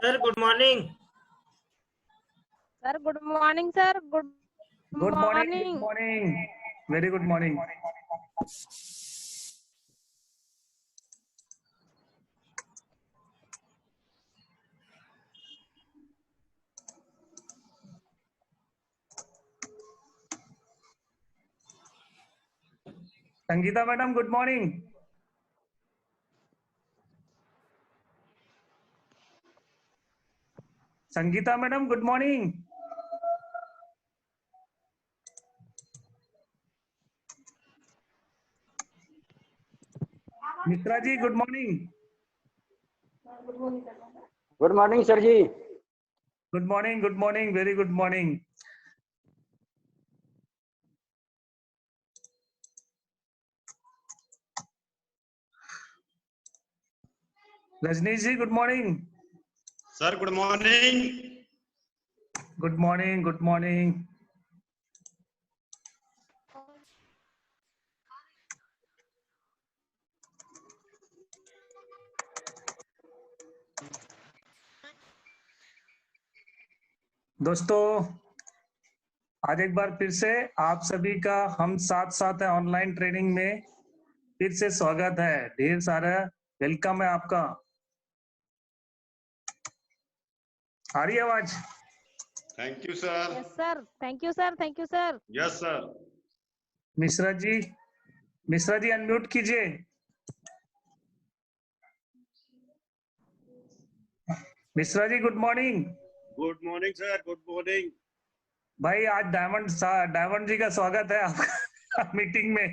Sir good morning. Sir good morning sir good good morning, good morning. Morning, very good morning. Sangeeta madam good morning. Sangeeta madam good morning. Mishra ji good morning. Good morning sir ji. Good morning, good morning, very good morning. Rajneesh ji good morning. Sir good morning. Good morning, good morning. दोस्तों आज एक बार फिर से आप सभी का हम साथ साथ है ऑनलाइन ट्रेनिंग में फिर से स्वागत है। ढेर सारा वेलकम है आपका। आ रही है आवाज? Thank you sir. Yes sir, thank you sir, thank you sir. Yes sir. Mishra ji unmute कीजिए। Mishra ji good morning. Good morning sir, good morning. भाई आज डायमंड जी का स्वागत है आपका मीटिंग में।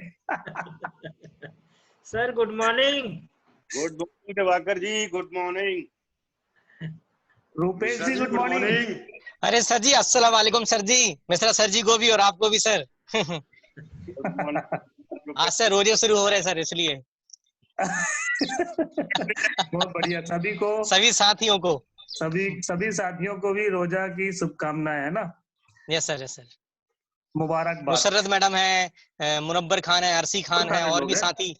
Sir good morning. Good morning Diwakar ji, good morning. Rupesh ji good morning. अरे sir ji अस्सलाम वालेकुम सर जी, मिश्रा सर जी को भी और आपको भी सर। Good morning. आज से रोजे शुरू हो रहे हैं सर, इसलिए बहुत बढ़िया। सभी को सभी साथियों को सभी साथियों को भी रोजा की शुभकामनाएं है ना। Yes sir, yes sir. मुबारकबाद। मुशर्रत मैडम है, मुनव्वर खान है, अरसी खान है, और भी साथी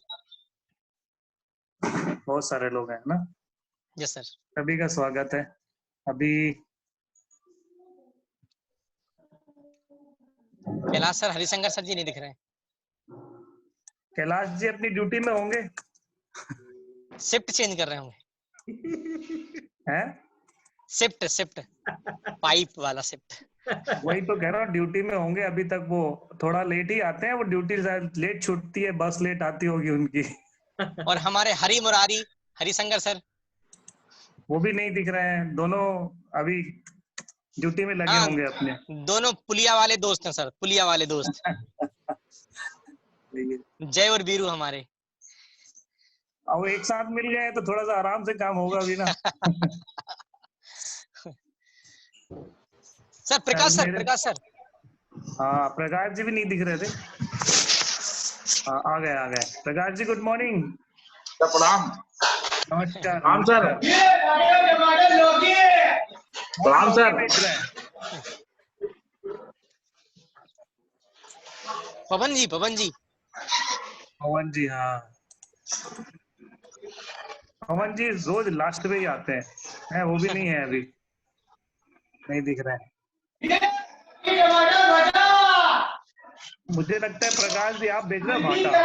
बहुत सारे लोग हैं ना। Yes sir. सभी का स्वागत है। अभी कैलाश सर, हरिशंकर सर जी नहीं दिख रहे हैं। कैलाश जी अपनी ड्यूटी में होंगे। शिफ्ट चेंज कर रहे होंगे। हैं? शिफ्ट पाइप वाला शिफ्ट। वही तो कह रहा हूँ, ड्यूटी में होंगे अभी तक। वो थोड़ा लेट ही आते हैं, वो ड्यूटी लेट छूटती है, बस लेट आती होगी उनकी। और हमारे हरि मुरारी हरिशंकर सर, वो भी नहीं दिख रहे हैं। दोनों अभी ड्यूटी में लगे हाँ होंगे अपने। दोनों पुलिया वाले दोस्त हैं सर, पुलिया वाले दोस्त। जय और बीरू हमारे। अब वो एक साथ मिल गए तो थोड़ा सा आराम से काम होगा अभी ना। सर प्रकाश सर, मेरे- प्रकाश सर। हाँ प्रकाश जी भी नहीं दिख रहे थे। हाँ आ गए प्रकाश जी गुड मॉर्निंग। प्रणाम। नमस्कार। प्रणाम सर। प्रणाम सर। पवन जी, पवन जी। पवन जी, हाँ पवन जी रोज लास्ट में ही आते हैं, वो भी नहीं है अभी, नहीं दिख रहा है। मुझे लगता है प्रकाश जी आप बेच रहे हो भाटा।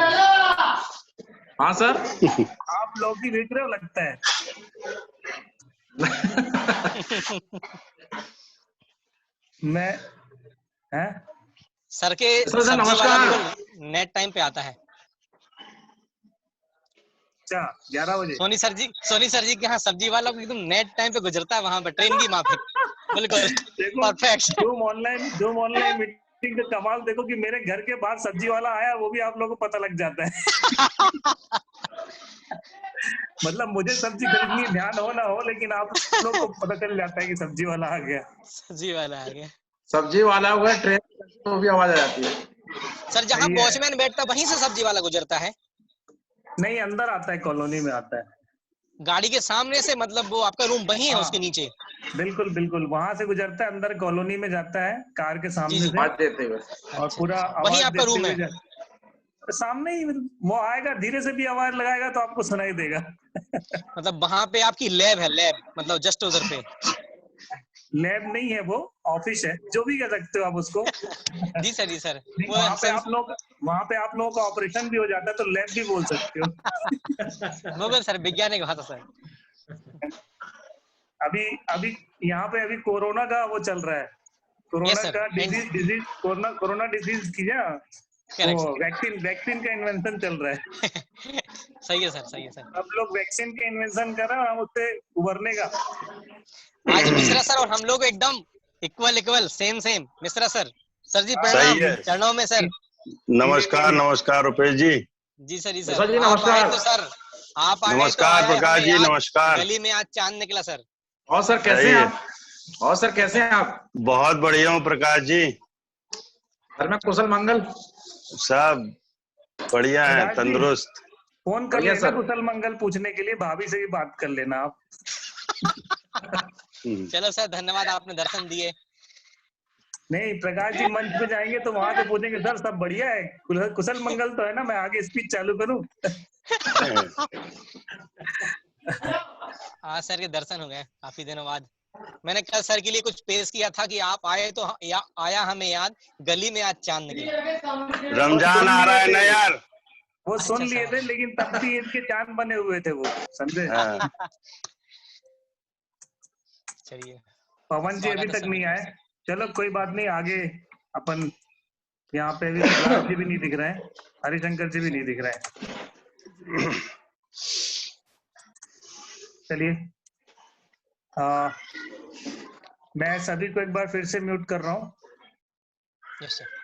हाँ सर। आप लोग ही बेच रहे हो लगता है। मैं है सर के सर सब्जी वाला नमस्कार। बिल्कुल नेट टाइम पे आता है। अच्छा 11 बजे। सोनी सर जी के यहाँ सब्जी वाला एकदम नेट टाइम पे गुजरता है, वहां पे ट्रेन की माफिक। बिल्कुल देखो परफेक्ट। जो ऑनलाइन मीटिंग का कमाल देखो कि मेरे घर के बाहर सब्जी वाला आया, वो भी आप लोगों को पता लग जाता है। मतलब मुझे सब्जी खरीदनी ध्यान हो ना हो, लेकिन आप लोग को पता चल जाता है कि सब्जी वाला आ गया। सब्जी वाला आ गया। सब्जी वाला हुआ ट्रेन तो भी आवाज आ जाती है। सर जहाँ सही है। वॉचमैन बैठता वहीं से सब्जी वाला गुजरता है। नहीं अंदर आता है, कॉलोनी में आता है। गाड़ी के सामने से, मतलब वो आपका रूम वहीं है हाँ, उसके नीचे। बिल्कुल वहां से गुजरता है, अंदर कॉलोनी में जाता है कार के सामने जी। से, आवाज देते हुए। और पूरा वहीं आवाज आपका देते रूम हुए है। सामने ही वो आएगा, धीरे से भी आवाज लगाएगा तो आपको सुनाई देगा। मतलब वहां पे आपकी लैब है, लैब मतलब जस्ट उधर पे। लैब नहीं है, वो ऑफिस है, जो भी कह सकते हो आप उसको। जी सर, जी सर। नहीं, वो वहां पे सेंस- आप लोग, वहां पे आप लोगों का ऑपरेशन भी हो जाता है तो लैब भी बोल सकते हो। वो सर वैज्ञानिक भाषा सर। अभी अभी यहाँ पे अभी कोरोना का वो चल रहा है, यस कोरोना सर। का डिजीज कोरोना डिजीज की क्या वो करेक्ट। वैक्सीन का इन्वेंशन चल रहा है। सही है सर, सही है सर। अब लोग वैक्सीन के इन्वेंशन कर रहे हैं, हम उससे उभरने का। आज मिश्रा सर और हम लोग एकदम equal same Mishra sir. Sir ji सही प्रणाम, है। चरणों में सर। नमस्कार नमस्कार रुपेश जी। जी सर, जी सर। सर जी, आप आए नमस्कार। तो सर, आप आ गए तो नमस्कार आया प्रकाश हमें जी, याद। नमस्कार। गली में आज चांद निकला सर। और सर कैसे सही हैं है। आप? और सर कैसे हैं आप? बहुत बढ़िया हूँ प्रकाश जी, घर में कुशल मंगल? सब बढ़िया है, प्रकाश जी, तंदुरुस्त। फोन कर बढ़िया लेना सर। कुशल मंगल पूछने के लिए, भाभी से भी बात कर लेना आप। चलो सर, धन्यवाद, आपने दर्शन दिए। नहीं, प्रकाश जी मंच पे जाएंगे तो वहां से पूछेंगे सर सब बढ़िया है, कुशल मंगल तो है ना, मैं आगे स्पीच चालू करूं। आज सर के दर्शन हो गए काफी दिनों बाद। मैंने कल सर के लिए कुछ पेश किया था कि आप आए तो आया हमें याद, गली में आज चांद निकला। रमजान आ रहा है ना यार। वो सुन अच्छा लिए सर। थे, लेकिन तब भी इनके चांद बने हुए थे वो, समझे। हाँ। चलिए, पवन जी अभी स्वागत है तक सभी नहीं का। आए, चलो कोई बात नहीं, आगे अपन। यहाँ पे अभी प्रहलाद जी भी नहीं दिख रहे हैं, हरिशंकर जी भी नहीं दिख रहे हैं। चलिए, मैं सभी को एक बार फिर से म्यूट कर रहा हूँ। Yes sir.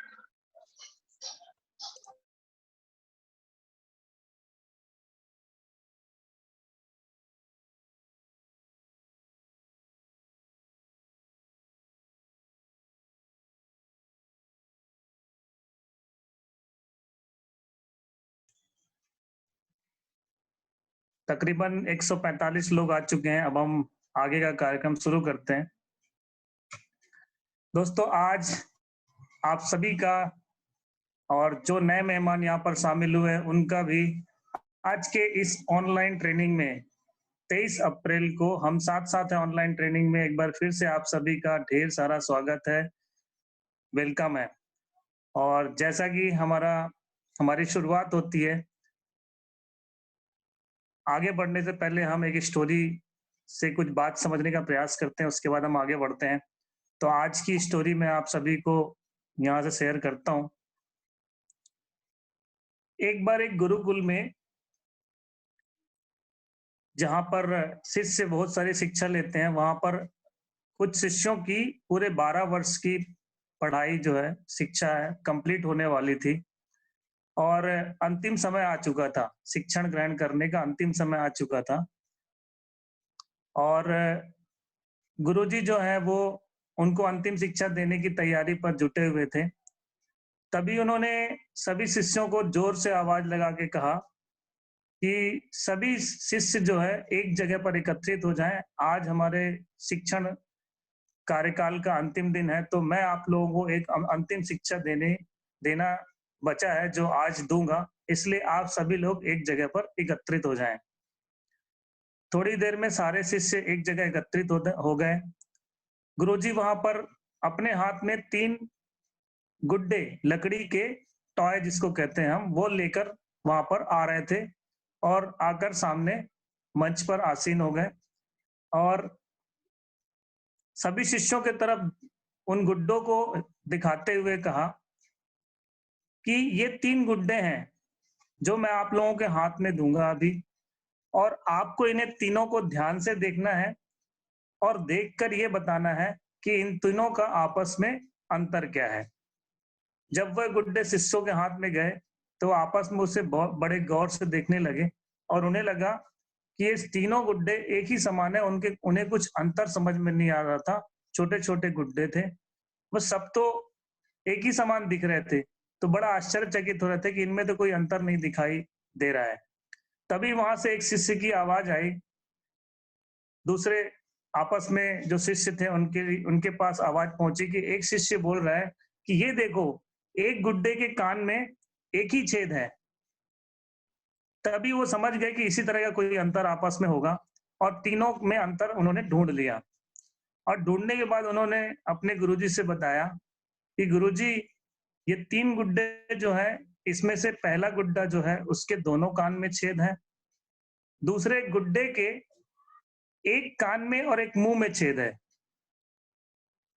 तकरीबन 145 लोग आ चुके हैं, अब हम आगे का कार्यक्रम शुरू करते हैं। दोस्तों, आज आप सभी का और जो नए मेहमान यहाँ पर शामिल हुए हैं उनका भी आज के इस ऑनलाइन ट्रेनिंग में 23 अप्रैल को हम साथ साथ हैं ऑनलाइन ट्रेनिंग में। एक बार फिर से आप सभी का ढेर सारा स्वागत है, वेलकम है। और जैसा कि हमारी शुरुआत होती है, आगे बढ़ने से पहले हम एक स्टोरी से कुछ बात समझने का प्रयास करते हैं, उसके बाद हम आगे बढ़ते हैं। तो आज की स्टोरी मैं आप सभी को यहाँ से शेयर करता हूँ। एक बार एक गुरुकुल में, जहाँ पर शिष्य बहुत सारी शिक्षा लेते हैं, वहां पर कुछ शिष्यों की पूरे 12 वर्ष की पढ़ाई जो है, शिक्षा है, कंप्लीट होने वाली थी और अंतिम समय आ चुका था, शिक्षण ग्रहण करने का अंतिम समय आ चुका था। और गुरुजी जो है वो उनको अंतिम शिक्षा देने की तैयारी पर जुटे हुए थे। तभी उन्होंने सभी शिष्यों को जोर से आवाज लगा के कहा कि सभी शिष्य जो है एक जगह पर एकत्रित हो जाएं, आज हमारे शिक्षण कार्यकाल का अंतिम दिन है, तो मैं आप लोगों को एक अंतिम शिक्षा देना बचा है जो आज दूंगा, इसलिए आप सभी लोग एक जगह पर एकत्रित हो जाएं। थोड़ी देर में सारे शिष्य एक जगह एकत्रित हो गए। गुरुजी वहां पर अपने हाथ में 3 गुड्डे, लकड़ी के टॉय जिसको कहते हैं हम, वो लेकर वहां पर आ रहे थे और आकर सामने मंच पर आसीन हो गए और सभी शिष्यों के तरफ उन गुड्डों को दिखाते हुए कहा कि ये 3 गुड्डे हैं जो मैं आप लोगों के हाथ में दूंगा अभी, और आपको इन्हें तीनों को ध्यान से देखना है और देखकर ये बताना है कि इन तीनों का आपस में अंतर क्या है। जब वह गुड्डे शिष्यों के हाथ में गए तो आपस में उसे बहुत बड़े गौर से देखने लगे और उन्हें लगा कि ये तीनों गुड्डे एक ही समान है, उन्हें कुछ अंतर समझ में नहीं आ रहा था। छोटे छोटे गुड्डे थे, वो सब तो एक ही समान दिख रहे थे, तो बड़ा आश्चर्यचकित हो रहे थे कि इनमें तो कोई अंतर नहीं दिखाई दे रहा है। तभी वहां से एक शिष्य की आवाज आई, दूसरे आपस में जो शिष्य थे उनके पास आवाज पहुंची कि एक शिष्य बोल रहा है कि ये देखो, एक गुड्डे के कान में एक ही छेद है तभी वो समझ गए कि इसी तरह का कोई अंतर आपस में होगा और तीनों में अंतर उन्होंने ढूंढ लिया। और ढूंढने के बाद उन्होंने अपने गुरुजी से बताया कि गुरुजी, ये 3 गुड्डे जो है, इसमें से पहला गुड्डा जो है उसके दोनों कान में छेद है, दूसरे गुड्डे के एक कान में और एक मुंह में छेद है,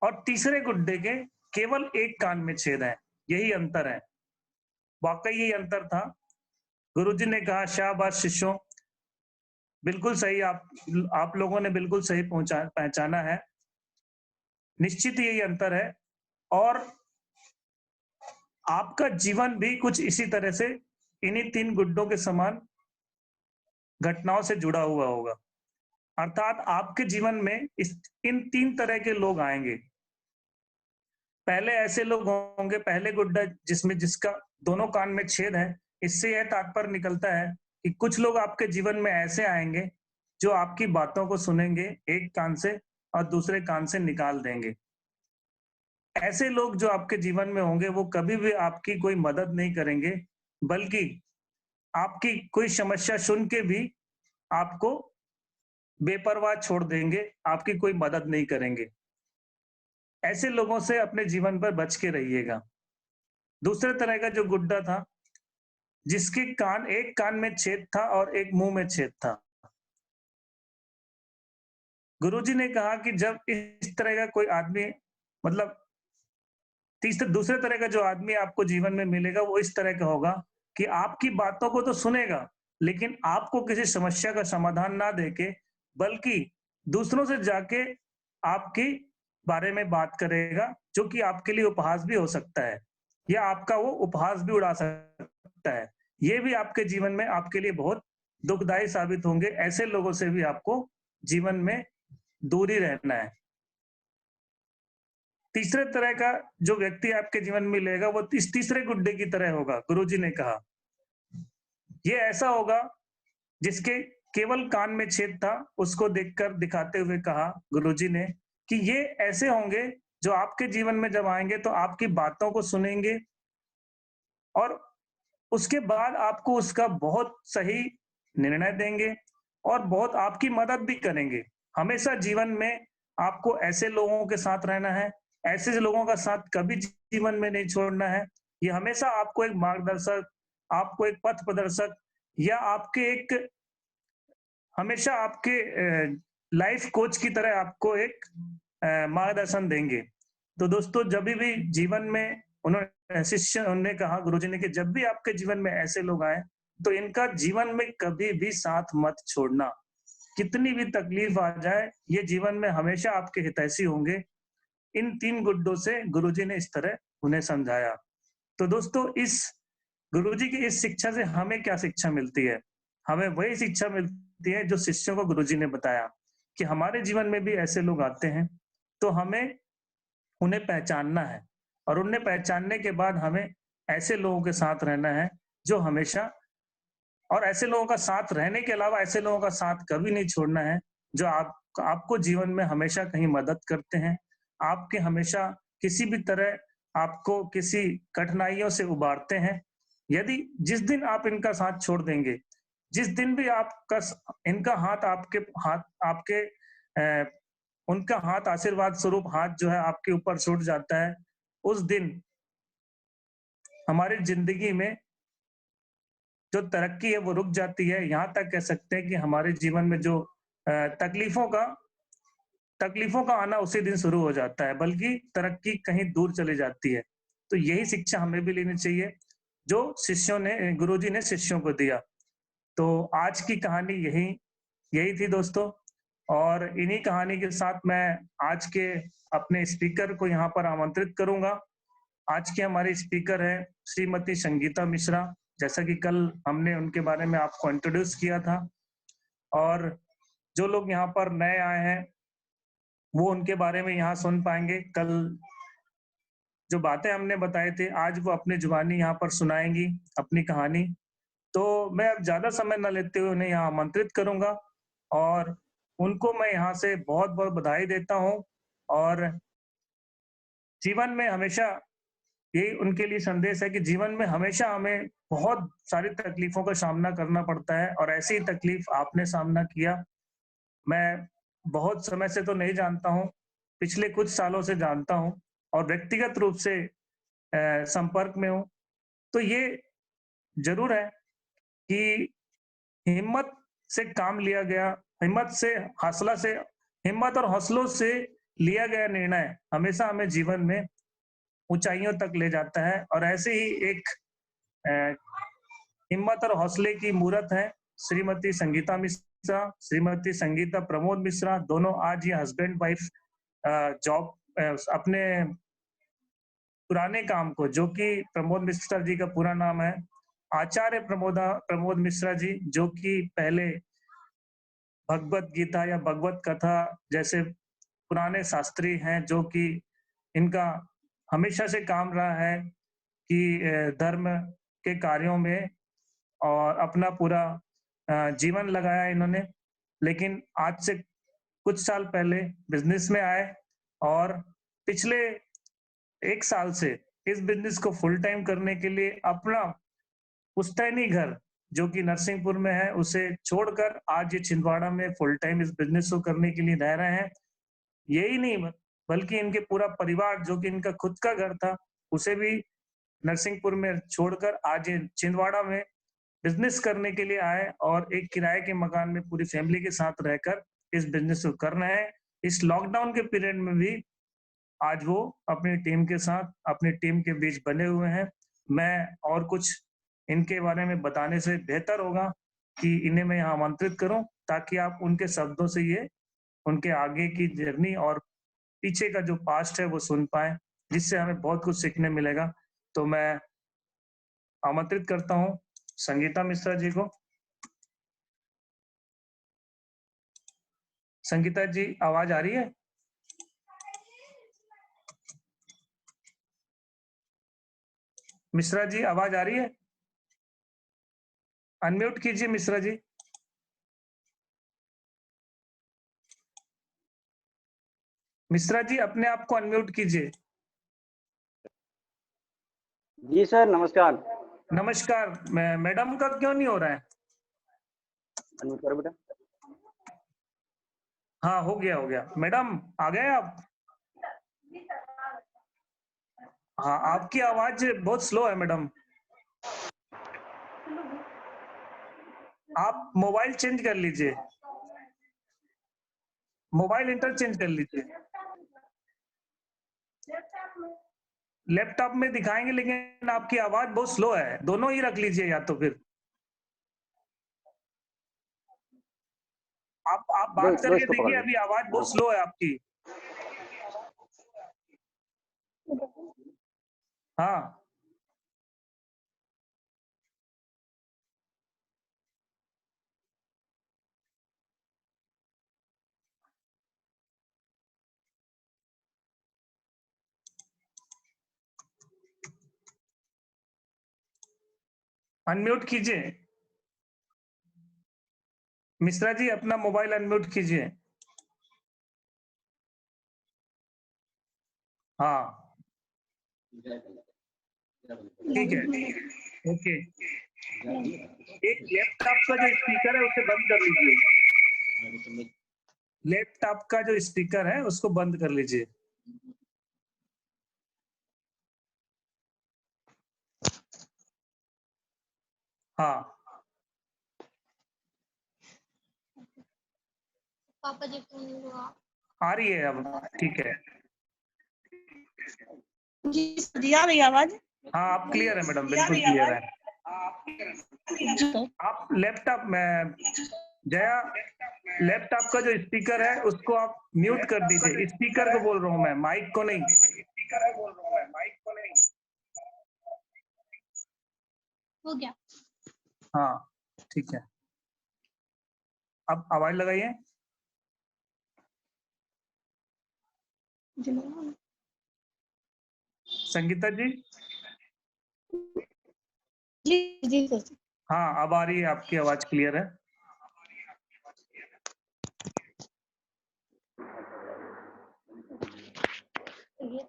और तीसरे गुड्डे के केवल एक कान में छेद है। यही अंतर है। वाकई यही अंतर था। गुरुजी ने कहा, शाबाश शिष्यों, बिल्कुल सही, आप लोगों ने बिल्कुल सही पहचाना है। निश्चित यही अंतर है और आपका जीवन भी कुछ इसी तरह से इन्हीं 3 गुड्डों के समान घटनाओं से जुड़ा हुआ होगा। अर्थात आपके जीवन में इन 3 तरह के लोग आएंगे। पहले ऐसे लोग होंगे, पहले गुड्डा जिसका दोनों कान में छेद है। इससे यह तात्पर्य निकलता है कि कुछ लोग आपके जीवन में ऐसे आएंगे जो आपकी बातों को सुनेंगे एक कान से और दूसरे कान से निकाल देंगे। ऐसे लोग जो आपके जीवन में होंगे वो कभी भी आपकी कोई मदद नहीं करेंगे, बल्कि आपकी कोई समस्या सुन के भी आपको बेपरवाह छोड़ देंगे, आपकी कोई मदद नहीं करेंगे। ऐसे लोगों से अपने जीवन पर बच के रहिएगा। दूसरे तरह का जो गुड्डा था, जिसके एक कान में छेद था और एक मुंह में छेद था, गुरुजी ने कहा कि जब इस तरह का कोई आदमी, मतलब दूसरे तरह का जो आदमी आपको जीवन में मिलेगा, वो इस तरह का होगा कि आपकी बातों को तो सुनेगा, लेकिन आपको किसी समस्या का समाधान ना देके, बल्कि दूसरों से जाके आपके बारे में बात करेगा, जो कि आपके लिए उपहास भी हो सकता है, या आपका वो उपहास भी उड़ा सकता है। ये भी आपके जीवन में आपके लिए बहुत दुखदायी साबित होंगे। ऐसे लोगों से भी आपको जीवन में दूरी रहना है। तीसरे तरह का जो व्यक्ति आपके जीवन में मिलेगा, वो इस तीसरे गुड्डे की तरह होगा। गुरुजी ने कहा, ये ऐसा होगा जिसके केवल कान में छेद था। उसको देखकर दिखाते हुए कहा गुरुजी ने कि ये ऐसे होंगे जो आपके जीवन में जब आएंगे तो आपकी बातों को सुनेंगे और उसके बाद आपको उसका बहुत सही निर्णय देंगे और बहुत आपकी मदद भी करेंगे। हमेशा जीवन में आपको ऐसे लोगों के साथ रहना है, ऐसे लोगों का साथ कभी जीवन में नहीं छोड़ना है। ये हमेशा आपको एक मार्गदर्शक, आपको एक पथ प्रदर्शक, या आपके एक हमेशा आपके लाइफ कोच की तरह आपको एक मार्गदर्शन देंगे। तो दोस्तों, जब भी जीवन में उन्होंने कहा गुरुजी ने कि जब भी आपके जीवन में ऐसे लोग आए तो इनका जीवन में कभी भी साथ मत छोड़ना। कितनी भी तकलीफ आ जाए, ये जीवन में हमेशा आपके हितैषी होंगे। इन 3 गुड्डों से गुरुजी ने इस तरह उन्हें समझाया। तो दोस्तों, इस गुरुजी की इस शिक्षा से हमें क्या शिक्षा मिलती है? हमें वही शिक्षा मिलती है जो शिष्यों को गुरुजी ने बताया कि हमारे जीवन में भी ऐसे लोग आते हैं, तो हमें उन्हें पहचानना है और उन्हें पहचानने के बाद हमें ऐसे लोगों के साथ रहना है जो हमेशा, और ऐसे लोगों का साथ रहने के अलावा ऐसे लोगों का साथ कभी नहीं छोड़ना है जो आपको जीवन में हमेशा कहीं मदद करते हैं, आपके हमेशा किसी भी तरह आपको किसी कठिनाइयों से उबारते हैं। यदि जिस दिन आप इनका साथ छोड़ देंगे, जिस दिन भी इनका हाथ आपके उनका हाथ आशीर्वाद स्वरूप हाथ जो है आपके ऊपर छूट जाता है, उस दिन हमारी जिंदगी में जो तरक्की है वो रुक जाती है। यहाँ तक कह सकते हैं कि हमारे जीवन में जो तकलीफों का आना उसी दिन शुरू हो जाता है, बल्कि तरक्की कहीं दूर चली जाती है। तो यही शिक्षा हमें भी लेनी चाहिए जो गुरुजी ने शिष्यों को दिया। तो आज की कहानी यही थी दोस्तों, और इन्हीं कहानी के साथ मैं आज के अपने स्पीकर को यहाँ पर आमंत्रित करूंगा। आज के हमारे स्पीकर है श्रीमती संगीता मिश्रा। जैसा कि कल हमने उनके बारे में आपको इंट्रोड्यूस किया था, और जो लोग यहाँ पर नए आए हैं वो उनके बारे में यहाँ सुन पाएंगे। कल जो बातें हमने बताए थे, आज वो अपनी जुबानी यहाँ पर सुनाएंगी अपनी कहानी। तो मैं अब ज्यादा समय न लेते हुए उन्हें यहाँ आमंत्रित करूंगा और उनको मैं यहाँ से बहुत बहुत बधाई देता हूँ। और जीवन में हमेशा यही उनके लिए संदेश है कि जीवन में हमेशा हमें बहुत सारी तकलीफों का सामना करना पड़ता है और ऐसी ही तकलीफ आपने सामना किया। मैं बहुत समय से तो नहीं जानता हूँ, पिछले कुछ सालों से जानता हूँ और व्यक्तिगत रूप से संपर्क में हूँ। तो ये ज़रूर है कि हिम्मत से काम लिया गया, हिम्मत और हौसलों से लिया गया निर्णय हमेशा हमें जीवन में ऊंचाइयों तक ले जाता है और ऐसे ही एक अ, हिम्मत और हौसले की मूरत है श्रीमती संगीता मिश्रा, श्रीमती संगीता प्रमोद मिश्रा, दोनों आज ये हस्बैंड वाइफ जॉब अपने पुराने काम को, जो कि प्रमोद मिश्रा जी का पूरा नाम है आचार्य प्रमोद मिश्रा जी, जो कि पहले भगवत गीता या भगवत कथा जैसे पुराने शास्त्री हैं, जो कि इनका हमेशा से काम रहा है कि धर्म के कार्यों में और अपना पूरा जीवन लगाया इन्होंने। लेकिन आज से कुछ साल पहले बिजनेस में आए और पिछले 1 साल से इस बिजनेस को फुल टाइम करने के लिए अपना पुश्तैनी घर, जो कि नरसिंहपुर में है, उसे छोड़कर आज ये छिंदवाड़ा में फुल टाइम इस बिजनेस को करने के लिए रह रहे हैं। यही नहीं बल्कि इनके पूरा परिवार, जो कि इनका खुद का घर था, उसे भी नरसिंहपुर में छोड़कर आज ये छिंदवाड़ा में बिजनेस करने के लिए आए और एक किराए के मकान में पूरी फैमिली के साथ रहकर इस बिजनेस को कर रहे हैं। इस लॉकडाउन के पीरियड में भी आज वो अपनी टीम के साथ, अपनी टीम के बीच बने हुए हैं। मैं और कुछ इनके बारे में बताने से बेहतर होगा कि इन्हें मैं यहाँ आमंत्रित करूं, ताकि आप उनके शब्दों से ये उनके आगे की जर्नी और पीछे का जो पास्ट है वो सुन पाए, जिससे हमें बहुत कुछ सीखने मिलेगा। तो मैं आमंत्रित करता हूँ संगीता मिश्रा जी को। संगीता जी, आवाज आ रही है? मिश्रा जी, आवाज आ रही है? अनम्यूट कीजिए मिश्रा जी। मिश्रा जी, अपने आप को अनम्यूट कीजिए। जी सर, नमस्कार। नमस्कार। मैडम का क्यों नहीं हो रहा है? अनम्यूट करो बेटा। हाँ, हो गया। मैडम आ गए आप? हाँ, आपकी आवाज बहुत स्लो है मैडम। आप मोबाइल चेंज कर लीजिए, मोबाइल इंटरचेंज कर लीजिए। लैपटॉप में दिखाएंगे, लेकिन आपकी आवाज बहुत स्लो है। दोनों ही रख लीजिए या तो फिर आप बात दो करके इसको पकड़ देखिए, लो। अभी आवाज बहुत स्लो है आपकी। हाँ, अनम्यूट कीजिए मिश्रा जी, अपना मोबाइल अनम्यूट कीजिए। हाँ, ठीक है, ओके। एक लैपटॉप का जो स्पीकर है उसे बंद कर लीजिए। लैपटॉप का जो स्पीकर है उसको बंद कर लीजिए। हाँ, पापा जी फोन हुआ। आ रही है अब, ठीक है। जी सर जी, आ रही है आवाज? हाँ, आप क्लियर है मैडम, बिल्कुल क्लियर है। जी सर। आप लैपटॉप में जया, लैपटॉप का जो स्पीकर है उसको आप म्यूट कर दीजिए। स्पीकर को बोल रहा हूँ मैं, माइक को नहीं। हो गया। हाँ, ठीक है। अब आवाज लगाइए। जी मैम। संगीता जी, जी जी सर। हाँ, अब आ रही है, आपकी आवाज क्लियर है। ये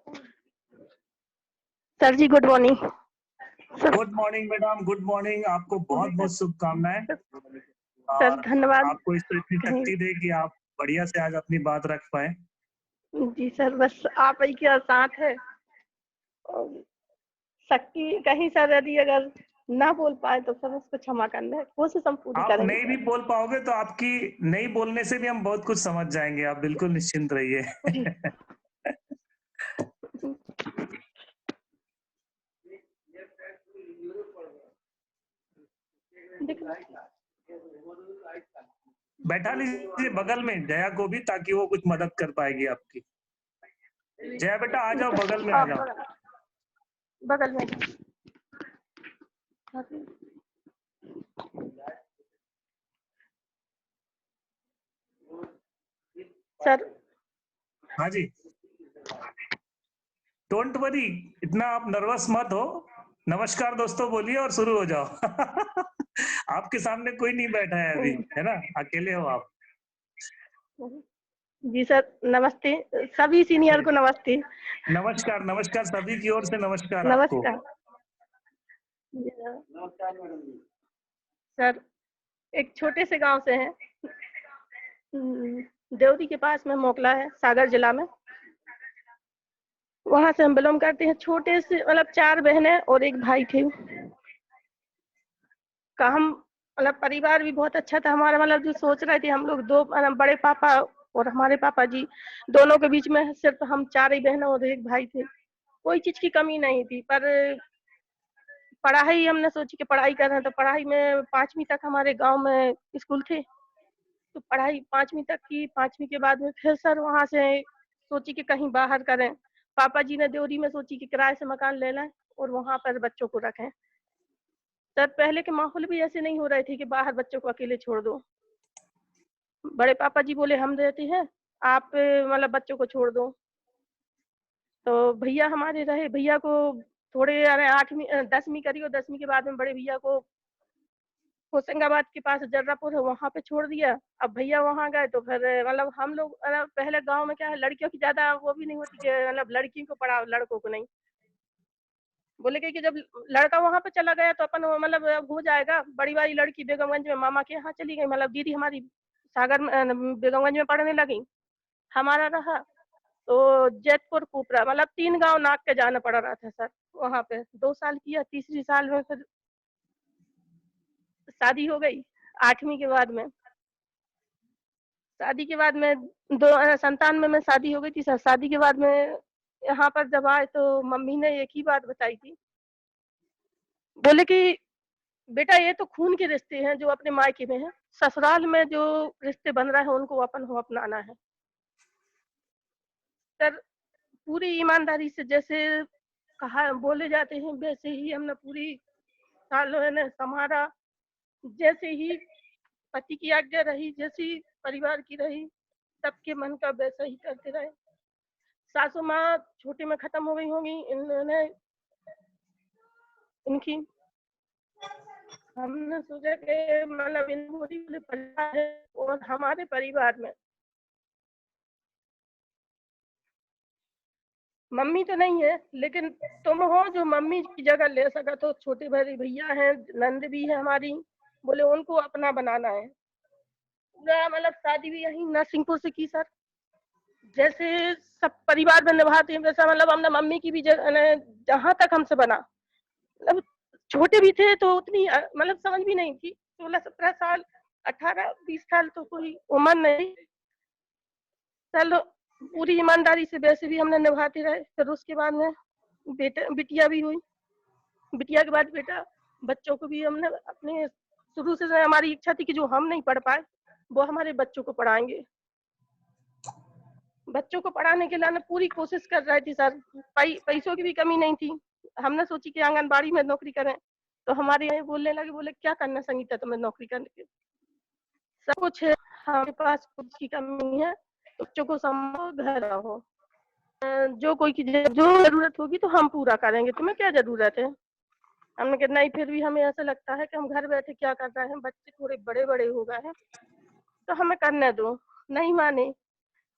तो sir ji good morning. Good morning madam, good morning. आपको बहुत बहुत शुभकामनाएं सर और धन्यवाद। आपको इस इतनी शक्ति दे कि आप बढ़िया से आज अपनी बात रख पाए। जी सर, बस आप ही के साथ है और शक्ति कहीं सर यदि अगर ना बोल पाए तो सर उसको क्षमा करना है, कोशिश हम पूरी आप करेंगे। नहीं भी बोल पाओगे तो आपकी नहीं बोलने से भी हम बहुत कुछ समझ जाएंगे, आप बिल्कुल निश्चिंत रहिए। बैठा लीजिए बगल में जया को भी, ताकि वो कुछ मदद कर पाएगी आपकी। जया बेटा आ जाओ, बगल में आ जाओ। बगल में सर। हाँ जी, डोंट वरी, इतना आप नर्वस मत हो। नमस्कार दोस्तों बोलिए और शुरू हो जाओ। आपके सामने कोई नहीं बैठा है अभी, है ना, अकेले हो आप। जी सर नमस्ते, सभी सीनियर को नमस्ते। नमस्कार नमस्कार, सभी की ओर से नमस्कार आपको। नमस्कार सर, एक छोटे से गांव से हैं, देवरी के पास में मोकला है, सागर जिला में। वहां से हम बिलोंग करते हैं। छोटे से मतलब 4 बहनें और एक भाई थे। का हम मतलब परिवार भी बहुत अच्छा था हमारा। मतलब जो सोच रहे थे हम लोग 2 बड़े पापा और हमारे पापा जी दोनों के बीच में सिर्फ हम 4 ही बहनें और एक भाई थे। कोई चीज की कमी नहीं थी, पर पढ़ाई हमने सोची कि पढ़ाई कर रहे हैं तो पढ़ाई में 5वीं तक हमारे गांव में स्कूल थे, तो पढ़ाई 5वीं तक की। 5वीं के बाद में फिर सर वहां से सोची कि कहीं बाहर करें। पापा जी ने देवरी में सोची कि किराए से मकान ले लें और वहां पर बच्चों को रखें। सर पहले के माहौल भी ऐसे नहीं हो रहे थे कि बाहर बच्चों को अकेले छोड़ दो। बड़े पापा जी बोले हम देते हैं, आप मतलब बच्चों को छोड़ दो। तो भैया हमारे रहे, भैया को थोड़े 8वीं 10वीं करी और 10वीं के बाद में बड़े भैया को होशंगाबाद के पास जर्रापुर है वहां पे छोड़ दिया। अब भैया वहां गए तो फिर मतलब हम लोग पहले गांव में क्या है, लड़कियों की ज्यादा वो भी नहीं होती कि मतलब लड़की को पढ़ाओ लड़कों को नहीं। बोले कि जब लड़का वहां पे चला गया तो अपन मतलब अब हो जाएगा। बड़ी वाली लड़की बेगमगंज में मामा के यहाँ चली गई, मतलब दीदी हमारी सागर में बेगमगंज में पढ़ने लगी। हमारा रहा तो जैतपुर कुपरा, मतलब 3 गांव नाक के जाना पड़ रहा था सर। वहां पे 2 साल किया, तीसरी साल में फिर शादी हो गई। 8वीं के बाद में शादी के बाद में 97 में शादी हो गई थी सर। शादी के बाद में यहाँ पर जब आए तो मम्मी ने एक ही बात बताई थी, बोले कि बेटा ये तो खून के रिश्ते हैं जो अपने मायके में है, ससुराल में जो रिश्ते बन रहा है उनको अपन को अपनाना है। सर पूरी ईमानदारी से जैसे कहा बोले जाते हैं वैसे ही हमने पूरी सालों ने संभाला। जैसे ही पति की आज्ञा रही, जैसी परिवार की रही, सबके मन का वैसा ही करते रहे। सासू माँ छोटे में खत्म हो गई होंगी, इन्होंने इनकी हमने सोचा कि मतलब इन परिवार है और हमारे परिवार में मम्मी तो नहीं है लेकिन तुम हो जो मम्मी की जगह ले सका। तो छोटे बड़े भैया हैं, नंद भी है हमारी, बोले उनको अपना बनाना है। पूरा मतलब शादी भी यहीं नरसिंहपुर से की सर। जैसे सब परिवार में निभाते हैं वैसा मतलब हमने मम्मी की भी जहाँ तक हमसे बना। मतलब छोटे भी थे तो उतनी मतलब समझ भी नहीं थी। 16-17 साल 18-20 साल तो कोई उम्र नहीं। चलो पूरी ईमानदारी से वैसे भी हमने निभाते रहे। फिर उसके बाद में बिटिया भी हुई। बिटिया के बाद बेटा, बच्चों को भी हमने अपने शुरू से हमारी इच्छा थी कि जो हम नहीं पढ़ पाए वो हमारे बच्चों को पढ़ाएंगे। बच्चों को पढ़ाने के लिए पूरी कोशिश कर रही थी सर। पैसों की भी कमी नहीं थी। हमने सोची कि आंगनबाड़ी में नौकरी करें तो हमारे यहाँ बोलने लगे, बोले क्या करना संगीता तुम्हें नौकरी करने के, सब कुछ है हमारे पास, कुछ की कमी है, बच्चों को संभालो घर रहो, जो कोई की जो जरूरत होगी तो हम पूरा करेंगे, तुम्हें क्या जरूरत है। हमने कहा नहीं, फिर भी हमें ऐसा लगता है कि हम घर बैठे क्या कर रहे हैं, बच्चे थोड़े बड़े बड़े हो गए हैं तो हमें करने दो। नहीं माने,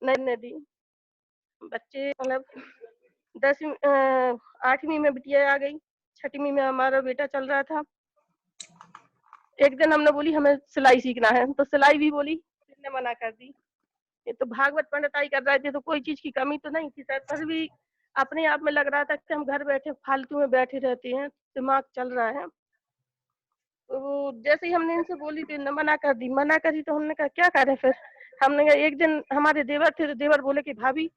नहीं दी। बच्चे मतलब 10वीं 8वीं में बिटिया आ गई, 6वीं में हमारा बेटा चल रहा था। एक दिन हमने बोली हमें सिलाई सीखना है, तो सिलाई भी बोली, ने मना कर दी। ये तो भागवत पंडिताई कर रहे थे, तो कोई चीज की कमी तो नहीं थी सर, पर भी अपने आप में लग रहा था कि हम घर बैठे फालतू में बैठे रहते हैं, दिमाग चल रहा है। तो जैसे ही हमने इनसे बोली तो इन्होंने मना कर दी। मना करी तो हमने कहा क्या करें फिर। हमने कहा एक दिन हमारे देवर थे, तो देवर बोले कि भाभी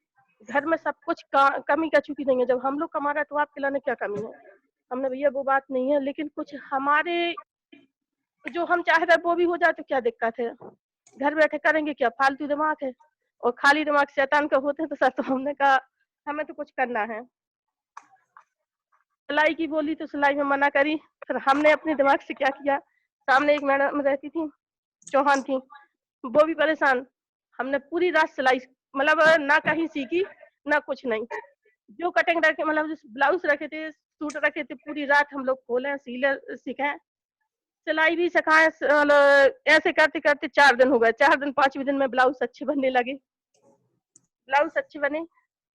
घर में सब कुछ कमी का चुकी नहीं है, जब हम लोग कमा रहे तो आपके लाने क्या कमी है। हमने भैया वो बात नहीं है, लेकिन कुछ हमारे जो हम चाह रहे वो भी हो जाए तो क्या दिक्कत है, घर बैठे करेंगे क्या, फालतू दिमाग है, और खाली दिमाग शैतान का होते हैं। तो सर तो हमने कहा हमें तो कुछ करना है। सिलाई की बोली तो सिलाई में मना करी। फिर हमने अपने दिमाग से क्या किया, सामने एक मैडम रहती थी, चौहान थी, वो भी परेशान। हमने पूरी रात सिलाई मतलब ना कहीं सीखी ना कुछ नहीं, जो कटिंग रखे मतलब ब्लाउज रखे थे, सूट रखे थे, पूरी रात हम लोग खोले, सीले, सीखे, सिलाई भी सिखाए। ऐसे करते करते 4 दिन हो गए। 4 दिन 5वें दिन में ब्लाउज अच्छे बनने लगे। ब्लाउज अच्छे बने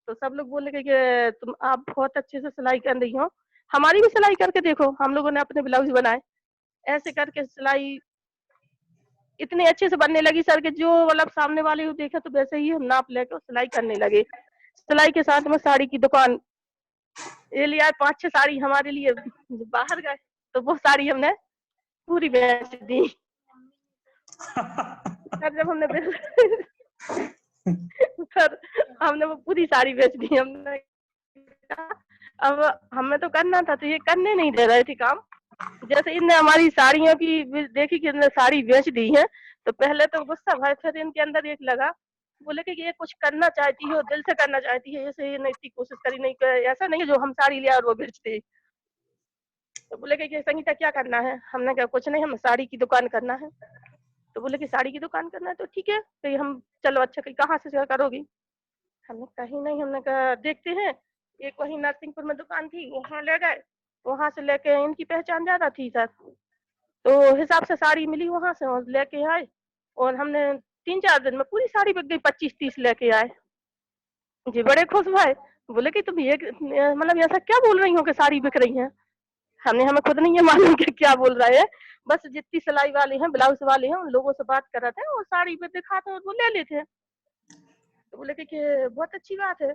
तो सब लोग बोले कि तुम आप बहुत अच्छे से सिलाई कर रही हो, हमारी भी सिलाई करके देखो। हम लोगों ने अपने ब्लाउज बनाए, ऐसे करके सिलाई इतने अच्छे से बनने लगी सर के जो मतलब सामने वाले को देखा तो वैसे ही हम नाप लेकर सिलाई करने लगे। सिलाई के साथ में साड़ी की दुकान ये लिया, 5-6 साड़ी हमारे लिए बाहर गए, तो वो साड़ी हमने पूरी बेच दी। सर जब हमने सर हमने वो पूरी साड़ी बेच दी। हमने अब हमें तो करना था, तो ये करने नहीं दे रहे थे काम। जैसे इनने हमारी साड़ियों की देखी कि इनने साड़ी बेच दी है, तो पहले तो गुस्सा भर, फिर इनके अंदर एक लगा, बोले कि ये कुछ करना चाहती है, दिल से करना चाहती है, ऐसे ये नहीं इतनी कोशिश करी नहीं कर, ऐसा नहीं है जो हम साड़ी लिया और वो बेचते। तो बोले कि संगीता क्या करना है। हमने कहा कुछ नहीं, हमें साड़ी की दुकान करना है। तो बोले कि साड़ी की दुकान करना है तो ठीक है, तो हम चलो अच्छा कहाँ से करोगी। हमने कहीं नहीं, हमने कहा देखते हैं। एक वही नरसिंहपुर में दुकान थी, वहाँ ले गए, वहां से लेके इनकी पहचान ज्यादा थी सर, तो हिसाब से साड़ी मिली वहां से, और लेके आए, और हमने 3-4 दिन में पूरी साड़ी बिक गई। 25-30 लेके आए जी, बड़े खुश भाई। बोले कि तुम ये मतलब ऐसा क्या बोल रही हो कि साड़ी बिक रही है। हमें खुद नहीं है मालूम कि क्या बोल रहे हैं, बस जितनी सिलाई वाले हैं, ब्लाउज वाले हैं, उन लोगों से बात कर रहे थे और साड़ी पे दिखाते हैं और वो ले लेते हैं। तो बोले कि बहुत अच्छी बात है।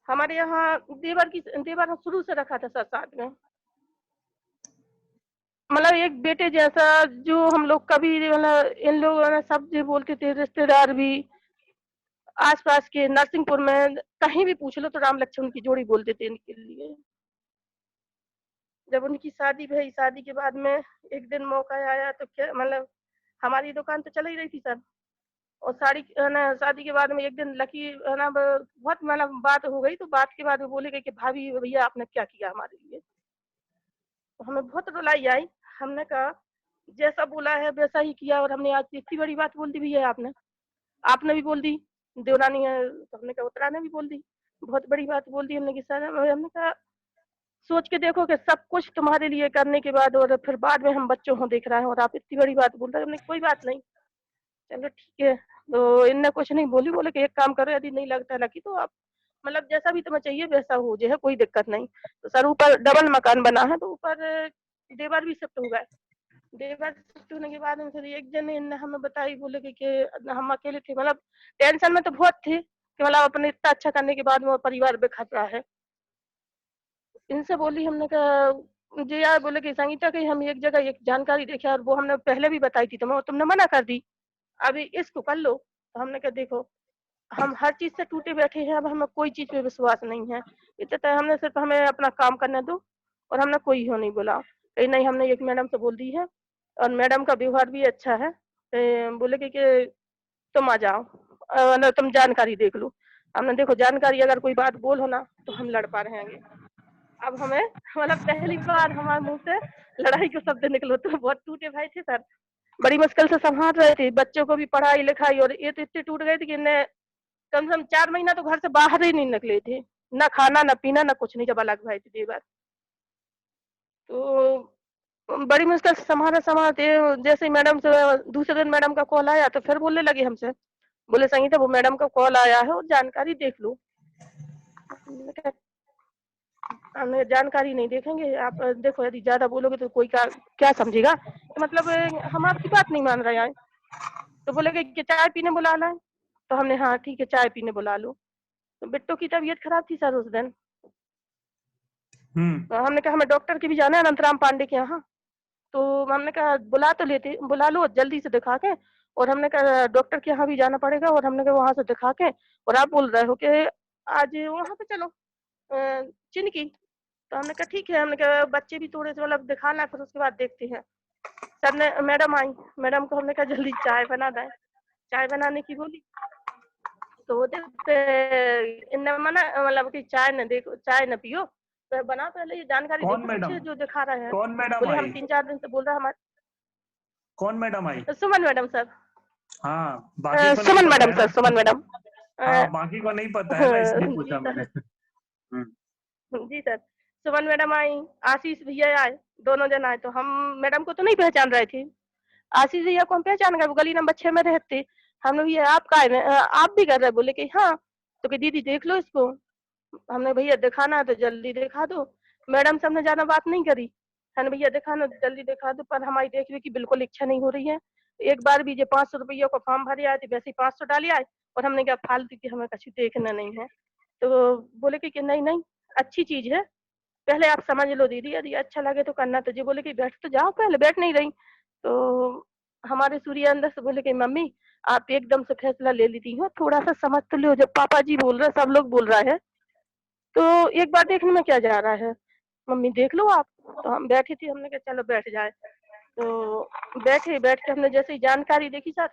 हमारे यहाँ देवर शुरू से रखा था सर साथ में, मतलब एक बेटे जैसा, जो हम लोग कभी मतलब इन लोगों ने सब जो बोलते थे, रिश्तेदार भी आसपास के नरसिंहपुर में कहीं भी पूछ लो तो राम लक्ष्मण की जोड़ी बोलते थे इनके लिए। जब उनकी शादी भई, शादी के बाद में एक दिन मौका आया तो क्या मतलब हमारी दुकान तो चल ही रही थी सर, और साड़ी ना शादी के बाद में एक दिन लकी ना बहुत मतलब बात हो गई, तो बात के बाद वो बोले कि भाभी भैया आपने क्या किया हमारे लिए। तो हमें बहुत रुलाई आई। हमने कहा जैसा बोला है वैसा ही किया, और हमने आज इतनी बड़ी बात बोल दी भैया, आपने भी बोल दी, देवरानी है तो हमने कहा उत्तरा ने भी बोल दी, बहुत बड़ी बात बोल दी हमने कि सर। हमने कहा सोच के देखो कि सब कुछ तुम्हारे लिए करने के बाद और फिर बाद में हम बच्चों को देख रहे हैं और आप इतनी बड़ी बात बोल रहे हैं। हमने कोई बात नहीं, चलो ठीक है। तो इनने कुछ नहीं बोली, बोले कि एक काम करो, यदि नहीं लगता लकी तो आप मतलब जैसा भी तुम्हें चाहिए वैसा हो जाए, कोई दिक्कत नहीं। तो सर ऊपर डबल मकान बना है, तो ऊपर देवर भी शिफ्ट हो गए। देवर शिफ्ट होने के बाद में फिर एक दिन इनने हमें बताई, बोले कि हम अकेले थे, मतलब टेंशन में तो बहुत थे कि मतलब अपने इतना अच्छा करने के बाद में परिवार बिखर रहा है। इनसे बोली, हमने कहा जी यार, बोले कि संगीता की हम एक जगह एक जानकारी देखे और वो हमने पहले भी बताई थी तुम्हें, तुमने मना कर दी, अभी इसको कर लो। तो हमने कहा देखो हम हर चीज से टूटे बैठे हैं, अब हमें कोई चीज पे विश्वास नहीं है, इतना हमने सिर्फ हमें अपना काम करने दो, और हमने कोई हो नहीं बोला। कहीं नहीं, हमने एक मैडम से बोल दी है और मैडम का व्यवहार भी अच्छा है। बोले कि तुम आ जाओ, तुम जानकारी देख लो। हमने देखो जानकारी अगर कोई बात बोलो ना तो हम लड़ पा रहेंगे। अब हमें मतलब पहली बार हमारे मुंह से लड़ाई के शब्द निकलो, तो बहुत टूटे भाई थे सर, बड़ी मुश्किल से संभाल रहे थे, बच्चों को भी पढ़ाई लिखाई, और ये तो इतने टूट गए थे कि इन्हें कम से कम 4 महीना तो घर से बाहर ही नहीं निकले थे, ना खाना ना पीना ना कुछ नहीं, जब अलग भाई थे देवर। तो बड़ी मुश्किल से संभालते जैसे मैडम से दूसरे दिन मैडम का कॉल आया तो फिर बोलने लगे हमसे, बोले संगीता वो मैडम का कॉल आया है और जानकारी देख लो। हमने कहा, हमने जानकारी नहीं देखेंगे, आप देखो यदि ज्यादा बोलोगे तो कोई क्या समझेगा, तो मतलब हम आपकी बात नहीं मान रहे हैं। तो बोले कि चाय पीने बुला लाए, तो हमने हाँ ठीक है चाय पीने बुला लो। तो बिट्टू की तबीयत खराब थी सर उस दिन, तो हमने कहा हमें डॉक्टर के भी जाना है अनंतराम पांडे के यहाँ। तो हमने कहा बुला लो जल्दी से दिखा के, और हमने कहा डॉक्टर के यहाँ भी जाना पड़ेगा, और हमने कहा वहां से दिखा के, और आप बोल रहे हो कि आज वहां पे चलो चिनकी। तो हमने कहा ठीक है, हमने कहा बच्चे भी थोड़े से मतलब दिखाना है, फिर उसके बाद देखते हैं। सर ने मैडम आई, मैडम को हमने कहा जल्दी चाय बना दें, चाय बनाने की बोली। तो वो इनने मना मतलब कि चाय न देखो, चाय न पियो, तो बना पहले ये जानकारी कौन देखो मैडम? पीछे जो दिखा रहे हैं। कौन मैडम बोले हम आई? 3-4 दिन से बोल रहे हैं हमारे। कौन मैडम आई? सुमन मैडम सर। हाँ, बाकी को नहीं सुमन पता मैडम है सर, ना? सुमन मैडम। हाँ, बाकी को नहीं पता है ना, इसलिए जी पूछा मैंने। सर, जी सर। सुमन मैडम आई, आशीष भैया आए, दोनों जन आए। तो हम मैडम को तो नहीं पहचान रहे थे, आशीष भैया को हम पहचान गए, वो गली नंबर 6 में रहते। हमने भैया आप का आप भी कर रहे? बोले कि हाँ। तो कि दीदी देख लो इसको। हमने भैया दिखाना है तो जल्दी दिखा दो। मैडम से हमने ज्यादा बात नहीं करी, हमने भैया दिखाना जल्दी दिखा दो, पर हमारी देखने की बिल्कुल इच्छा नहीं हो रही है। एक बार भी जो 500 रुपये का फॉर्म भरे आए थे वैसे ही 500 डाले आए, और हमने क्या फालतू की हमें कुछ देखना नहीं है। तो बोले कि नहीं नहीं अच्छी चीज है, पहले आप समझ लो दीदी, यदि अच्छा लगे तो करना। तो जी बोले कि बैठ तो जाओ, पहले बैठ नहीं रही। तो हमारे सूर्य अंदर से बोले कि मम्मी आप एकदम से फैसला ले लेती हो, थोड़ा सा समझ तो लो, जब पापा जी बोल रहे, सब लोग बोल रहा है, तो एक बार देखने में क्या जा रहा है, मम्मी देख लो आप। तो हम बैठी थी, हमने कहा चलो बैठ जाए। तो बैठ के हमने जैसे ही जानकारी देखी सर,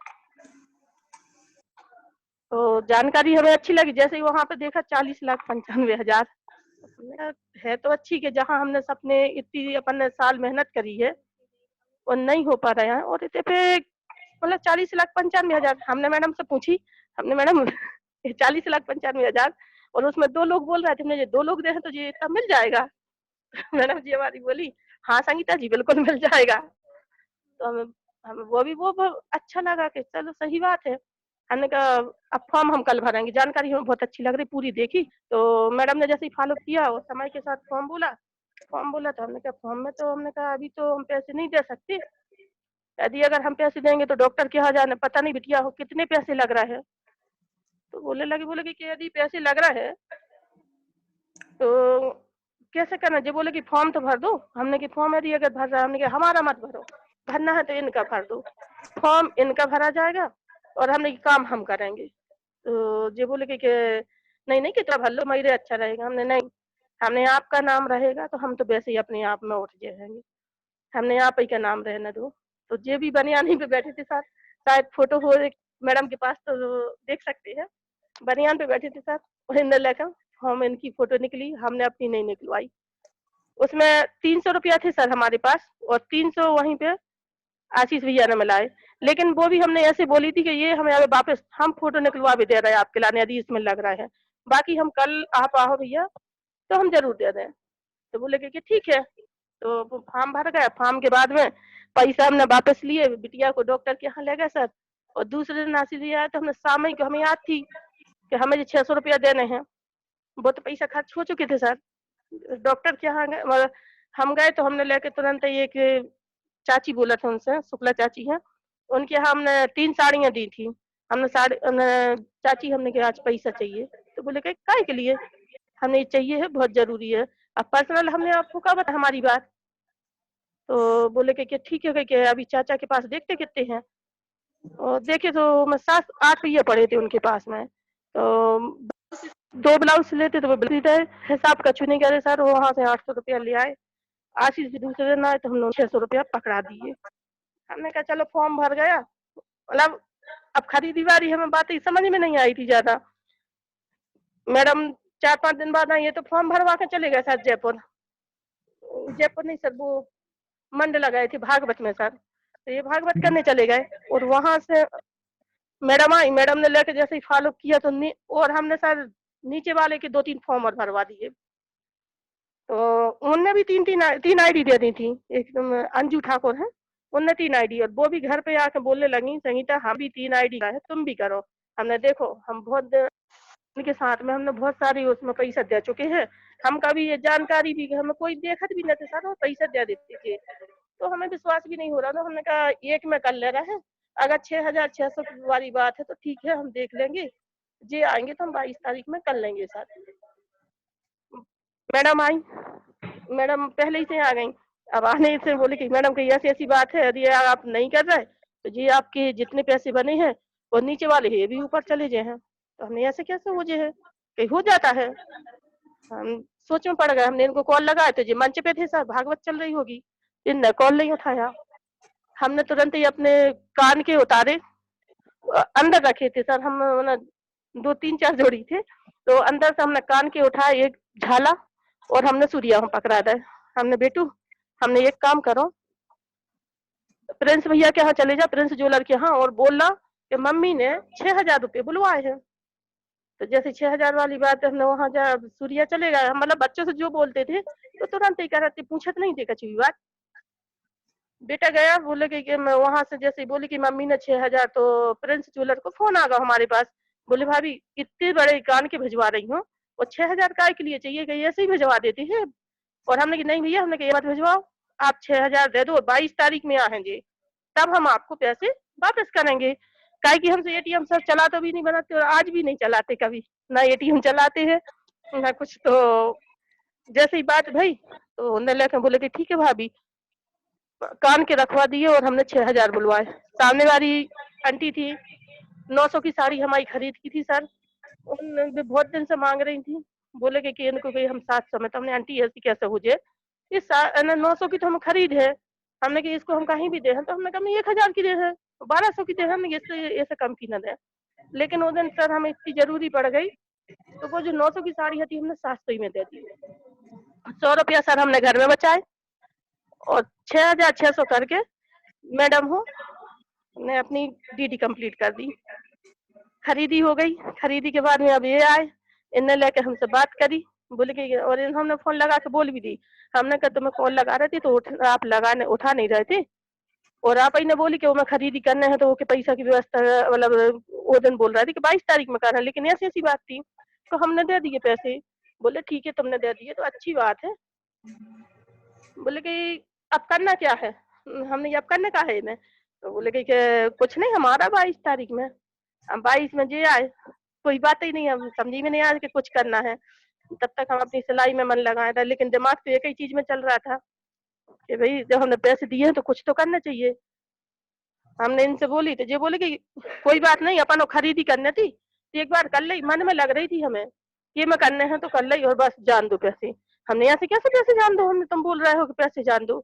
तो जानकारी हमें अच्छी लगी। जैसे ही वहां पे देखा 40,95,000, है तो अच्छी कि जहाँ हमने सपने इतनी अपन ने साल मेहनत करी है और नहीं हो पा रहा है, और इतने पे मतलब 40,95,000। हमने मैडम से पूछी, हमने मैडम 40,95,000, और उसमें 2 लोग बोल रहे थे, हमने ये 2 लोग दे तो ये इतना मिल जाएगा? मैडम जी हमारी बोली हाँ संगीता जी बिल्कुल मिल जाएगा। तो हमें वो अच्छा लगा कि चलो सही बात है। हमने कहा अब फॉर्म हम कल भरेंगे, जानकारी हमें बहुत अच्छी लग रही, पूरी देखी। तो मैडम ने जैसे ही फॉलो किया और समय के साथ फॉर्म बोला, तो हमने कहा फॉर्म में तो हमने कहा अभी तो हम पैसे नहीं दे सकते, यदि अगर हम पैसे देंगे तो डॉक्टर के यहाँ जाना, पता नहीं बिटिया हो कितने पैसे लग रहा है। तो बोले कि यदि पैसे लग रहा है तो कैसे करना? जी बोले कि फॉर्म तो भर दो। हमने कि फॉर्म यदि अगर भर रहा है, हमने कि हमारा मत भरो, भरना है तो इनका भर दो, फॉर्म इनका भरा जाएगा और हमने काम हम करेंगे। तो जी बोले कि नहीं नहीं कितना भर लो, मेरे अच्छा रहेगा। हमने नहीं, हमने आपका नाम रहेगा तो हम तो वैसे ही अपने आप में उठ जाएंगे, हमने आप ही का नाम रहने दो। तो जे भी बनियानी पे बैठे थे सर, शायद फोटो हो मैडम के पास तो देख सकते हैं, बनियान पे बैठे थे सर, और इंदर लेकर हम इनकी फोटो निकली, हमने अपनी नहीं निकलवाई। उसमें 300 रुपया थे सर हमारे पास, और 300 वहीं पे आशीष भैया ने मिलाए। लेकिन वो भी हमने ऐसे बोली थी कि ये हमें अगर वापस हम फोटो निकलवा भी दे रहे हैं आपके लाने, यदि इसमें लग रहा है, बाकी हम कल आप आओ भैया तो हम जरूर दे दें। तो बोले कि ठीक है। तो फॉर्म भर गए, फॉर्म के बाद में पैसा हमने वापस लिए, बिटिया को डॉक्टर के यहाँ ले गए सर। और दूसरे दिन आशीष भैया आए तो हमने सामयिक को हमें याद थी कि हमें जो 600 रुपया देने हैं, वो तो पैसा खर्च हो चुके थे सर। डॉक्टर के यहाँ गए, हम गए तो हमने लेके तुरंत एक चाची बोला था उनसे, शुक्ला चाची हैं, उनके यहाँ हमने 3 साड़ियाँ दी थी। हमने चाची हमने कहा आज पैसा चाहिए, तो बोले कि काय के लिए? हमें चाहिए है, बहुत जरूरी है। अब पर्सनल हमने आपको कहा बता हमारी बात। तो बोले कि ठीक है कि अभी चाचा के पास देखते कितने हैं, और देखे तो मैं 7-8 रुपये पड़े थे उनके पास में। तो 2 ब्लाउज लेते तो वो हिसाब का नहीं करे सर, वो वहां से 800 रुपया ले आए। आशीष भी दूसरे दिन आए तो हम लोग 600 रुपया पकड़ा दिए। हमने कहा चलो फॉर्म भर गया, मतलब अब खरीदी बारी हमें बातें समझ में नहीं आई थी ज्यादा। मैडम 4-5 दिन बाद आई, ये तो फॉर्म भरवा के चले गए सर जयपुर नहीं सर, वो मंडला गए थे भागवत में सर, तो ये भागवत करने चले गए। और वहां से मैडम आई, मैडम ने लेके जैसे ही फॉलो किया तो और हमने सर नीचे वाले के 2-3 फॉर्म और भरवा दिए। तो उनने भी 3 आईडी दे दी थी, एक अंजू ठाकुर है, उनने 3 आईडी, और वो भी घर पे आके बोलने लगी संगीता हम भी 3 आईडी का है, तुम भी करो। हमने देखो हम बहुत उनके साथ में हमने बहुत सारी उसमें पैसा दे चुके हैं। हम कभी ये जानकारी भी हमें कोई देखत भी नहीं थे सर, वो पैसा दे देते थे, तो हमें विश्वास भी नहीं हो रहा था। हमने कहा एक में कर ले रहे हैं, अगर 6,600 वाली बात है तो ठीक है, हम देख लेंगे, जे आएंगे तो हम 22 तारीख में कर लेंगे सर। मैडम आई, मैडम पहले ही से आ गई। अब आने से बोले कि मैडम कही ऐसी ऐसी बात है, यदि आप नहीं कर रहे तो जी आपके जितने पैसे बने हैं और नीचे वाले ये भी ऊपर चले गए हैं। तो हमने ऐसे कैसे हो जाए है, कहीं हो जाता है। हम सोच में पड़ गए। हमने इनको कॉल लगाया तो जी मंच पे थे सर, भागवत चल रही होगी, इनने कॉल नहीं उठाया। हमने तुरंत ही अपने कान के उतारे, अंदर रखे थे सर, हम 2-3-4 जोड़ी थे, तो अंदर से हमने कान के उठाए एक झाला और हमने सूर्या हम पकड़ा दे। हमने बेटू हमने एक काम करो, प्रिंस भैया के यहाँ चले जा, प्रिंस ज्वेलर के यहाँ, और बोलना कि मम्मी ने 6,000 रुपये बुलवाए हैं। तो जैसे 6,000 वाली बात हमने वहां जा सूर्या चले गए। हम मतलब बच्चों से जो बोलते थे तो तुरंत ही कह रहे थे, पूछत नहीं थे कछ भी बात। बेटा गया, बोले कि मैं वहां से जैसे ही बोली कि मम्मी ने 6,000, तो प्रिंस ज्वेलर को फोन आ गया हमारे पास। बोले भाभी इतने बड़े कान के भिजवा रही हूँ और 6,000 काय के लिए चाहिए, कहीं ऐसे ही भिजवा देती है। और हमने कि नहीं भैया, हमने ये मत भिजवाओ, आप 6,000 दे दो, 22 तारीख में आएंगे तब हम आपको पैसे वापस करेंगे। काहे कि हमसे एटीएम सर चला तो भी नहीं बनाते और आज भी नहीं चलाते कभी, ना एटीएम चलाते हैं ना कुछ। तो जैसे ही बात भई तो उन्हें लेकर बोले कि ठीक है भाभी, कान के रखवा दिए और हमने 6,000 बुलवाए। सामने वाली आंटी थी, 900 की साड़ी हमारी खरीद की थी सर, उन भी बहुत दिन से मांग रही थी। बोले कि इनको कही हम 700 में, तो हमने आंटी ऐसी कैसे हो जाए, इस 900 की तो हम खरीद है, हमने कि इसको हम कहीं भी दे हैं, तो हमने कहा 1,000 की दे है, 1,200 की दे है, हमने ऐसे कम की न दे। लेकिन वो दिन सर हमें इतनी जरूरी पड़ गई, तो वो जो 900 की साड़ी थी हमने 700 ही में दे दी। 100 रुपया सर हमने घर में बचाए और 6,600 करके मैडम हो ने अपनी डीडी कंप्लीट कर दी। खरीदी हो गई। खरीदी के बाद में अब ये आए, इनने लेके हमसे बात करी, बोले कि, और हमने फोन लगा के बोल भी दी। हमने कहा तुम्हें कॉल लगा रहे थे तो आप उठा नहीं रहे थे, और आप ही ने बोली कि वो मैं खरीदी करने है तो वो के पैसा की व्यवस्था, मतलब वो दिन बोल रहा थी कि 22 तारीख में करना, लेकिन ऐसी ऐसी बात थी तो हमने दे दिए पैसे। बोले ठीक है, तुमने दे दिए तो अच्छी बात है। बोले कि अब करना क्या है, हमने अब करने का है इन्हें, तो बोले कि कुछ नहीं, हमारा 22 तारीख में, हम 22 में जे आए, कोई बात ही नहीं, हम समझी में नहीं आया कि कुछ करना है। तब तक हम अपनी सिलाई में मन लगाया था, लेकिन दिमाग तो एक ही चीज में चल रहा था कि भाई जब हमने पैसे दिए हैं तो कुछ तो करना चाहिए। हमने इनसे बोली तो ये बोले कि कोई बात नहीं, अपन खरीदी करनी थी, एक बार कर ली, मन में लग रही थी हमें ये मैं करने हैं तो कर ली, और बस जान दो पैसे। हमने यहाँ से कैसे पैसे जान दो, हमने तुम बोल रहे हो कि पैसे जान दो,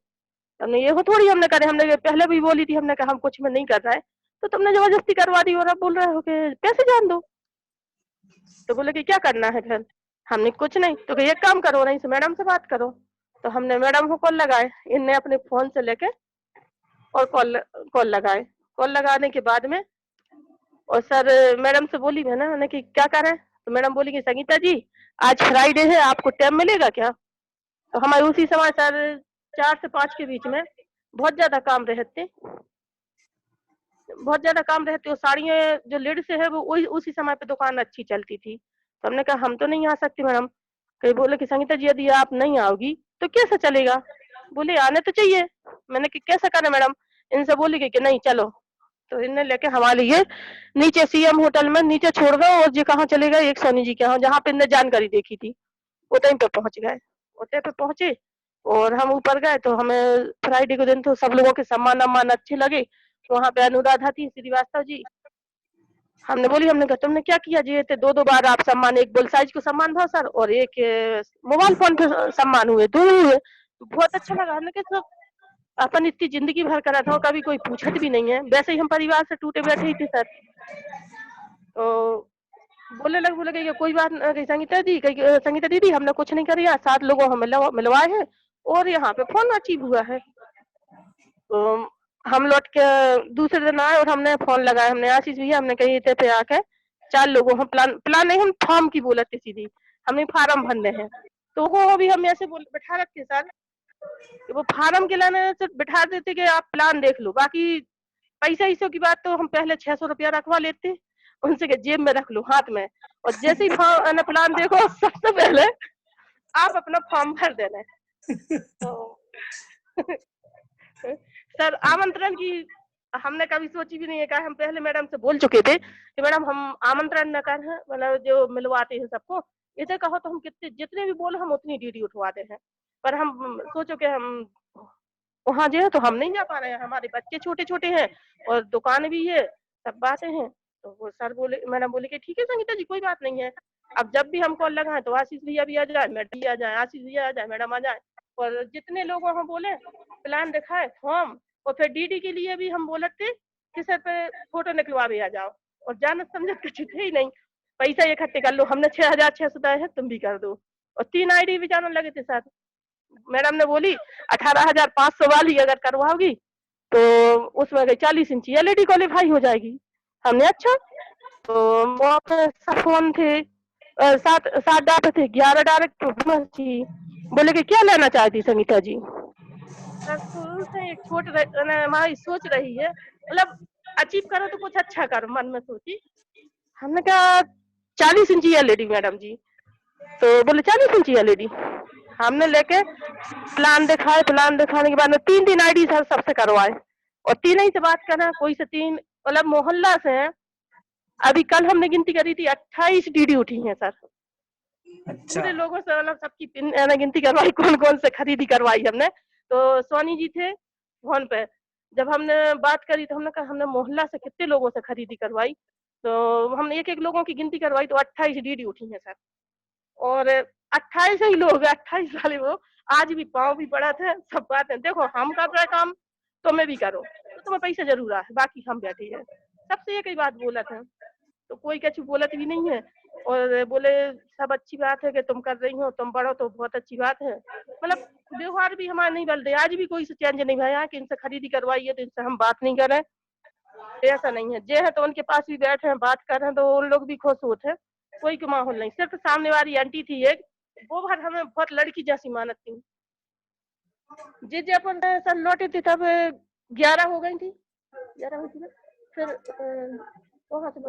हमने ये थोड़ी हमने करे, हमने पहले भी बोली थी, हमने कहा हम कुछ में नहीं कर रहा है, तो तुमने जबरदस्ती करवा दी और अब बोल रहे हो कि पैसे जान दो। तो बोले कि क्या करना है फिर, हमने कुछ नहीं, तो एक काम करो, नहीं से मैडम से बात करो। तो हमने मैडम को कॉल लगाए, इनने अपने फोन से लेके और कॉल लगाए। कॉल लगाने के बाद में और सर मैडम से बोली मैंने कि क्या करें, तो मैडम बोली कि संगीता जी आज फ्राइडे है, आपको टाइम मिलेगा क्या। तो हमारे उसी समय सर 4 से 5 के बीच में बहुत ज्यादा काम रहते, और साड़ियाँ जो लीड से है वो उसी समय पे दुकान अच्छी चलती थी। तो हमने कहा हम तो नहीं आ सकते मैडम। कहीं बोले कि संगीता जी यदि आप नहीं आओगी तो कैसे चलेगा, बोले आने तो चाहिए। मैंने कि कैसे करें मैडम, इनसे बोली कि नहीं चलो, तो इनने लेके हमारे लिए नीचे सीएम होटल में नीचे छोड़ गए, और ये कहाँ चले गए, एक सोनी जी के यहाँ, जहाँ पे इनने जानकारी देखी थी, उतहीं पे पहुंच गए। उतने पे पहुंचे और हम ऊपर गए, तो हमें फ्राइडे के दिन तो सब लोगों के सम्मान अच्छे लगे। वहां पे अनुराधा थी श्रीवास्तव जी, हमने बोली, हमने कहा तुमने क्या किया जी, थे 2-2 बार आप सम्मान, एक बुल साइज को सम्मान था सर और एक मोबाइल फोन पे सम्मान हुए, 2 हुए, बहुत अच्छा लगा। हमने कहा अपन इतनी जिंदगी भर करा था, कभी कोई पूछत भी नहीं है, वैसे ही हम परिवार से टूटे बैठे ही थे सर। तो बोले कि कोई बात नहीं संगीता दीदी हमने कुछ नहीं करा, 7 लोगों हम मिलवाए हैं और यहाँ पे फोन अचीव हुआ है। तो हम लौट के दूसरे दिन आए और हमने फोन लगाया, हमने आशीष भैया हमने कहीं इतने पे आके 4 लोगों हम प्लान नहीं, हम फॉर्म की बोलत थे सीधी, हमने फार्म भरने हैं, तो वो भी हम ऐसे बैठा रखते सर, वो फार्म के लाने से बैठा देते कि आप प्लान देख लो, बाकी पैसा की बात तो हम पहले 600 रुपया रखवा लेते उनसे कि जेब में रख लो, हाथ में, और जैसे ही प्लान देखो सबसे पहले आप अपना फॉर्म भर देना। तो सर आमंत्रण की हमने कभी सोची भी नहीं है। हम पहले मैडम से बोल चुके थे कि मैडम हम आमंत्रण न कर हैं, मतलब जो मिलवाते हैं सबको, इसे कहो तो हम कितने जितने भी बोलो हम उतनी डीडी उठवाते हैं, पर हम सोचो कि हम वहाँ जो है तो हम नहीं जा पा रहे हैं, हमारे बच्चे छोटे छोटे हैं और दुकान भी है, सब बातें हैं। तो वो सर बोले, मैडम बोले कि ठीक है संगीता जी कोई बात नहीं है, अब जब भी हम कॉल लगाएं तो आशीष भैया भी आ जाए, मैडम भी आ जाए, आशीष भैया आ जाए, मैडम आ जाए, और जितने लोग वहाँ बोले प्लान दिखाए फॉर्म, और फिर डीडी के लिए भी हम बोले थे कि सर पे फोटो निकलवा भी आ जाओ, और जानत समझत कुछ थे ही नहीं, पैसा इकट्ठे कर लो, हमने 6,600 दिए हैं, तुम भी कर दो, और 3 आईडी भी जानने लगे थे सर। मैडम ने बोली 18,500 वाली अगर करवाओगी तो उसमें 40 इंची एलईडी क्वालिफाई हो जाएगी। हमने अच्छा, तो वहाँ पे फोन थे, 7 डाटे थे, 11 डायरेक्ट थी। बोले कि क्या लेना चाहती संगीता जी? शुरू से एक छोट हमारी सोच रही है, मतलब अचीव करो तो कुछ अच्छा करो, मन में सोची। हमने कहा 40 इंची एलईडी मैडम जी, तो बोले 40 इंची एलईडी। हमने लेके प्लान दिखाए, प्लान दिखाने के बाद में 3 आईडी सर सबसे करवाए, और 3 ही से बात करना, कोई से 3, मतलब मोहल्ला से हैं। अभी कल हमने गिनती करी थी 28 डीडी उठी हैं सर। अच्छा। पूरे लोगों से, मतलब सबकी गिनती करवाई, कौन कौन से खरीदी करवाई हमने। तो सोनी जी थे फोन पे, जब हमने बात करी तो हमने कहा हमने मोहल्ला से कितने लोगों से खरीदी करवाई, तो हमने एक लोगों की गिनती करवाई तो 28 डीडी उठी है सर। और 28 ही लोग, 28 वाले वो आज भी पाँव भी पड़ा था, सब बात है। देखो हम कर रहे काम, तुम्हें भी करो, तो तुम्हें पैसा जरूर आ, बाकी हम बैठे हैं। सबसे एक ही बात बोला था, तो कोई कुछ बोलत भी नहीं है, और बोले सब अच्छी बात है कि तुम कर रही हो, तुम बढ़ो तो बहुत अच्छी बात है। मतलब व्यवहार भी हमारा नहीं बदलते, आज भी कोई से चेंज नहीं भाई कि इनसे खरीदी करवाई है तो इनसे हम बात नहीं करें, ऐसा नहीं है। जे है तो उनके पास भी बैठे हैं, बात कर रहे हैं, तो उन लोग भी खुश होते हैं, कोई का माहौल नहीं। सिर्फ सामने वाली आंटी थी एक, वो बार हमें बहुत लड़की जैसी मानत थी। जब अपन सर लौटे थे तब 11 हो गई थी, 11 हुई थी ना, फिर वहां से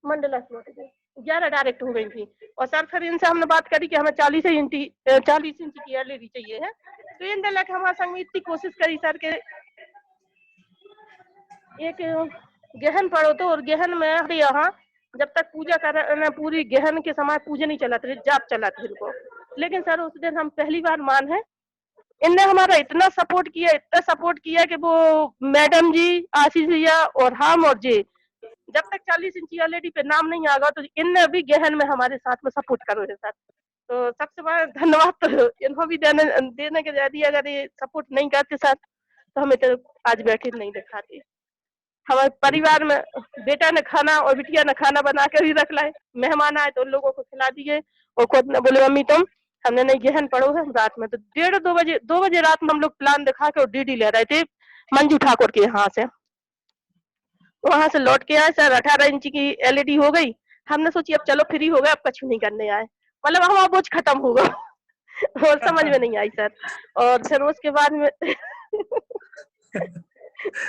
मंडला से लौटे थे, 11 डायरेक्ट हो गई थी। और सर फिर इनसे हमने बात करी कि हमें 40 इंच की एलईडी चाहिए है, तो इन लग हमारे संग में इतनी कोशिश करी सर के एक गहन पढ़ो तो, और गहन में यहाँ जब तक पूजा कर पूरी गहन के समय पूजा नहीं चला था, जाप चला था इनको। लेकिन सर उस दिन हम पहली बार मान है, इनने हमारा इतना सपोर्ट किया कि वो मैडम जी, आशीष भैया और हम और जे, जब तक 40 इंची एलईडी पे नाम नहीं आगा तो इनने भी गहन में हमारे साथ में सपोर्ट करो है सर। तो सबसे बड़ा धन्यवाद तो इनको भी देने के यदि अगर ये सपोर्ट नहीं करते सर तो हमें तो आज बैठे नहीं दिखाते। हमारे परिवार में बेटा ने खाना और बिटिया ने खाना बना कर ही रख लाए, मेहमान आए तो उन लोगों को खिला दिए, और खुद ने बोले मम्मी तुम, हमने नहीं गहन पढ़ो है रात में। तो 1:30-2 बजे रात में हम लोग प्लान दिखा के और डीडी ले रहे थे मंजू ठाकुर के यहाँ से। वहां से लौट के आए सर, 18 इंच की एलईडी हो गई। हमने सोची अब चलो फ्री हो गए, अब कुछ नहीं करने आए, मतलब हमारा बोझ खत्म होगा। और समझ में नहीं आई सर। और फिर उसके बाद में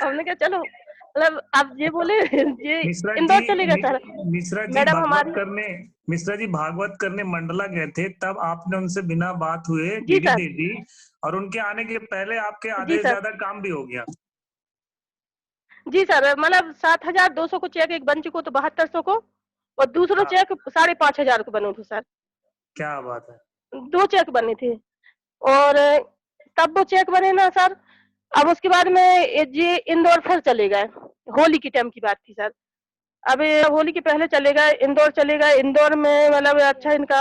हमने कहा चलो, मतलब अब ये बोले ये इंदौर चलेगा सर। मिश्रा जी मैडम भागवत हमारी, करने, मिश्रा जी भागवत करने मंडला गए थे, तब आपने उनसे बिना बात हुए जी डीडी सर। दे दी, और उनके आने के पहले आपके आधे जी से सर। ज्यादा काम भी हो गया। जी सर, मतलब 7,200 को चेक एक बन चुको तो 7200 को, और दूसरा हाँ। चेक 5,500 को बनो थे सर। क्या बात है। 2 चेक बने थे, और तब वो चेक बने ना सर। अब उसके बाद में ये इंदौर फिर चले गए, होली की टाइम की बात थी सर। अब होली के पहले चले गए, इंदौर चले गए। इंदौर में मतलब अच्छा इनका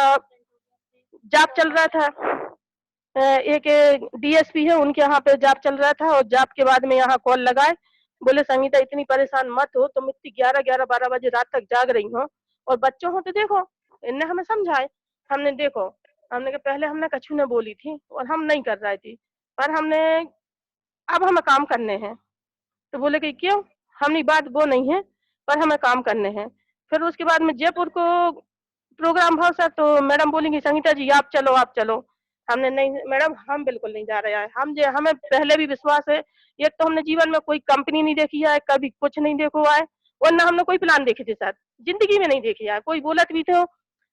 जाप चल रहा था, एक डीएसपी है उनके यहाँ पे जाप चल रहा था, और जाप के बाद में यहाँ कॉल लगाए, बोले संगीता इतनी परेशान मत हो, तुम इतनी 11-12 बजे रात तक जाग रही हो, और बच्चों हो तो देखो। इनने हमें समझाए, हमने देखो, हमने के पहले हमने कछु न बोली थी और हम नहीं कर रही थी, पर हमने अब हमें काम करने हैं। तो बोले कि क्यों? हमने बात वो नहीं है, पर हमें काम करने हैं। फिर उसके बाद में जयपुर को प्रोग्राम भाव सर, तो मैडम बोलेंगी संगीता जी आप चलो, आप चलो। हमने नहीं मैडम, हम बिल्कुल नहीं जा रहे हैं। हमें पहले भी विश्वास है, एक तो हमने जीवन में कोई कंपनी नहीं देखी है, कभी कुछ नहीं देखा हुआ है, और ना हमने कोई प्लान देखे थे सर, जिंदगी में नहीं देखे है। कोई बोलत भी थे,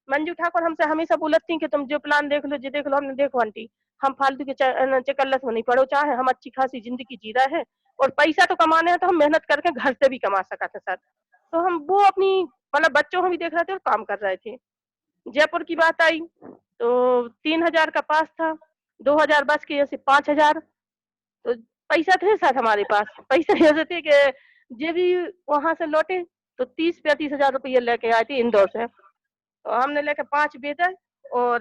मंजू ठाकुर हमसे हमेशा बोलत थी कि तुम जो प्लान देख लो, जो देख लो। हमने देखो आंटी, हम फालतू के चकल्लस में नहीं पड़ो, चाहे हम अच्छी खासी जिंदगी जी रहे हैं, और पैसा तो कमाने हैं तो हम मेहनत करके घर से भी कमा सका था सर। तो हम वो अपनी मतलब बच्चों को भी देख रहे थे और काम कर रहे थे। जयपुर की बात आई तो 3000 का पास था, 2000 बस के ऐसे 5000, तो पैसा थे सर हमारे पास। पैसे ऐसे थे कि जे भी वहां से लौटे तो 30-35 हजार रुपये लेके आए थे इंदौर से। तो हमने लेके 5 बेटे और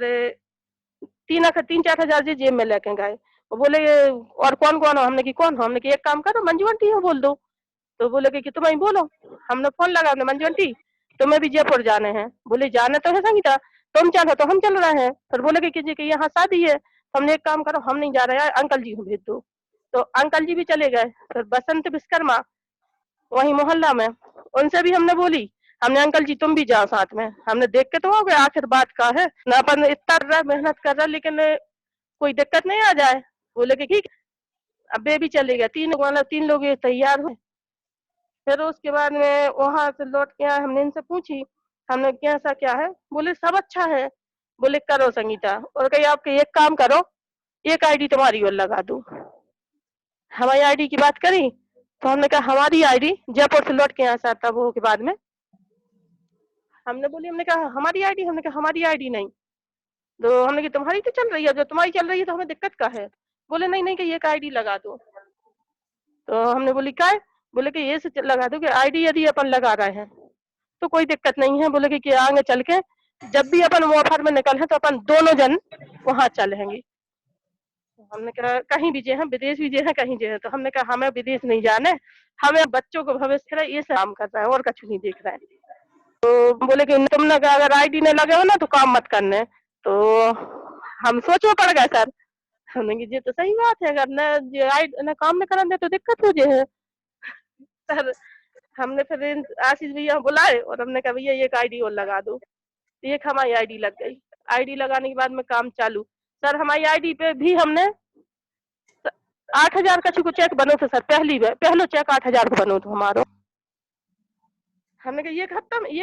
3-4 हजार जी जेब में लेके गए। वो बोले और कौन कौन हो? हमने की कौन हो? हमने की एक काम करो, मंजू आंटी हो बोल दो। तो बोले कि तुम ही बोलो। हमने फोन लगा, हमने मंजू आंटी तुम्हें भी जयपुर जाने हैं? बोले जाना तो है संगीता, तुम चलो तो हम चल रहे हैं। फिर बोले कि यहाँ शादी है। तो हमने एक काम करो, हम नहीं जा रहे हैं, अंकल जी को भेज दो। तो अंकल जी भी चले गए। फिर बसंत विश्वकर्मा वही मोहल्ला में, उनसे भी हमने बोली, हमने अंकल जी तुम भी जाओ साथ में। हमने देख के तो हो गए, आखिर बात का है ना, अपन इतना मेहनत कर रहा लेकिन कोई दिक्कत नहीं आ जाए। बोले कि ठीक। अब वे भी चले गए, 3 लोग तैयार हुए। फिर उसके बाद में वहां से लौट के आए, हमने इनसे पूछी, हमने क्या ऐसा क्या है? बोले सब अच्छा है। बोले करो संगीता, और कही आपके एक काम करो, एक आईडी तुम्हारी और लगा दूं। हमारी आईडी की बात करी तो हमने कहा हमारी आईडी, जयपुर से लौट के यहाँ से आता वो के बाद में हमने कहा हमारी आईडी, हमने कहा हमारी आईडी नहीं। तो हमने कहा तुम्हारी तो चल रही है, जो तुम्हारी चल रही है तो हमें दिक्कत का है? बोले नहीं नहीं कि एक आईडी लगा दो। तो हमने बोली क्या है? बोले कि ये से लगा दो कि आईडी यदि अपन लगा रहे हैं तो कोई दिक्कत नहीं है। बोले कि आगे चल के जब भी अपन ऑफर में निकल है तो अपन दोनों जन वहां चलेंगे। हमने कहा कहीं भी जे हैं, विदेश भी जे हैं, कहीं जे हैं। तो हमने कहा हमें विदेश नहीं जाने, हमें बच्चों को भविष्य ये से काम कर रहा है और कुछ नहीं देख रहा है। तो बोले कि तुमने अगर आईडी ने लगे हो ना तो काम मत करने। तो हम सोचो पड़ गए सर। हमने कहा ये तो सही बात है, अगर न काम में करन दे तो दिक्कत हो जाए सर। हमने फिर आशीष भैया बुलाए और हमने कहा भैया एक आईडी और लगा दो। एक हमारी आईडी लग गई। आईडी लगाने के बाद में काम चालू। सर हमारी आईडी पे भी हमने 8000 का चेक बनो थे सर, पहलो चेक 8000 का बनो था हमारो। हमने कहा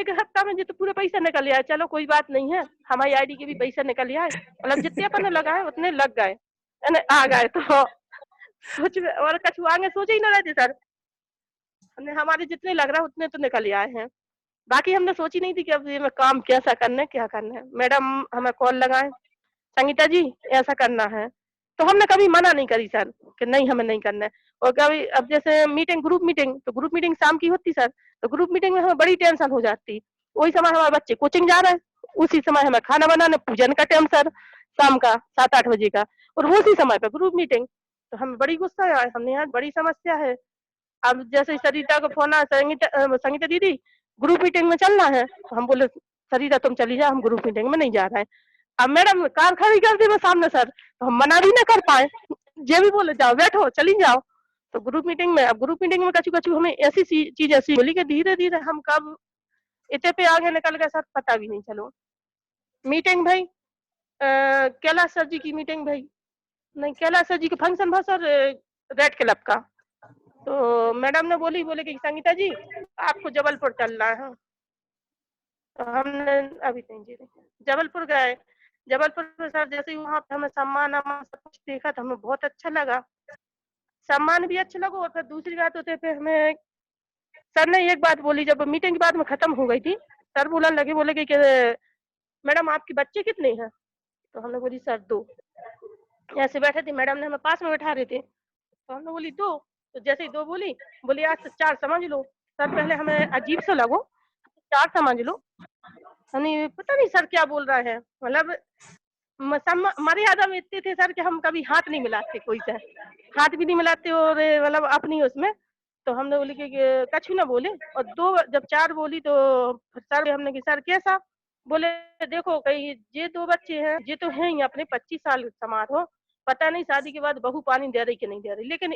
एक हफ्ता में जो तो पूरे पैसे निकल आए। चलो कोई बात नहीं है, हमारी आईडी के भी पैसे निकल आए, मतलब जितने अपन ने लगाए उतने लग गए, आ गए। तो सोच और कछु आगे सोचे ही ना रहे थे सर। हमने हमारे जितने लग रहा है उतने तो निकल आए हैं। बाकी हमने सोची नहीं थी कि अब ये में काम कैसा करना है, क्या करना है। मैडम हमें कॉल लगाए, संगीता जी ऐसा करना है, तो हमने कभी मना नहीं करी सर कि नहीं हमें नहीं करना है। और कभी अब जैसे मीटिंग, ग्रुप मीटिंग शाम की होती सर, तो ग्रुप मीटिंग में हमें बड़ी टेंशन हो जाती। वही समय हमारे बच्चे कोचिंग जा रहे हैं, उसी समय हमें खाना बनाना, पूजन का टाइम सर शाम का 7-8 बजे का, और उसी समय पे ग्रुप मीटिंग। तो हमें बड़ी गुस्सा आया, हमने यहाँ बड़ी समस्या है। अब जैसे सरिता को फोन आया, संगीता दीदी ग्रुप मीटिंग में चलना है। तो हम बोले सरिता तुम चली जाओ, हम ग्रुप मीटिंग में नहीं जा रहे हैं। अब मैडम कार खड़ी कर दी मैं सामने सर, तो हम मना भी ना कर पाए। जे भी बोले जाओ बैठो चली जाओ। तो ग्रुप मीटिंग में कछु हमें ऐसी चीज ऐसी बोली कि धीरे धीरे हम कब इतने पे आगे निकल गए सर, पता भी नहीं चलो। मीटिंग भाई कैलाश सर जी की मीटिंग भाई, नहीं कैलाश सर जी का फंक्शन था सर रेड क्लब का। तो मैडम ने बोले कि संगीता जी आपको जबलपुर चलना है। तो हमने अभी नहीं जी जबलपुर गए। जबलपुर में सर जैसे ही वहाँ पे हमें सम्मान सब कुछ देखा तो हमें बहुत अच्छा लगा, सम्मान भी अच्छा लगा। और फिर दूसरी बात होते पे हमें सर ने एक बात बोली, जब मीटिंग की बात में खत्म हो गई थी, सर बोले कि मैडम आपके बच्चे कितने हैं? तो हमने बोली सर 2। ऐसे बैठे थे, मैडम ने हमें पास में बैठा रहे थे, तो हमने बोली 2। तो जैसे ही 2 बोली आज से 4 समझ लो। सर पहले हमें अजीब सा लगो, 4 समझ लो। हमें पता नहीं सर क्या बोल रहा है, मतलब मर्यादा में इतने थे सर कि हम कभी हाथ नहीं मिलाते, कोई से हाथ भी नहीं मिलाते, और मतलब अपनी उसमें। तो हमने बोली कि कछु ना बोले, और 2 जब 4 बोली तो सर हमने कि सर कैसा? बोले देखो कहीं ये 2 बच्चे हैं, ये तो हैं ही अपने 25 साल समारोह, पता नहीं शादी के बाद बहू पानी दे रही कि नहीं दे रही, लेकिन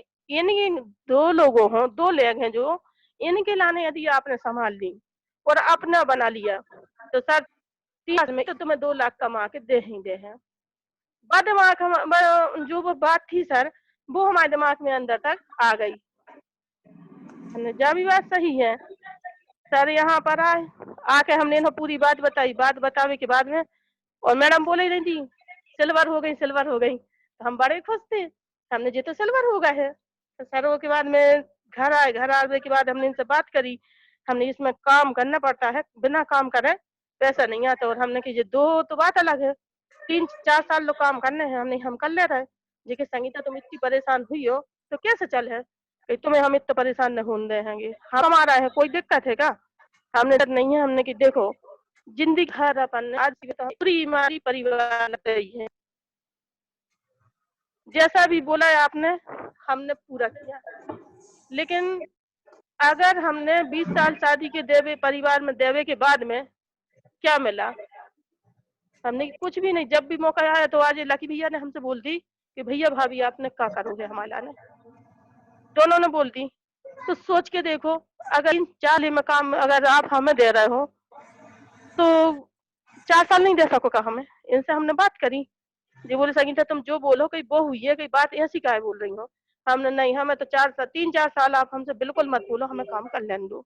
इन 2 लोगों हो, 2 लेग हैं जो इनके लाने यदि आपने संभाल ली और अपना बना लिया तो सर 30 में तो तुम्हें 2 लाख कमा के दे ही दे हैं। बात दिमाग जो वो बात थी सर, वो हमारे दिमाग में अंदर तक आ गई। हमने जब भी बात सही है सर, यहाँ पर आके हमने इन्हें पूरी बात बताई। बात बतावे के बाद में और मैडम बोले रही थी सिल्वर हो गई, सिल्वर हो गई। तो हम बड़े खुश थे, हमने ये तो सिल्वर हो गए है। तो सर वो के बाद में घर आए, घर आने के बाद हमने इनसे बात करी, हमने इसमें काम करना पड़ता है, बिना काम करे पैसा नहीं आता। और हमने कि ये दो तो बात अलग है, 3-4 साल लोग काम करने हैं, हमने हम कर ले रहे। जी कि संगीता तुम इतनी परेशान हुई हो तो कैसे चल है कि तुम्हें हम इतना परेशान नहीं होने देंगे, हम हमारा है, कोई दिक्कत है क्या? हमने डर नहीं है, हमने कि देखो जिंदगी हर अपन आज की तो पूरी हमारी परिवार लग रही है, जैसा भी बोला है आपने हमने पूरा किया। लेकिन अगर हमने 20 साल शादी के देवे परिवार में देवे के बाद में क्या मिला? हमने कुछ भी नहीं। जब भी मौका आया तो आज लकी भैया ने हमसे बोल दी कि भैया भाभी आपने क्या करोगे हमारे लाने, दोनों ने बोल दी। तो सोच के देखो, अगर इन 4 में काम अगर आप हमें दे रहे हो तो 4 साल नहीं दे सकोगा हमें। इनसे हमने बात करी, जी बोले संगीता तुम जो बोलो कहीं वो हुई है, कहीं बात ऐसी काहे बोल रही हो? हमने नहीं, हमें तो 3-4 साल आप हमसे बिल्कुल मत बोलो, हमें काम कर लेने दो।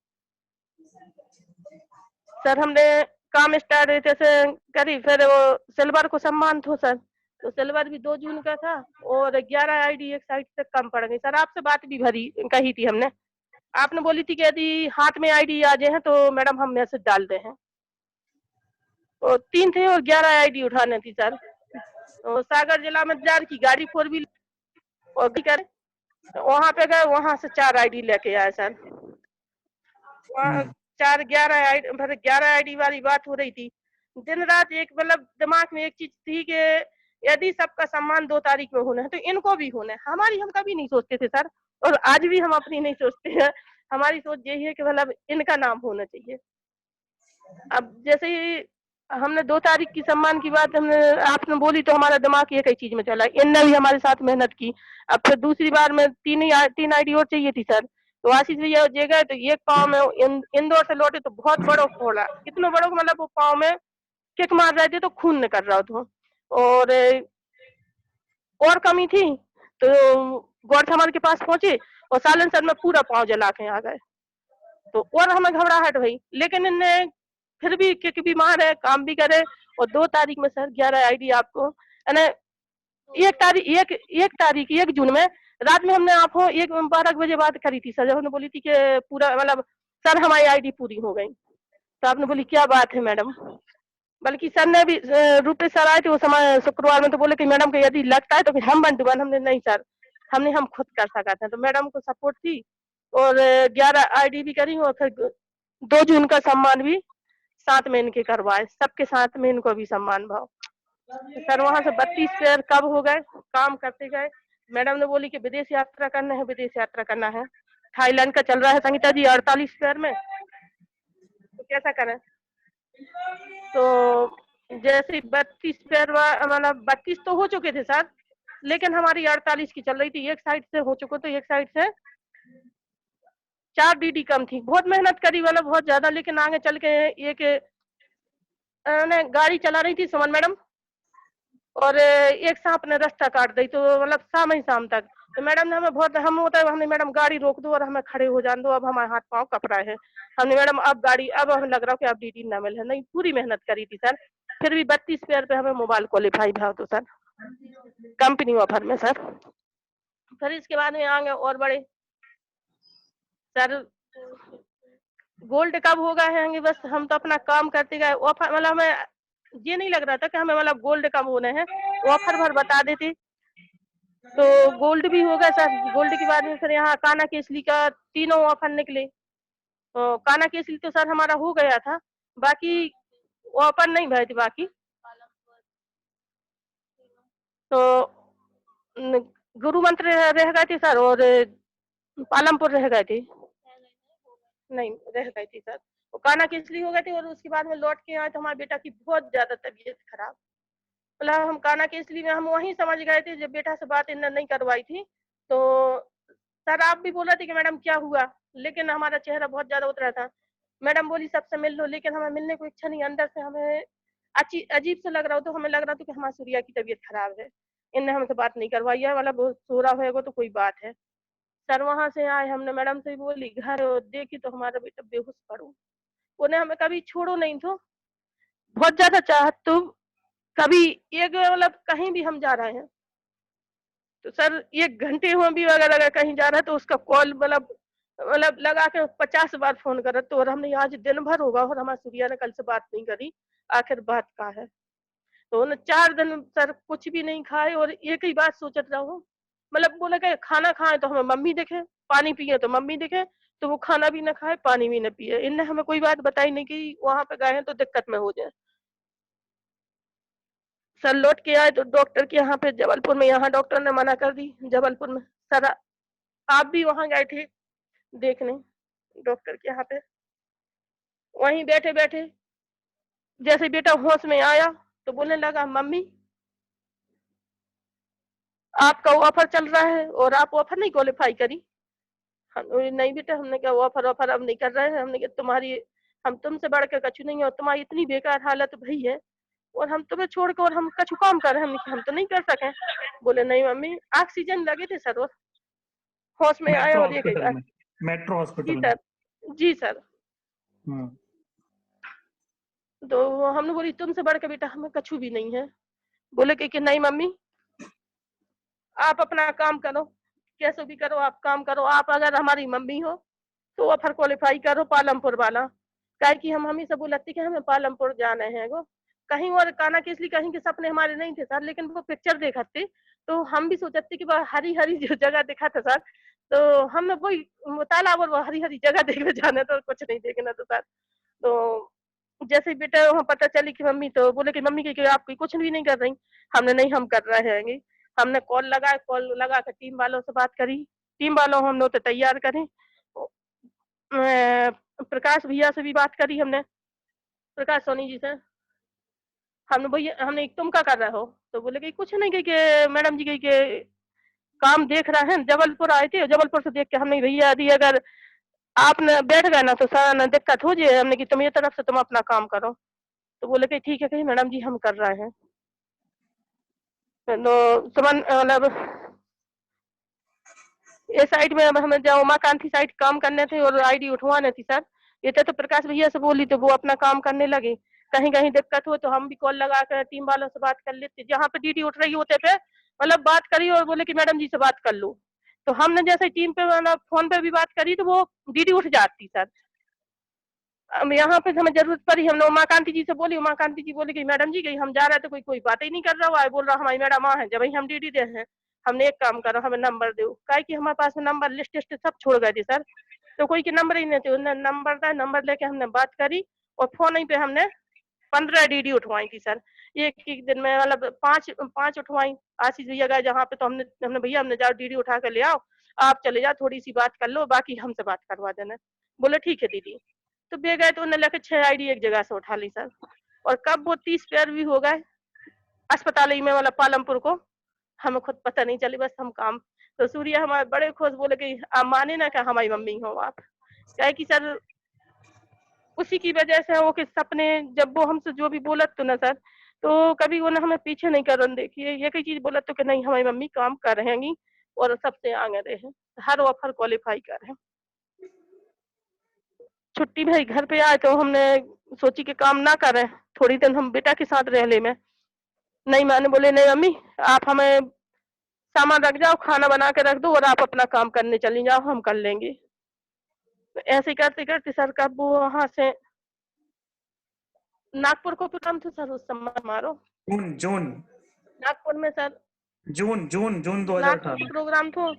सर हमने काम स्टार्ट जैसे करी, फिर वो सिल्वर को सम्मान था सर, तो सिल्वर भी 2 जून का था और 11 आईडी एक साइड से कम पड़ गई। सर आपसे बात भी कही थी हमने, आपने बोली थी कि यदि हाथ में आईडी आ जाए तो मैडम हम मैसेज डाल दे हैं। और 3 थे और 11 आईडी उठाने थी सर। तो सागर जिला में जार की गाड़ी 4 व्हीलर और कर वहां पे गए, वहां से 4 आईडी लेके आए सर। वहाँ 11 आईडी वाली बात हो रही थी। दिन रात एक मतलब दिमाग में एक चीज थी कि यदि सबका सम्मान 2 तारीख में होना है तो इनको भी होना है। हमारी हम कभी नहीं सोचते थे सर, और आज भी हम अपनी नहीं सोचते हैं। हमारी सोच यही है कि मतलब इनका नाम होना चाहिए। अब जैसे ही हमने 2 तारीख की सम्मान की बात हमने आपने बोली तो हमारा दिमाग एक ही चीज में चला। इनने भी हमारे साथ मेहनत की। अब फिर दूसरी बार में 3 आईडी और चाहिए थी सर, तो आशीष भैया जे गए तो एक पाँव में इंदौर से लौटे तो बहुत बड़ो फोड़ा, कितना बड़ो मतलब वो पाँव में किक मार रहे थे तो खून निकल रहा था। और कमी थी तो गौरथमल के पास पहुंचे और सालनसर में पूरा पाँव जला के आ गए, तो और हमें घबराहट हुई। लेकिन इनने फिर भी किक भी मारे, काम भी करे। और 2 तारीख में सर 11 आईडी आपको 1 जून में रात में हमने आपको 12 बजे बात करी थी सर, जब हमने बोली थी कि पूरा मतलब सर हमारी आईडी पूरी हो गई। तो आपने बोली क्या बात है मैडम, बल्कि सर ने भी रूपेश सर आए थे उस समय शुक्रवार में, तो बोले कि मैडम को यदि लगता है तो फिर हम बन दुकान। हमने नहीं सर, हम खुद कर सकते हैं। तो मैडम को सपोर्ट थी और 11 आईडी भी करी और फिर 2 जून का सम्मान भी साथ में इनके करवाए, सबके साथ में इनको भी सम्मान भाव। सर वहां से 32 पेयर कब हो गए, काम करते गए। मैडम ने बोली कि विदेश यात्रा करना है, विदेश यात्रा करना है। थाईलैंड का चल रहा है संगीता जी 48 पेयर में, तो कैसा करें? तो जैसे 32 पेयर मतलब 32 तो हो चुके थे सर, लेकिन हमारी 48 की चल रही थी। एक साइड से हो चुके तो एक साइड से 4 डीडी कम थी। बहुत मेहनत करी वाला बहुत ज्यादा, लेकिन आगे चल के एक गाड़ी चला रही थी सुमन मैडम और एक सांप ने रास्ता काट दी, तो मतलब शाम ही शाम तक। तो मैडम ने हमें बहुत हम होता है हमने मैडम गाड़ी रोक दो और हमें खड़े हो जाने दो, अब हमारे हाथ पाँव कप रहे हैं। हमने मैडम अब गाड़ी अब हमें लग रहा है कि अब डीडी ना मिले। नहीं पूरी मेहनत करी थी सर, फिर भी 32 पेयर पे हमें मोबाइल क्वालिफाई भाव तो सर कंपनी ऑफर में सर। फिर इसके बाद में आगे और बड़े सर गोल्ड कब होगा है, बस हम तो अपना काम करते गए। ऑफर मतलब हमें ये नहीं लग रहा था कि हमें मतलब गोल्ड कब होने हैं, ऑफर भर बता देते तो गोल्ड भी होगा सर। गोल्ड के बाद में फिर यहाँ काना केसली का तीनों ऑफर निकले। तो काना केसली तो सर हमारा हो गया था, बाकी ऑफर नहीं भरे थे बाकी। तो गुरु मंत्र रह गए थे सर और पालमपुर रह गए थे, नहीं रह गई थी सर। वो काना केसली हो गए थे और उसके बाद में लौट के आए तो हमारे बेटा की बहुत ज्यादा तबीयत खराब। मतलब हम काना केसली में हम वहीं समझ गए थे जब बेटा से बात इन्होंने नहीं करवाई थी। तो सर आप भी बोल रहे थे कि मैडम क्या हुआ, लेकिन हमारा चेहरा बहुत ज्यादा उतरा था। मैडम बोली सबसे मिल लो, लेकिन हमें मिलने को इच्छा नहीं, अंदर से हमें अजीब सा लग रहा हो, तो हमें लग रहा था कि हमारी सूर्या की तबीयत खराब है, इनने हमसे बात नहीं करवाई है, मतलब सो रहा होगा तो कोई बात है। सर वहां से आए, हमने मैडम से बोली, घर देखी तो हमारा बेटा बेहोश पड़ो, उन्हें हमें कभी छोड़ो नहीं तो बहुत ज्यादा चाहत, तो कभी एक मतलब कहीं भी हम जा रहे हैं तो सर 1 घंटे में भी अगर कहीं जा रहा है तो उसका कॉल मतलब लगा के 50 बार फोन करा, तो और हमने आज दिन भर होगा और हमारी सूर्या ने कल से बात नहीं करी, आखिर बात का है। तो उन्हें 4 दिन सर कुछ भी नहीं खाए और एक ही बात सोचत रहो, मतलब बोले कि खाना खाए तो हमें मम्मी दिखे, पानी पिए तो मम्मी दिखे, तो वो खाना भी ना खाए पानी भी ना पिए। इनने हमें कोई बात बताई नहीं कि वहां पे गए हैं तो दिक्कत में हो जाए। सर लौट के आए तो डॉक्टर के यहाँ पे जबलपुर में, यहाँ डॉक्टर ने मना कर दी जबलपुर में। सर आप भी वहां गए थे देखने डॉक्टर के यहाँ पे, वहीं बैठे बैठे जैसे बेटा होश में आया तो बोलने लगा, मम्मी आपका ऑफर चल रहा है और आप ऑफर नहीं क्वालिफाई करी। नहीं बेटा, हमने क्या ऑफर ऑफर अब नहीं कर रहे हैं, हमने क्या तुम्हारी, हम तुमसे बढ़ के कछु नहीं है और तुम्हारी इतनी बेकार हालत भई है और हम तुम्हें छोड़ के और हम कछु काम कर रहे हैं, हम तो नहीं कर सके। बोले नहीं मम्मी, ऑक्सीजन लगे थे सर और होश में आया मेट्रो और ये कही हॉस्पिटल में, मेट्रो जी हॉस्पिटल में। सर, जी सर। तो हमने बोली तुमसे बढ़ के बेटा हमें कछु भी नहीं है। बोले कि नहीं मम्मी आप अपना काम करो, कैसे भी करो आप काम करो, आप अगर हमारी मम्मी हो तो ऑफर क्वालिफाई करो पालमपुर वाला। कहे कि हम हमेशा बोलते कि हमें पालमपुर जाना है, वो कहीं और काना के इसलिए कहीं के सपने हमारे नहीं थे सर, लेकिन वो पिक्चर देखते तो हम भी सोचते कि वह हरी हरी जो जगह देखा था सर, तो हमें वही तालाब और वो हरी हरी जगह देखने जाना तो कुछ नहीं देखना था सर। तो जैसे ही बेटा वहाँ पता चली कि मम्मी, तो बोले कि मम्मी की आप कोई कुछ भी नहीं कर रही। हमने नहीं, हम कर रहे हैं। हमने कॉल लगा कर टीम वालों से बात करी, टीम वालों हम लोग तो तैयार करें। प्रकाश भैया से भी बात करी हमने, प्रकाश सोनी जी से। हमने भैया हमने तुम क्या कर रहे हो, तो बोले कि कुछ नहीं, कि मैडम जी के काम देख रहे हैं, जबलपुर आए थे, जबलपुर से देख के हमने भैया यदि अगर आप न बैठ गए ना तो सारा दिक्कत हो जाए, हमने कि तुम ये तरफ से तुम अपना काम करो। तो बोले कि ठीक है कहीं मैडम जी हम कर रहे हैं। तो सुमन मतलब ये साइड में अब हमें जो उमाकांति साइड काम करने थे और आईडी उठवाने थी सर, ये तो प्रकाश भैया से बोली तो वो अपना काम करने लगे। कहीं कहीं दिक्कत हो तो हम भी कॉल लगा कर टीम वालों से बात कर लेते, जहाँ पे डीडी उठ रही होते पे मतलब बात करी और बोले कि मैडम जी से बात कर लो। तो हमने जैसे टीम पे मतलब फोन पे भी बात करी तो वो डीडी उठ जाती सर। अब यहाँ पे हमें जरूरत पड़ी, हमने उमाकांति जी से बोली, उमाकांति जी बोली कि मैडम जी हम जा रहे थे, कोई बात ही नहीं कर रहा है, बोल रहा हमारी मैडम वहाँ है, जब हम डीडी दे हैं। हमने एक काम करो हमें नंबर दो, काहे कि हमारे पास में नंबर लिस्ट सब छोड़ गए थे सर, तो कोई के नंबर ही नहीं थे। उन्होंने नंबर था, नंबर लेके हमने बात करी और फोन ही पे हमने 15 डीडी उठवाई थी सर। एक दिन में मतलब 5 उठवाई। आशीष भैया गए जहाँ पे, तो हमने भैया हमने जाओ डीडी उठा कर ले आओ, आप चले जाओ थोड़ी सी बात कर लो, बाकी हमसे बात करवा देना। बोले ठीक है दीदी। तो बे गए तो उन्हें लेकर 6 आईडी एक जगह से उठा ली सर, और कब वो 30 पैर भी हो गए अस्पताल ही में मतलब पालमपुर को, हमें खुद पता नहीं चली, बस हम काम। तो सूर्या हमारे बड़े खुश, बोले कि आप माने ना कि हमारी मम्मी हो आप, क्या कि सर उसी की वजह से वो के सपने जब वो हमसे जो भी बोलत तो ना सर, तो कभी उन्हें हमें पीछे नहीं कर देखिए, ये कई चीज बोलत तो कि नहीं हमारी मम्मी काम कर रहेंगी और सबसे आगे रहे, हर ऑफर क्वालिफाई कर रहे हैं। छुट्टी भाई घर पे आए तो हमने सोची कि काम ना करें, थोड़ी दिन हम बेटा के साथ रह ले में। नहीं मैंने बोले नहीं मम्मी आप हमें सामान रख जाओ, खाना बना के रख दो और आप अपना काम करने चली जाओ, हम कर लेंगे। तो ऐसे करते करते सर कब वो वहां से नागपुर को प्रोग्राम था सर उस समय हमारो, जून नागपुर में सर, जून 2018 नागपुर प्रोग्राम था।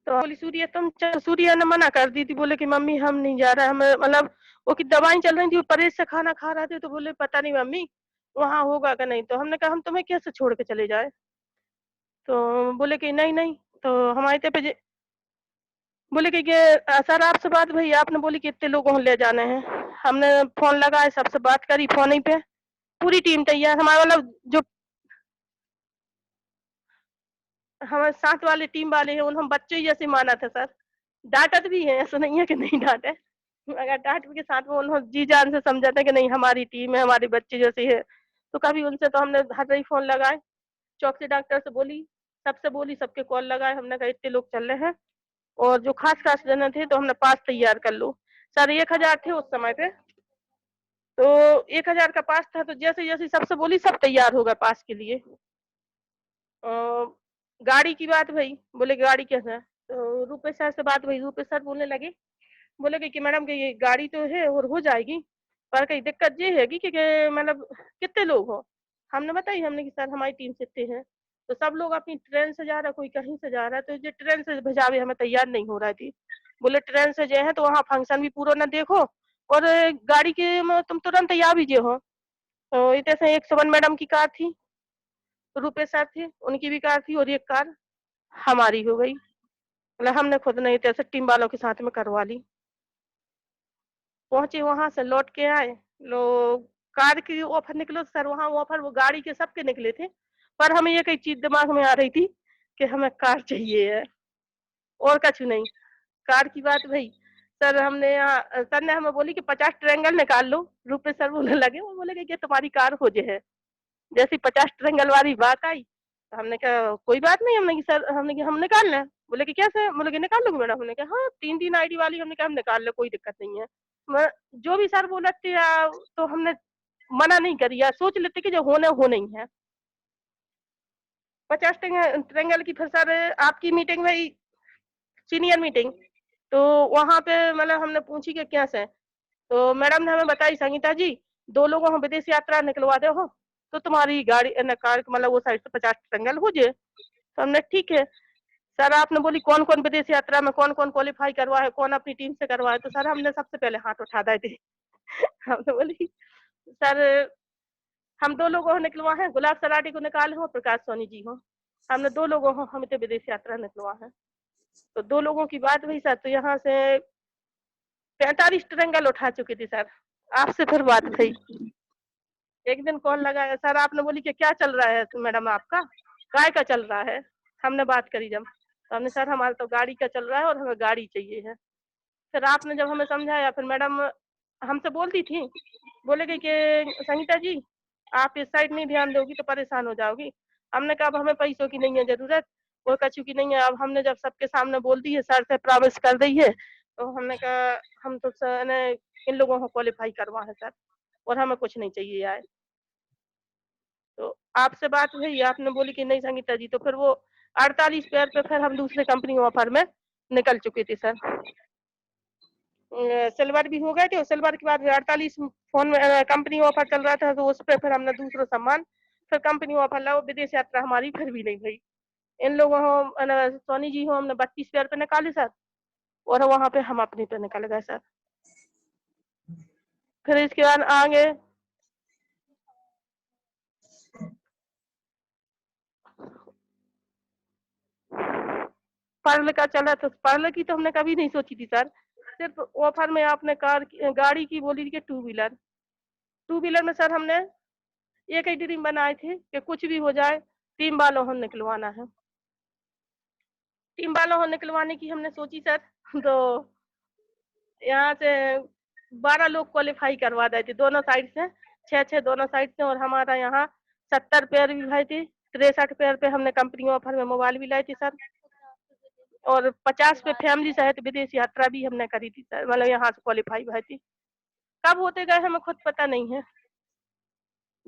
तो बोली सूर्या तुम चल, सूर्या ने मना कर दी थी, बोले कि मम्मी हम नहीं जा रहे, हमें मतलब वो की दवाई चल रही थी, वो परहेज से खाना खा रहे थे, तो बोले पता नहीं मम्मी वहां होगा कि नहीं। तो हमने कहा हम तुम्हें कैसे छोड़ के चले जाए, तो बोले कि नहीं नहीं, तो हमारे पे बोले कि सर आपसे बात भाई आपने बोली कि इतने लोगों को ले जाने हैं। हमने फोन लगाए, सबसे बात करी फोन ही पे, पूरी टीम तैयार हमारा, मतलब जो हमारे साथ वाले टीम वाले हैं उन हम बच्चे जैसे माना था सर, डांटत भी है, ऐसा नहीं है कि नहीं डांटे, अगर डांट के साथ वो उन्होंने जी जान से समझा था कि नहीं हमारी टीम है, हमारे बच्चे जैसे है, तो कभी उनसे तो हमने हर रही फोन लगाए, चौकसी डॉक्टर से बोली, सबसे बोली, सबके कॉल लगाए, हमने कहा इतने लोग चल रहे हैं और जो खास खास जन थे तो हमने पास तैयार कर लो। सर 1000 थे उस समय पे, तो 1000 का पास था, तो जैसे जैसे सबसे बोली सब तैयार हो गए पास के लिए। गाड़ी की बात भई, बोले गाड़ी कैसा, तो रूपेश सर से बात भई, रूपेश सर बोलने लगे, बोले कि मैडम कि ये गाड़ी तो है और हो जाएगी, पर कहीं दिक्कत ये है कि मतलब कितने लोग हो। हमने बताई, हमने कि सर हमारी टीम से इतने हैं, तो सब लोग अपनी ट्रेन से जा रहा, कोई कहीं से जा रहा है, तो ये ट्रेन से भेजावे हमें तैयार नहीं हो रहा थी। बोले ट्रेन से जो है तो वहाँ फंक्शन भी पूरा न देखो और गाड़ी के में तुम तुरंत तैयार भी जो हो। तो इतने से एक सुमन मैडम की कार थी, रूपेश सर थे उनकी भी कार थी, और एक कार हमारी हो गई। मतलब हमने खुद नहीं थे, टीम वालों के साथ में करवा ली। पहुंचे, वहां से लौट के आए, लोग कार की ऑफर निकलो सर, वहां ऑफर वो गाड़ी के सबके निकले थे, पर हमें ये कई चीज दिमाग में आ रही थी कि हमें कार चाहिए है और कुछ नहीं। कार की बात भाई, सर हमने यहाँ, सर ने हमें बोली कि 50 ट्रायंगल निकाल लो। रूपेश सर बोलने लगे, वो बोले कि तुम्हारी कार हो जे है। जैसी 50 ट्रायंगल वाली बात आई, तो हमने कहा कोई बात नहीं, हमने कि सर हमने कि हम निकाल लें। बोले कि कैसे, बोले कि निकाल लोगे मैडम, हमने कहा हाँ 3 आईडी वाली, हमने कहा हम निकाल ले, कोई दिक्कत नहीं है। जो भी सर बोलते तो हमने मना नहीं करी, या सोच लेते कि जो होना हो नहीं है। 50 ट्रायंगल की फिर सर आपकी मीटिंग हुई, सीनियर मीटिंग, तो वहां पे मतलब हमने पूछी कि क्या से, तो मैडम ने हमें बताई, संगीता जी 2 लोगों को विदेश यात्रा निकलवा दे हो तो तुम्हारी गाड़ी कार मतलब वो साइड से 50 ट्रायंगल हो जाए। तो हमने ठीक है सर, आपने बोली कौन कौन विदेश यात्रा में कौन कौन क्वालिफाई करवा है, कौन अपनी टीम से करवा है, तो सर हमने सबसे पहले हाथ उठा दिए थे। हमने बोली सर हम 2 लोगों को निकलवा है, गुलाब सराठी को निकाले हो, प्रकाश सोनी जी हो, हमने 2 लोगों को हम तो विदेश यात्रा निकलवा है। तो 2 लोगों की बात हुई सर, तो यहाँ से 45 ट्रायंगल उठा चुकी थी सर। आपसे फिर बात थी, एक दिन कॉल लगाया सर, आपने बोली कि क्या चल रहा है मैडम आपका, काय का चल रहा है। हमने बात करी जब, तो हमने सर हमारा तो गाड़ी का चल रहा है और हमें गाड़ी चाहिए है। फिर आपने जब हमें समझाया, फिर मैडम हमसे बोलती थी, बोले कि संगीता जी आप इस साइड नहीं ध्यान दोगी तो परेशान हो जाओगी। हमने कहा अब हमें पैसों की नहीं है जरूरत और कछु की नहीं है, अब हमने जब सबके सामने बोल दी है, सर से प्रॉमिस कर दी है, तो हमने कहा हम तो इन लोगों को क्वालिफाई करवा है सर, और हमें कुछ नहीं चाहिए यार। तो आपसे बात हुई, आपने बोली कि नहीं संगीता जी, तो फिर वो 48 पैर पे फिर हम दूसरे कंपनी ऑफर में निकल चुके थे सर। सिल्वर भी हो गए थे, और सिल्वर के बाद 48 फोन में कंपनी ऑफर चल रहा था, तो उस पर फिर हमने दूसरा सम्मान, फिर कंपनी ऑफर ला, विदेश यात्रा हमारी फिर भी नहीं गई। इन लोगों को सोनी जी हो हमने 32 पैर पे निकाले सर, और वहां पे हम अपने पे निकल गए सर। फिर इसके बाद आगे पर्ल का चला, तो पर्ल की तो हमने कभी नहीं सोची थी सर। सिर्फ ऑफर में आपने गाड़ी की बोली थी कि 2 व्हीलर में सर हमने एक ही ड्रीम बनाए थे कि कुछ भी हो जाए टीम वालों को निकलवाना है। टीम वालों को निकलवाने की हमने सोची सर, तो यहाँ से 12 लोग क्वालिफाई करवा देते दोनों साइड से, 6 दोनों साइड से, और हमारा यहाँ 70 पैर भी भाई थे, 63 पैर पे हमने कंपनी ऑफर में मोबाइल भी लाई थी सर, और 50 पे फैमिली सहित विदेश यात्रा भी हमने करी थी सर, मतलब यहाँ से क्वालिफाई भाई थी। कब होते गए हमें खुद पता नहीं है।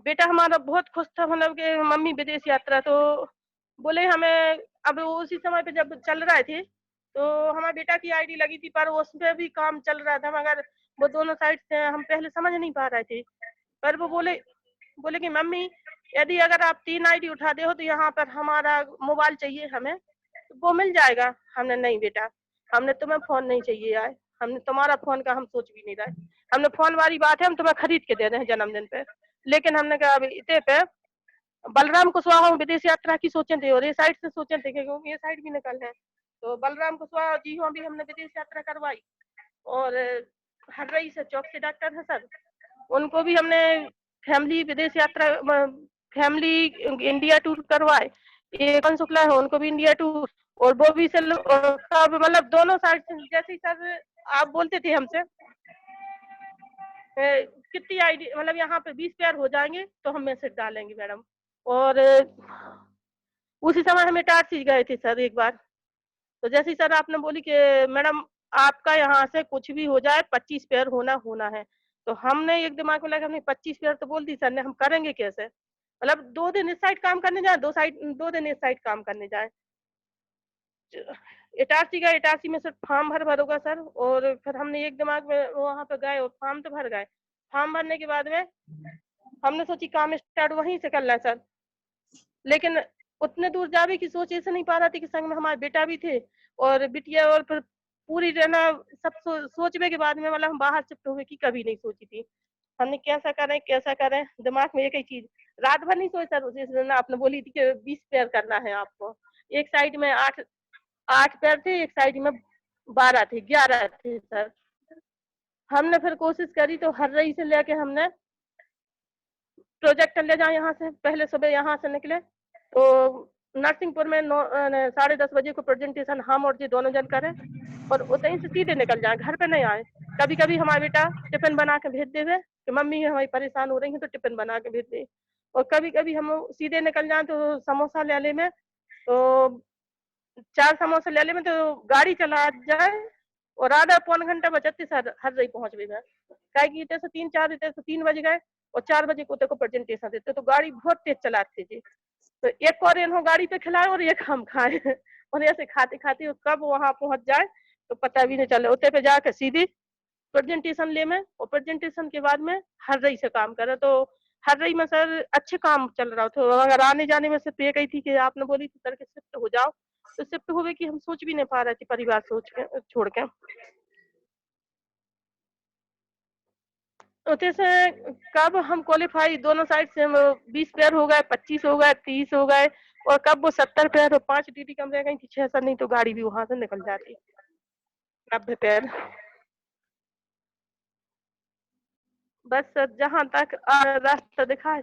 बेटा हमारा बहुत खुश था, मतलब कि मम्मी विदेश यात्रा, तो बोले हमें, अब उसी समय पे जब चल रहे थे तो हमारे बेटा की आईडी लगी थी, पर उस पे भी काम चल रहा था, मगर वो दोनों साइड से हम पहले समझ नहीं पा रहे थे। पर वो बोले कि मम्मी यदि अगर आप 3 आईडी उठा दे हो तो यहाँ पर हमारा मोबाइल चाहिए हमें, तो वो मिल जाएगा। हमने नहीं बेटा, हमने तुम्हें फोन नहीं चाहिए यार, हमने तुम्हारा फोन का हम सोच भी नहीं रहे, हमने फोन वाली बात है हम तुम्हें खरीद के दे रहे हैं जन्मदिन पे। लेकिन हमने कहा अभी इतने पे बलराम कुशवाहा विदेश यात्रा की सोचे थे, और ये साइड से सोचे थे क्योंकि ये साइड भी निकल है, तो बलराम कुशवाहा जी हो भी हमने विदेश यात्रा करवाई। और हर रही से चौकसी डॉक्टर है सर, उनको भी हमने फैमिली विदेश यात्रा, फैमिली इंडिया टूर करवाए। ये कौन शुक्ला है उनको भी इंडिया टूर, और वो भी सर मतलब दोनों साइड से, जैसे सर आप बोलते थे हमसे कितनी आईडी मतलब यहाँ पे 20 पेयर हो जाएंगे तो हम मैसेज डालेंगे मैडम। और उसी समय हम इटारसी गए थे सर एक बार, तो जैसे ही सर आपने बोली कि मैडम आपका यहाँ से कुछ भी हो जाए 25 पेयर होना है, तो हमने एक दिमाग में लगा हमने 25 पेयर तो बोल दी सर ने, हम करेंगे कैसे? मतलब 2 दिन इस साइड काम करने जाए, 2 दिन इस साइड काम करने जाए। इटारसी गए, इटारसी में सिर्फ फॉर्म भर होगा सर, और फिर हमने एक दिमाग में वहां पे गए और फॉर्म तो भर गए। फॉर्म भरने के बाद में हमने सोची काम स्टार्ट वहीं से करना है सर, लेकिन उतने दूर जावे की सोच ऐसे नहीं पा रहा थी कि संग में हमारे बेटा भी थे और बिटिया, और फिर पूरी रहना सब सोचने के बाद में मतलब हम बाहर शिफ्ट हुए की कभी नहीं सोची थी। हमने कैसा करें दिमाग में एक ही चीज, रात भर नहीं सोचे सर। उस दिन आपने बोली थी कि 20 पेयर करना है आपको, एक साइड में 8 पेयर थे, एक साइड में 12 थे, 11 थे सर। हमने फिर कोशिश करी तो हर रही से लेके हमने प्रोजेक्ट ले जाए यहाँ से, पहले सुबह यहाँ से निकले तो नरसिंहपुर में 10:30 बजे को प्रेजेंटेशन हम और जी दोनों जन करें और उतनी से सीधे निकल जाए, घर पे नहीं आए। कभी कभी हमारा बेटा टिफिन बना के भेज देवे कि मम्मी हमारी परेशान हो रही है तो टिफिन बना के भेज दे, और कभी कभी हम सीधे निकल जाए तो समोसा ले ले में तो 4 समोसा ले ले में तो गाड़ी चला जाए और आधा पौन घंटा बचते सर हर रही पहुंच गई मैं, क्या कि इतने से 3 बज गए और 4 बजे को प्रेजेंटेशन देते तो गाड़ी बहुत तेज चलाते थे, तो एक और इन्हों गाड़ी पे खिलाए और एक हम खाए और ऐसे खाते खाते कब वहां पहुंच जाए तो पता भी नहीं चले। उतने पे जाकर सीधी प्रेजेंटेशन ले में, और प्रेजेंटेशन के बाद में हर रही से काम करे तो हर रही में सर अच्छे काम चल रहा था। अगर आने जाने में सिर्फ ये कही थी कि आपने बोली थी सर के शिफ्ट हो जाओ, तो शिफ्ट हुए कि हम सोच भी नहीं पा रहे थे परिवार सोच के छोड़ के। उतने से कब हम क्वालिफाई दोनों साइड से 20 पेयर हो गए, 25 हो गए, 30 हो गए, और कब वो 70 पेयर और 5 टीटी कम रह गई थी 6 सर, नहीं तो गाड़ी भी वहां से निकल जाती। 90 पेयर बस सर जहां तक रास्ता दिखाए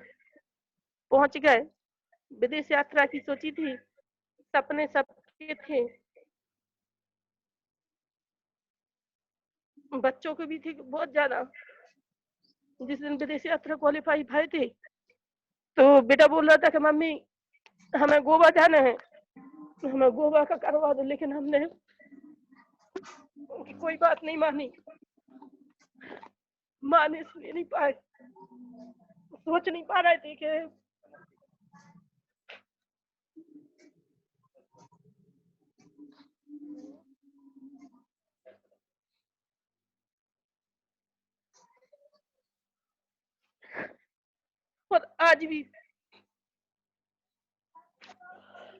पहुंच गए। विदेश यात्रा की सोची थी, सपने सबके थे, बच्चों को भी थी बहुत ज्यादा। जिस दिन विदेश यात्रा क्वालिफाई भरे थे तो बेटा बोल रहा था कि मम्मी हमें गोवा जाना है, हमें गोवा का करवा दो, लेकिन हमने कोई बात नहीं मानी, माने इसलिए नहीं पाए, सोच नहीं पा रहे थे कि और आज भी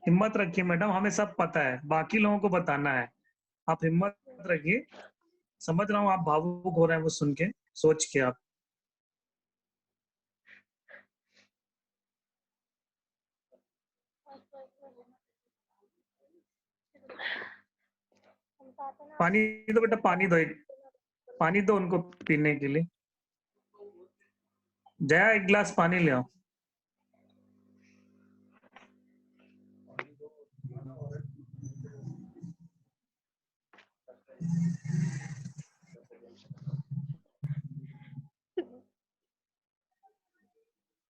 हिम्मत रखिए मैडम, हमें सब पता है, बाकी लोगों को बताना है। आप हिम्मत रखिए, समझ रहा हूँ आप भावुक हो रहे हैं वो सुन के, सोच के आप। पानी दो बेटा, पानी दो, एक पानी दो उनको पीने के लिए। जया एक गिलास पानी ले आओ।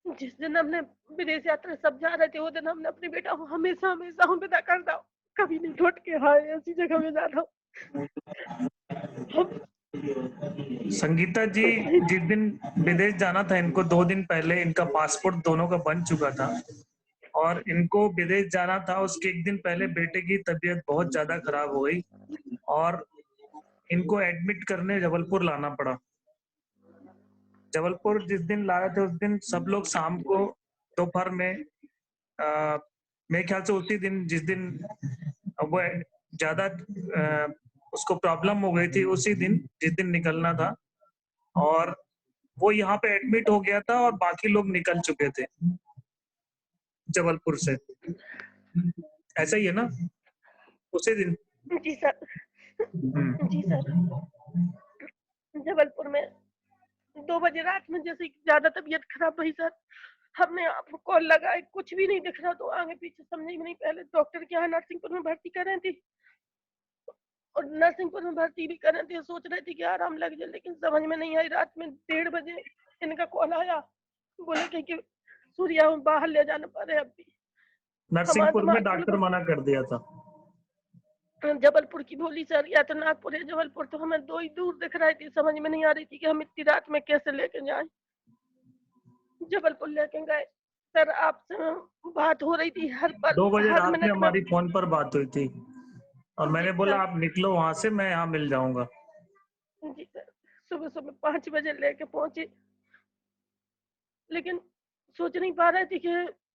जिस दिन हमने विदेश यात्रा सब जा रहे थे वो दिन हमने अपने बेटा को हमेशा हमेशा हम विदा कर दो, कभी नहीं लौट के हाँ ऐसी जगह में जाना। संगीता जी, जिस दिन विदेश जाना था इनको 2 दिन पहले इनका पासपोर्ट दोनों का बन चुका था और इनको विदेश जाना था। उसके 1 दिन पहले बेटे की तबीयत बहुत ज्यादा खराब हो गई और इनको एडमिट करने जबलपुर लाना पड़ा। जबलपुर जिस दिन लाए थे उस दिन सब लोग शाम को दोपहर में मेरे ख्याल से उसी दिन जिस दिन वो ज्यादा उसको प्रॉब्लम हो गई थी, उसी दिन जिस दिन निकलना था, और वो यहाँ पे एडमिट हो गया था और बाकी लोग निकल चुके थे जबलपुर से। ऐसा ही है ना? उसी दिन। जी सर, जी सर। जबलपुर में 2 बजे रात में जैसे ज्यादा तबीयत खराब हुई सर, हमने आपको कॉल लगाए, कुछ भी नहीं दिख रहा, तो आगे पीछे समझ में नहीं, पहले डॉक्टर के यहाँ नरसिंहपुर में भर्ती कर रहे थे, और नरसिंहपुर में भर्ती भी कर रहे थे, सोच रहे थे कि आराम लग जाए, लेकिन समझ में नहीं आई। रात में 1:30 बजे इनका कॉल आया, बोले कि सूर्या बाहर ले जाना पड़ रहा है। अभी नरसिंहपुर में डॉक्टर मना कर दिया था। जबलपुर की बोली सर, या तो नागपुर या जबलपुर, तो हमें 2 ही दूर दिख रही थी। समझ में नहीं आ रही थी कि हम इतनी रात में कैसे लेके जाएं। जबलपुर लेके गए सर, आपसे बात हो रही थी हर पल 2 बजे हर रात में मिनट हमारी फोन पर बात हुई थी और मैंने जी बोला सर। आप निकलो वहां से, मैं यहाँ मिल जाऊंगा। जी सर, सुबह सुबह 5 बजे लेके पहुंचे, लेकिन सोच नहीं पा रहे थे कि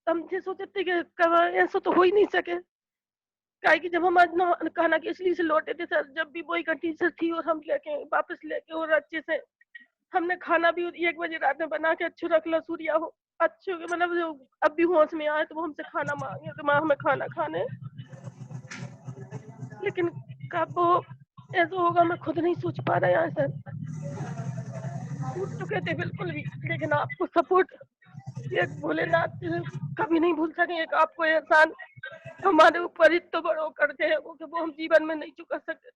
हम ये सोचते थे कि कब ऐसा तो हो ही नहीं सके। काहे कि जब हम आज खाना की इसलिए से लौटे थे सर, जब भी वही कंडीशन थी और हम लेके वापस लेके और अच्छे से हमने खाना भी 1 बजे रात में बना के अच्छे रख ला। सूर्या हो अच्छे मतलब जो अब भी होश में आए तो वो हमसे खाना मांगे तो माँ हमें खाना खाने, लेकिन कब वो ऐसा होगा मैं खुद नहीं सोच पा रहा यहाँ सर। टूट चुके थे बिल्कुल भी, लेकिन आपको सपोर्ट एक भोलेनाथ कभी नहीं भूल सके। एक आपको एहसान हमारे ऊपर इतना बड़ा करते हैं वो कि वो हम जीवन में नहीं चुका सकते।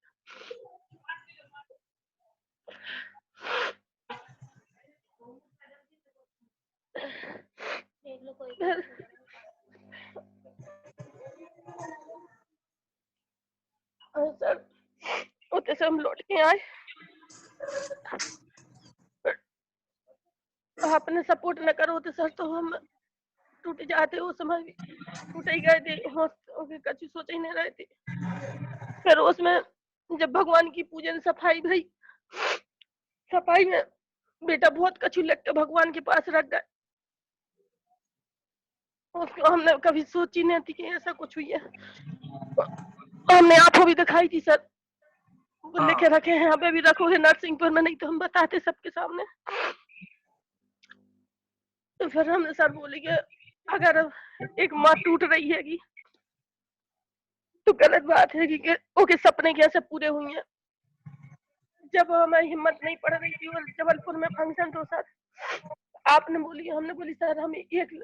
सर उतने से हम लौट के आए, आपने सपोर्ट न करो तो सर तो हम टूट जाते। वो समय टूट ही गए थे, कछु सोच ही नहीं रहे थे। फिर उसमें जब भगवान की पूजन सफाई भई, सफाई में बेटा बहुत कछु लगता भगवान के पास रख गए। उसको हमने कभी सोची नहीं थी कि ऐसा कुछ हुई है। हमने आंखों भी दिखाई थी सर, लिखे रखे हैं यहाँ पे भी रखोगे नरसिंहपुर में, नहीं तो हम बताते सबके सामने। तो फिर हमने सर बोले कि अगर एक माँ टूट रही है तो गलत बात है कि ओके सपने कैसे पूरे हुए हैं। जब हमें हिम्मत नहीं पड़ रही थी और जबलपुर में फंक्शन तो सर आपने बोली, हमने बोली सर हम एक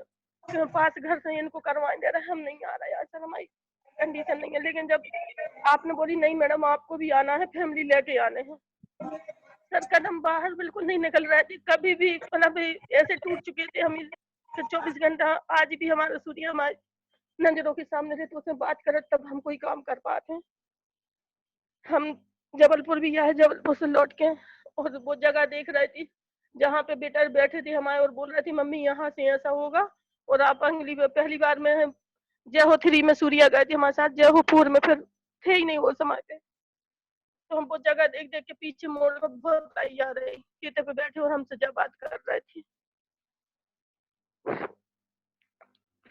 पास घर से इनको करवाएं दे रहे, हम नहीं आ रहे सर, हमारी कंडीशन नहीं है। लेकिन जब आपने बोली नहीं मैडम आपको भी आना है, फैमिली लेके आने हैं, सर कदम बाहर बिल्कुल नहीं निकल रहे थे कभी भी। मतलब ऐसे टूट चुके थे हम 24 घंटा। आज भी हमारे सूर्य हमारे नजरों के सामने थे तो उससे बात करे तब हम कोई काम कर पाते हैं। हम जबलपुर भी आए, जबलपुर से लौट के और वो जगह देख रही थी जहाँ पे बेटा बैठे थे हमारे और बोल रहे थे मम्मी यहाँ से ऐसा होगा। और आप पहली बार में जय हो 3 में सूर्या गए थे हमारे साथ, जय हो 4 में फिर थे ही नहीं वो समय पे। तो हम वो जगह देख देख के पीछे मोड़ कर बहुत आई आ रही सीटे पे बैठे और हमसे जब बात कर रहे थे।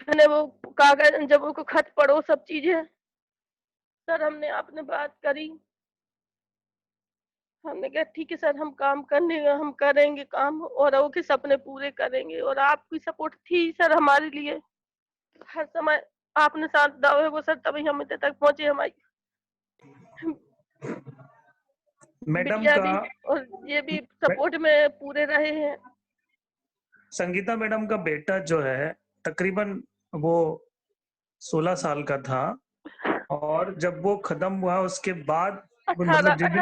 मैंने वो कागज जब वो खत पढ़ो सब चीजें सर, हमने आपने बात करी, हमने कहा ठीक है सर हम काम हम करेंगे काम और के सपने पूरे करेंगे। और आपकी सपोर्ट थी सर हमारे लिए हर समय, आपने साथ दावे वो सर तभी हम इतने तक पहुंचे। हमारी मैडम बिटिया का भी और ये भी सपोर्ट में पूरे रहे हैं। संगीता मैडम का बेटा जो है तकरीबन वो 16 साल का था और जब वो खत्म हुआ उसके बाद मतलब जिस दिन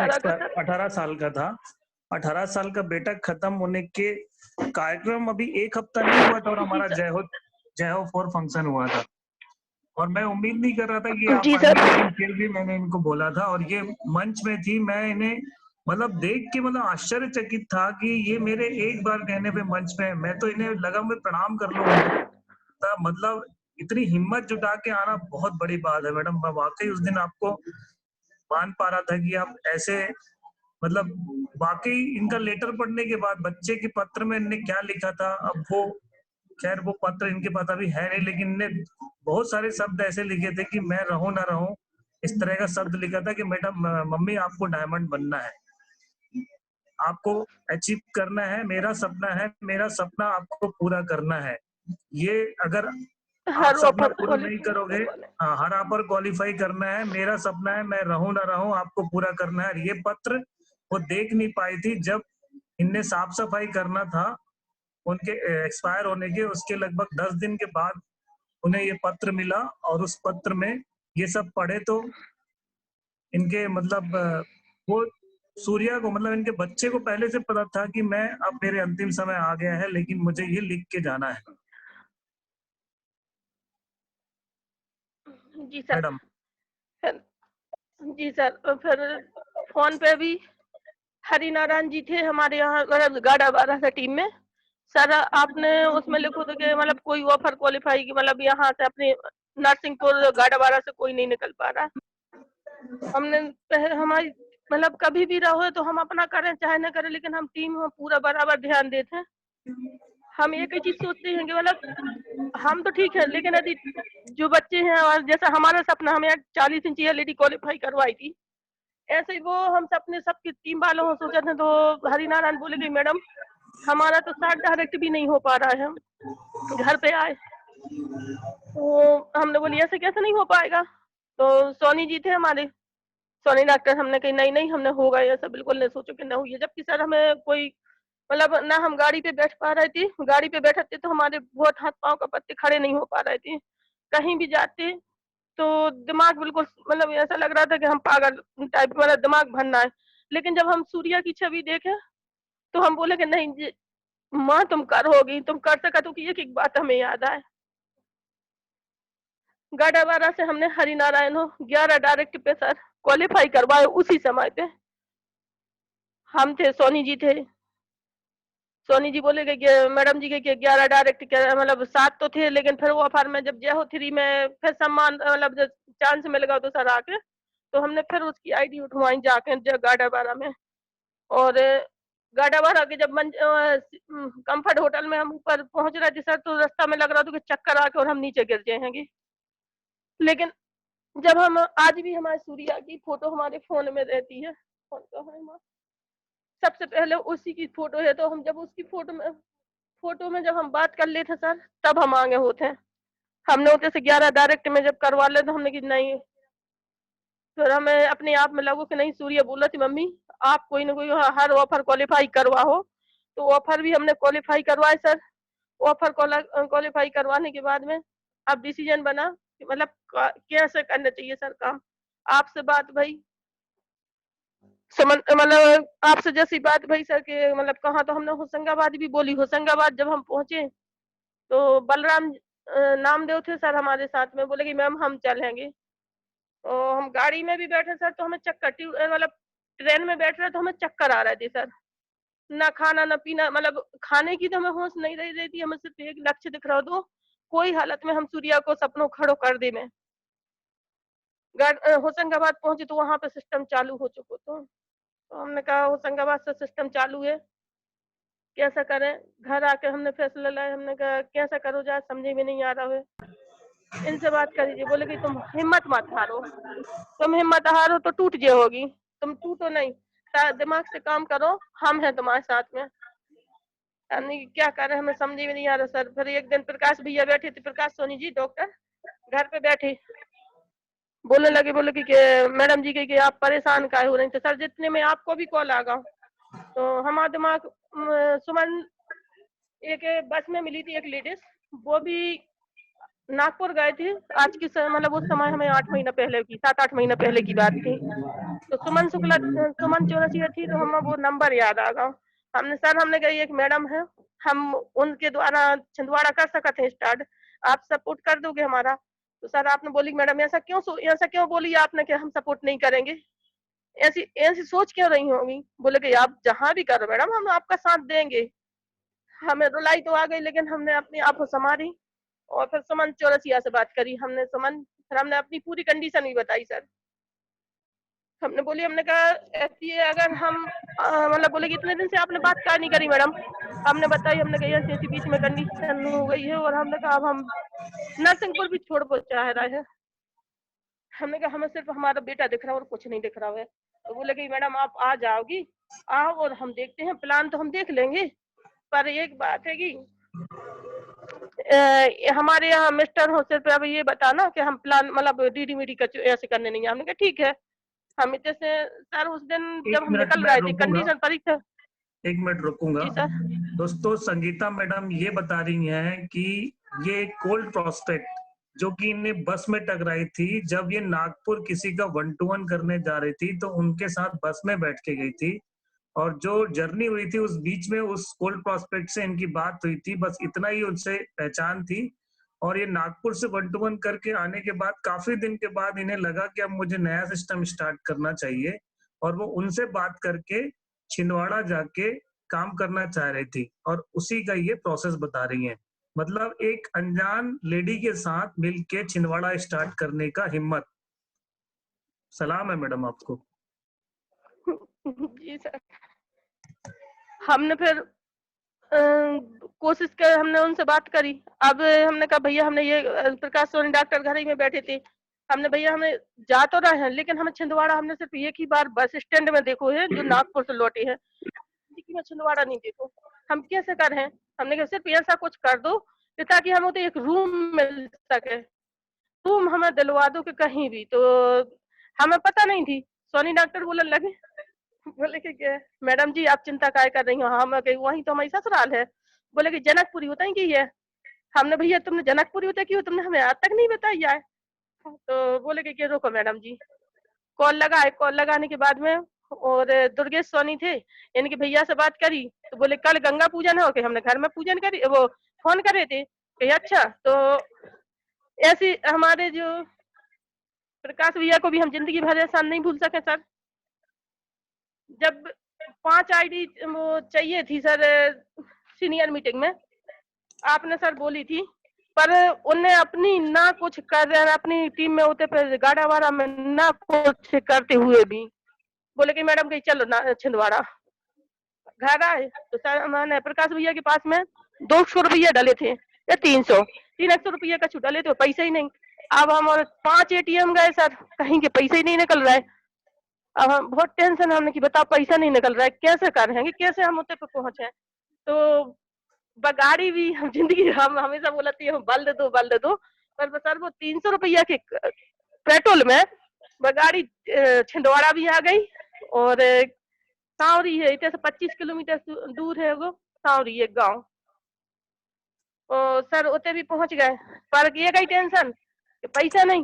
18 साल का था, 18 साल का बेटा खत्म होने के कार्यक्रम अभी 1 हफ्ता नहीं हुआ था और हमारा जय हो 4 फंक्शन हुआ था। और मैं उम्मीद नहीं कर रहा था कि आप आएंगे, लेकिन फिर भी मैंने इनको बोला था और ये मंच में थी। मैं इन्हें मतलब देख के मतलब आश्चर्यचकित था कि ये मेरे एक बार कहने पे मंच पे, मैं तो इन्हें लगा मैं प्रणाम कर लूं। मतलब इतनी हिम्मत जुटा के आना बहुत बड़ी बात है मैडम। मैं वाकई उस दिन आपको मान पा रहा था कि आप ऐसे मतलब वाकई इनका लेटर पढ़ने के बाद बच्चे के पत्र में इनने क्या लिखा था, अब वो खैर वो पत्र इनके पास अभी है नहीं, लेकिन इनने बहुत सारे शब्द ऐसे लिखे थे कि मैं रहूं ना रहूं, इस तरह का शब्द लिखा था कि मैडम मम्मी आपको डायमंड बनना है, आपको अचीव करना है, मेरा सपना है, मेरा सपना आपको पूरा करना है। ये अगर आप सपना पूरा नहीं करोगे, हर ऑफर क्वालिफाई करना है, मेरा सपना है, मैं रहूं ना रहूं आपको पूरा करना है। ये पत्र वो देख नहीं पाई थी जब इनने साफ सफाई करना था उनके एक्सपायर होने के उसके लगभग 10 दिन के बाद उन्हें ये पत्र मिला और उस पत्र में ये सब पढ़े तो इनके मतलब वो सूर्या को मतलब इनके बच्चे को पहले से पता था कि मैं अब मेरे अंतिम समय आ गया है, लेकिन मुझे ये लिख के जाना है। जी सर। मैडम जी सर, और फिर फोन पे भी हरिनारायण जी थे हमारे यहाँ, मतलब गाड़ा 12 से टीम में। सर आपने उसमें लिखो तो कि मतलब कोई ऑफर क्वालिफाई की, मतलब यहाँ से अपने नरसिंहपुर गाड़ा 12 से कोई नहीं निकल पा रहा। हमने हमारी मतलब कभी भी रहो तो हम अपना करें चाहे ना करें, लेकिन हम टीम में पूरा बराबर ध्यान देते हैं। हम एक ही चीज सोचते हैं कि मतलब हम तो ठीक है, लेकिन यदि जो बच्चे हैं, और जैसा हमारा सपना, हमें 40 इंची एलईडी क्वालिफाई करवाई थी, ऐसे ही वो हम सबने सबकी टीम वालों को सोचा था। तो हरिनारायण बोले कि मैडम हमारा तो 60 डायरेक्ट भी नहीं हो पा रहा है, हम घर पे आए। तो हमने बोली ऐसे कैसे नहीं हो पाएगा। तो सोनी जी थे हमारे, सोनी डॉक्टर, हमने कही नहीं नहीं हमने होगा, ऐसा बिल्कुल नहीं सोचो कि ना हुई है। जबकि सर हमें कोई मतलब ना हम गाड़ी पे बैठ पा रहे थे, गाड़ी पे बैठे थे तो हमारे बहुत हाथ पांव का पत्ते खड़े नहीं हो पा रहे थे। कहीं भी जाते तो दिमाग बिल्कुल मतलब ऐसा लग रहा था कि हम पागल टाइप वाला दिमाग भरना है। लेकिन जब हम सूर्या की छवि देखे तो हम बोले कि नहीं जी, माँ तुम करोगी, तुम कर सका। तो कि एक बात हमें याद आए, गाड़ा 12 से हमने हरिनारायण हो 11 डायरेक्ट पे सर क्वालिफाई करवाए। उसी समय पे हम थे, सोनी जी थे। सोनी जी बोले कि मैडम जी के 11 डायरेक्ट मतलब 7 तो थे, लेकिन फिर वो ऑफर में जब जय हो 3 में फिर सम्मान मतलब जब चांस मिल गया तो सर आके तो हमने फिर उसकी आईडी उठवाई जाके गाड़ा 12 में। और गाड़ा 12 के जब कंफर्ट होटल में हम ऊपर पहुंच रहे थे सर, तो रास्ता में लग रहा था कि चक्कर आके और हम नीचे गिर जाएंगे। लेकिन जब हम आज भी हमारे सूर्या की फोटो हमारे फोन में रहती है, फोन तो है माँ, सबसे पहले उसी की फोटो है। तो हम जब उसकी फोटो में जब हम बात कर लेते सर, तब हम आगे होते हैं। हमने होते से 11 डायरेक्ट में जब करवा ले तो हमने कि नहीं, फिर हमें अपने आप में लगो कि नहीं, सूर्य बोला थी मम्मी आप कोई ना कोई हर ऑफर क्वालिफाई करवाओ। तो ऑफर भी हमने क्वालिफाई करवाए सर। ऑफर क्वालिफाई करवाने के बाद में अब डिसीजन बना कि मतलब कैसे करना चाहिए सर काम। आपसे बात भाई समझ मतलब आपसे जैसी बात भाई सर के मतलब कहा तो हमने होशंगाबाद भी बोली। होशंगाबाद जब हम पहुंचे तो बलराम नामदेव थे सर हमारे साथ में, बोले कि मैम हम चलेंगे। तो हम गाड़ी में भी बैठे सर तो हमें चक्कर मतलब ट्रेन में बैठ रहे तो हमें चक्कर आ रहे थे सर। ना खाना ना पीना, मतलब खाने की तो हमें होश नहीं रही थी। हमें सिर्फ एक लक्ष्य दिख रहा तो कोई हालत में हम सूर्या को सपनों खड़ो कर दे। मैं होशंगाबाद पहुंचे तो वहां पे सिस्टम चालू हो चुका। तो हमने कहा होशंगाबाद से सिस्टम चालू है, कैसा करें। घर आके हमने फैसला लिया, हमने कहा कैसा करो जाए समझे में नहीं आ रहा है, इनसे बात करिए। बोले कि तुम हिम्मत मत हारो, तुम हिम्मत हारो तो टूट जाओगी, तुम टूटो नहीं, दिमाग से काम करो, हम हैं तुम्हारे साथ में। हमने क्या कर रहे हमें समझे में नहीं आ रहा सर। फिर एक दिन प्रकाश भैया बैठे थे, प्रकाश सोनी जी डॉक्टर घर पे बैठे बोलने लगे, बोले कि मैडम जी के आप परेशान काहे हो रहे थे सर। जितने में आपको भी कॉल आ गया तो हमारा दिमाग सुमन एक बस में मिली थी एक लेडीज, वो भी नागपुर गए थे। आज की मतलब उस समय हमें 8 महीना पहले की 7-8 महीना पहले की बात थी। तो सुमन शुक्ला सुमन चौरसिया थी, तो हमें वो नंबर याद आ गया। हमने कही एक मैडम है, हम उनके द्वारा छिंदवाड़ा कर सकते हैं स्टार्ट, आप सपोर्ट कर दोगे हमारा। तो सर आपने बोली मैडम ऐसा क्यों बोली आपने कि हम सपोर्ट नहीं करेंगे, ऐसी ऐसी सोच क्यों रही होगी। बोले कि आप जहां भी करो मैडम हम आपका साथ देंगे। हमें रुलाई तो आ गई, लेकिन हमने अपने आप को संभाली और फिर सुमन चौरसिया से बात करी। फिर हमने अपनी पूरी कंडीशन भी बताई सर। हमने बोली, हमने कहा ऐसी है अगर हम मतलब बोले कि इतने दिन से आपने बात क्या नहीं करी मैडम। हमने बताई, हमने कही ऐसी ऐसी बीच में कंडीशन हो गई है, और हमने कहा अब हम नरसिंहपुर भी छोड़ को चाह रहा है। हमने कहा हमें सिर्फ हमारा बेटा दिख रहा है और कुछ नहीं दिख रहा है। तो बोले कि मैडम आप आ जाओगी, आओ और हम देखते हैं, प्लान तो हम देख लेंगे, पर एक बात है कि हमारे यहाँ मिस्टर हो सिर्फ अब ये बताना कि हम प्लान मतलब डीडी मीडी का ऐसे करने नहीं है। हमने कहा ठीक है। हम इतने से सर उस दिन जब हम निकल रहे थे कंडीशन परीक्षा। 1 मिनट रुकूंगा। जी सर। दोस्तों संगीता मैडम ये बता रही हैं कि ये कोल्ड प्रोस्पेक्ट जो कि इन्हें बस में टकराई थी। जब ये नागपुर किसी का 1 to 1 करने जा रही थी तो उनके साथ बस में बैठ के गई थी, और जो जर्नी हुई थी उस बीच में उस गोल्ड प्रॉस्पेक्ट से इनकी बात हुई थी, बस इतना ही उनसे पहचान थी। और ये नागपुर से 1 to 1 करके आने के बाद काफी दिन के बाद इन्हें लगा कि अब मुझे नया सिस्टम स्टार्ट करना चाहिए, और वो उनसे बात करके छिंदवाड़ा जाके काम करना चाह रही थी, और उसी का ये प्रोसेस बता रही हैं। मतलब एक अनजान लेडी के साथ मिलके छिंदवाड़ा स्टार्ट करने का हिम्मत। सलाम है मैडम आपको। जी सर। हमने फिर कोशिश कर, हमने उनसे बात करी। अब हमने कहा भैया हमने ये प्रकाश सोनी डॉक्टर घर ही में बैठे थे, हमने भैया हमें जा तो रहे हैं लेकिन हमें छिंदवाड़ा हमने सिर्फ एक ही बार बस स्टैंड में देखो है जो नागपुर से लौटे हैं, में छिंदवाड़ा नहीं देखो, हम कैसे करें। हमने कहा सिर्फ ऐसा कुछ कर दो कि ताकि हमें तो एक रूम मिल सके, रूम हमें दिलवा दो कि कहीं भी। तो हमें पता नहीं थी, सोनी डॉक्टर बोलने लगे, बोले कि मैडम जी आप चिंता काय कर रही हो, हम वही तो हमारी ससुराल है। बोले कि जनकपुरी होता है कि है। हमने भैया तुमने जनकपुरी होता क्यों, तुमने हमें आज तक नहीं बताया है। तो बोले कि रोको मैडम जी, कॉल लगाए, कॉल लगाने के बाद में और दुर्गेश सोनी थे, इनके भैया से बात करी तो बोले कल गंगा पूजन हो के हमने घर में पूजन करी, वो फोन करे थे कि अच्छा। तो ऐसी हमारे जो प्रकाश भैया को भी हम जिंदगी भर ऐसा नहीं भूल सके सर। जब 5 आईडी वो चाहिए थी सर सीनियर मीटिंग में, आपने सर बोली थी, पर उन्हें अपनी ना कुछ कर रहे हैं, अपनी टीम में होते पे गाड़ा वाड़ा में ना कुछ करते हुए भी बोले कि मैडम कहीं चलो ना छिंदवाड़ा। घर आए तो सर मैंने प्रकाश भैया के पास में 200 रुपये डले थे या 300 रुपये का छुटा लेते, पैसे ही नहीं। अब हम 5 ATM गए सर, कहीं के पैसे ही नहीं निकल रहा है। अब हम बहुत टेंशन, हमने कि बताओ पैसा नहीं निकल रहा है, कैसे कर रहे हैं, कैसे हम उतने पे पहुंचे। तो गाड़ी भी हम जिंदगी हम हमेशा बोलती है बल दे दो, पर सर वो 300 रुपया के पेट्रोल में गाड़ी छिंदवाड़ा भी आ गई, और सांवरी है इतने से 25 किलोमीटर दूर है वो सांवरी एक गांव, और सर उते भी पहुंच गए। पर ये गई टेंशन कि पैसा नहीं,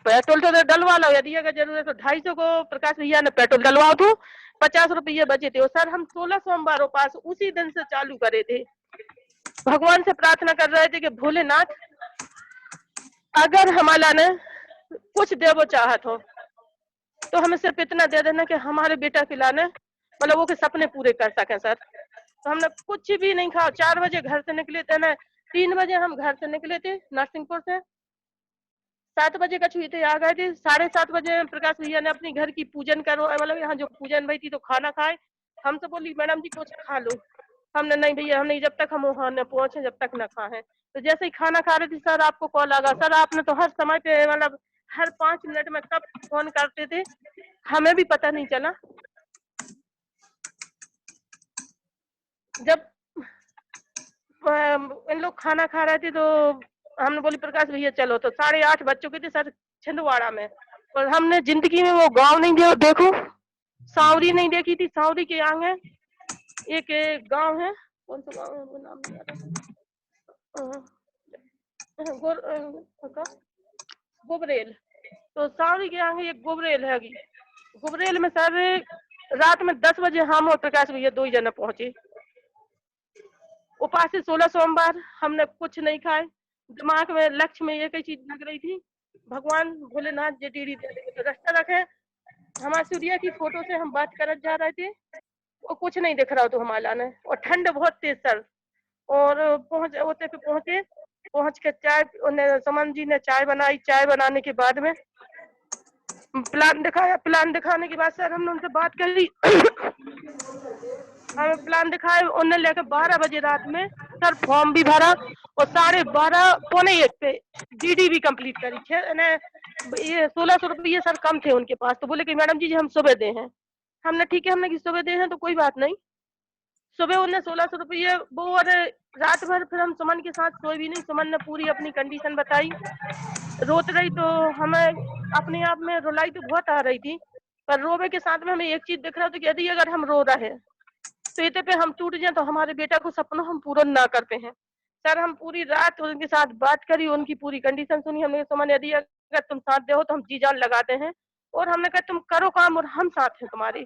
पेट्रोल तो डलवा लो, यदि अगर जरूरत तो 250 को प्रकाश भैया ने पेट्रोल डलवाओ तो 50 रुपये बचे थे। और सर हम 16 सोमवारों पास उसी दिन से चालू करे थे, भगवान से प्रार्थना कर रहे थे कि भोलेनाथ अगर हमारा ने कुछ देवो चाहत हो तो हमें सिर्फ इतना दे देना कि हमारे बेटा के लाने मतलब वो के सपने पूरे कर सके सर। तो हमने कुछ भी नहीं खाओ, 4 बजे घर से निकले थे ना, 3 बजे हम घर से निकले थे नरसिंहपुर से, 7 बजे का छुई थे आ गए थे। 7:30 बजे प्रकाश भैया ने अपनी घर की पूजन करो, मतलब यहाँ जो पूजन भई थी तो खाना खाए। हमसे बोली मैडम जी कुछ खा लो, हमने नहीं भैया हमने जब तक हम वहाँ न पहुंचे जब तक न खाए। तो जैसे ही खाना खा रहे थे सर आपको कॉल आ गया। सर आपने तो हर समय पे मतलब हर 5 मिनट में कब फोन करते थे हमें भी पता नहीं चला। जब इन लोग खाना खा रहे थे तो हमने बोली प्रकाश भैया चलो, तो 8:30 बज चुके थे सर छिंदवाड़ा में। और हमने जिंदगी में वो गांव नहीं देखो, सांवरी नहीं देखी थी। सांवरी के आगे एक गांव है, कौन सा गांव है वो नाम नहीं आ रहा, गोबरेल। तो सांवरी के आगे एक गोबरेल है, गोबरेल में सर रात में 10 बजे हम और प्रकाश भैया 2 ही जना पहुंचे। उपास 16 सोमवार हमने कुछ नहीं खाए, दिमाग में लक्ष्य में एक ही चीज लग रही थी, भगवान भोलेनाथ जे टीडी दे देंगे तो रास्ता रखे। हमारे सूर्य की फोटो से हम बात कर जा रहे थे, वो कुछ नहीं दिख रहा तो हमारा ने, और ठंड बहुत तेज सर। और पहुंच के चाय समन जी ने चाय बनाई। चाय बनाने के बाद में प्लान दिखाया, प्लान दिखाने के बाद सर हमने उनसे बात करी हमें प्लान दिखाए। उन्होंने लेकर 12 बजे रात में सर फॉर्म भी भरा और 12:30 पौने 1 पे DD भी कंप्लीट करी। ये 1600 रुपये सर कम थे उनके पास, तो बोले कि मैडम जी हम सुबह दे हैं। हमने ठीक है, हमने कि सुबह दे हैं तो कोई बात नहीं। सुबह उन्हें 1600 रुपये वो, और रात भर फिर हम सुमन के साथ सोए भी नहीं। सुमन ने पूरी अपनी कंडीशन बताई, रोत रही तो हमें अपने आप में रुलाई तो बहुत आ रही थी, पर रोवे के साथ में हमें एक चीज दिख रहा था कि यदि अगर हम रो रहे हैं तो इतने पे हम टूट जाए तो हमारे बेटा को सपनों हम पूरा ना करते हैं। सर हम पूरी रात उनके साथ बात करी, उनकी पूरी कंडीशन सुनी। हमने समझ यदि अगर तुम साथ दे हो तो हम जी जान लगाते हैं, और हमने कहा तुम करो काम और हम साथ हैं तुम्हारे।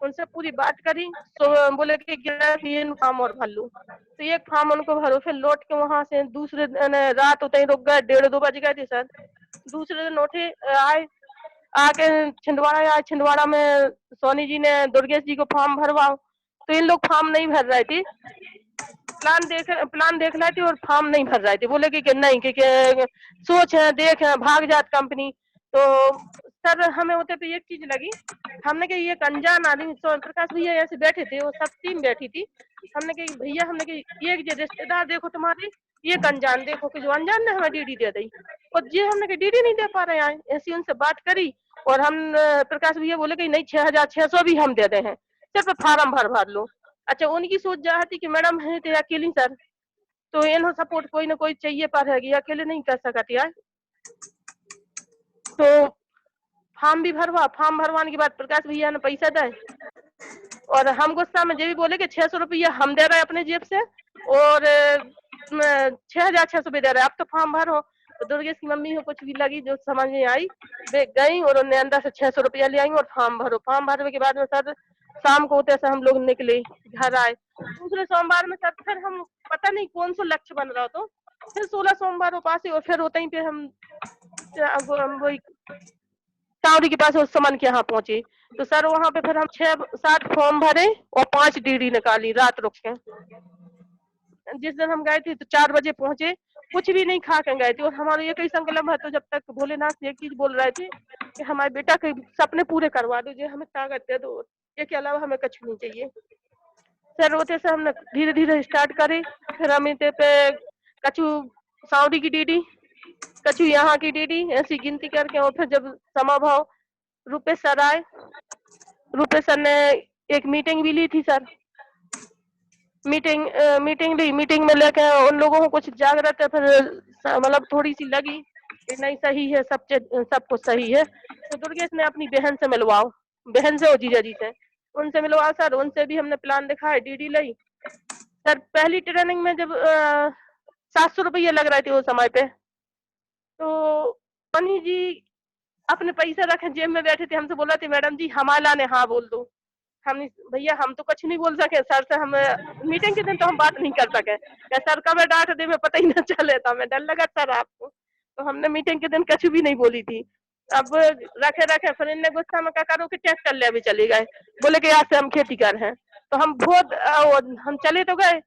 उनसे पूरी बात करी तो बोले कि ये फार्म और भर लो, तो एक फार्म उनको भरो। फिर लौट के वहां से दूसरे दिन रात उतने रुक गए, 1:30-2 बज गए थे सर। दूसरे दिन उठे, आए, आके छिंदवाड़ा आए। छिंदवाड़ा में सोनी जी ने दुर्गेश जी को फॉर्म भरवाओ, तो इन लोग फॉर्म नहीं भर रहे थे। प्लान देख रहे थे और फॉर्म नहीं भर रहे थे। बोले कि नहीं कि सोच है, देख है, भाग जात कंपनी। तो सर हमें होते पे एक चीज लगी, हमने कहा ये एक अनजान आदमी, प्रकाश भैया ऐसे बैठे थे, वो सब टीम बैठी थी। हमने कहा भैया, हमने कहा एक जो रिश्तेदार देखो तुम्हारे, एक अनजान देखो कि जो अनजान ने हमें डीडी दे दी, और ये हमने कहा डीडी नहीं दे पा रहे हैं। ऐसी उनसे बात करी, और हम प्रकाश भैया बोले कि नहीं 6,600 भी हम दे दे हैं, सिर्फ फार्म भर लो। अच्छा, उनकी सोच जा थी कि मैडम है तो अकेली सर, तो इन्हों सपोर्ट कोई ना कोई चाहिए पर है, अकेले नहीं कर सकती यार। तो फॉर्म भी भरवा, फॉर्म भरवाने के बाद प्रकाश भैया ने पैसा दे, और हम गुस्सा में ये भी बोले कि 600 रुपया हम दे रहे हैं अपने जेब से, और 6,600 भी दे रहे हैं, अब तो फॉर्म भरो। तो दुर्गेश की मम्मी को कुछ भी लगी, जो समझ में आई, वे गई और उन्हें अंदर से 600 रुपया ले आई और फॉर्म भरो। फॉर्म भरने के बाद में सर शाम को होते से हम लोग निकले, घर आए। दूसरे सोमवार में सर फिर हम पता नहीं कौन सा लक्ष्य बन रहा, तो फिर 16 सोमवार उपास, और फिर होते ही पे हम वही सावरी के पास उस समन के यहाँ पहुंचे। तो सर वहां पे फिर हम 6-7 फॉर्म भरे और 5 डीडी निकाली रात रुक के। जिस दिन हम गए थे तो 4 बजे पहुंचे, कुछ भी नहीं खा के गए थे, और हमारा ये कई संकल्प है। तो जब तक भोलेनाथ से एक चीज बोल रहे थे कि हमारे बेटा के सपने पूरे करवा दो, हमें ताकत दे दो, इसके अलावा हमें कुछ नहीं चाहिए। सर रोते से हमने धीरे धीरे स्टार्ट करे। फिर हम इतने पे कछु साउदी की डीडी, कछु यहाँ की डीडी, ऐसी गिनती करके, और फिर जब समाभाव रुपेश सर आए, रुपेश सर ने एक मीटिंग भी ली थी सर। मीटिंग में लेके उन लोगों को कुछ जागृत है, फिर मतलब थोड़ी सी लगी कि नहीं सही है, सब कुछ सही है। तो दुर्गेश ने अपनी बहन से मिलवाओ, बहन से और जीजा जी से, उनसे मिलवाओ सर। उनसे भी हमने प्लान दिखाया, डीडी ली सर। पहली ट्रेनिंग में जब 700 रुपये लग रहे थे उस समय पे, तो मनी जी अपने पैसे रखे जेब में बैठे थे, हमसे बोला थे मैडम जी हमारा ने हाँ बोल दो। हम भैया हम तो कुछ नहीं बोल सके सर से, हम मीटिंग के दिन तो हम बात नहीं कर सके, सर कब डांट दे में पता ही ना चले, तो हमें डर लगा सर आपको। तो हमने मीटिंग के दिन कुछ भी नहीं बोली थी। अब रखे फिर इनने गुस्सा में क्या करो कि ट्रैक्टर ले भी चले गए, बोले कि आज से हम खेती कर हैं। तो हम बहुत हम चले तो गए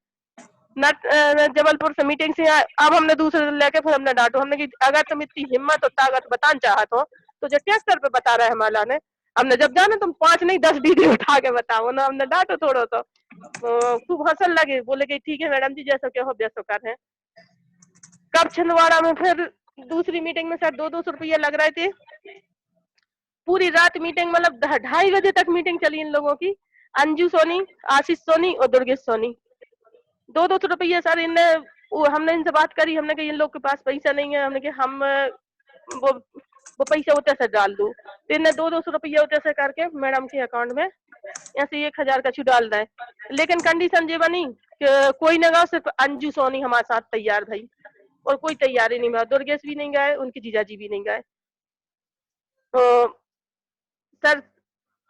जबलपुर से मीटिंग से आए। अब हमने दूसरे दिन लेके फिर हमने डांटो, हमने कि अगर तुम इतनी हिम्मत और ताकत बताना चाहत हो तो जो ट्रैक्टर पे बता रहे हैं हमारा ने, हमने जब जाना तुम 5 नहीं 10 डीडी उठा के बताओ ना, हमने डांटो थोड़ा। तो खूब हंसन लगे, बोले कि ठीक है मैडम जी जैसा क्या हो वैसा कर है। कब छिंदवाड़ा में फिर दूसरी मीटिंग में सर 200 रुपये लग रहे थे। पूरी रात मीटिंग, मतलब 2:30 बजे तक मीटिंग चली इन लोगों की। अंजू सोनी, आशीष सोनी और दुर्गेश सोनी, 200 रुपये सर। हमने इनसे बात करी, हमने कहा इन लोग के पास पैसा नहीं है, हमने कहा हम वो पैसा उतर से डाल दो। तो इनने 200 रुपये उतर से करके मैडम के अकाउंट में ऐसे 1000 का डाल दें। लेकिन कंडीशन ये बनी कि कोई न गया, सिर्फ अंजू सोनी हमारे साथ तैयार भाई, और कोई तैयारी नहीं हुआ। दुर्गेश भी नहीं गए, उनके जीजाजी भी नहीं गए। तो सर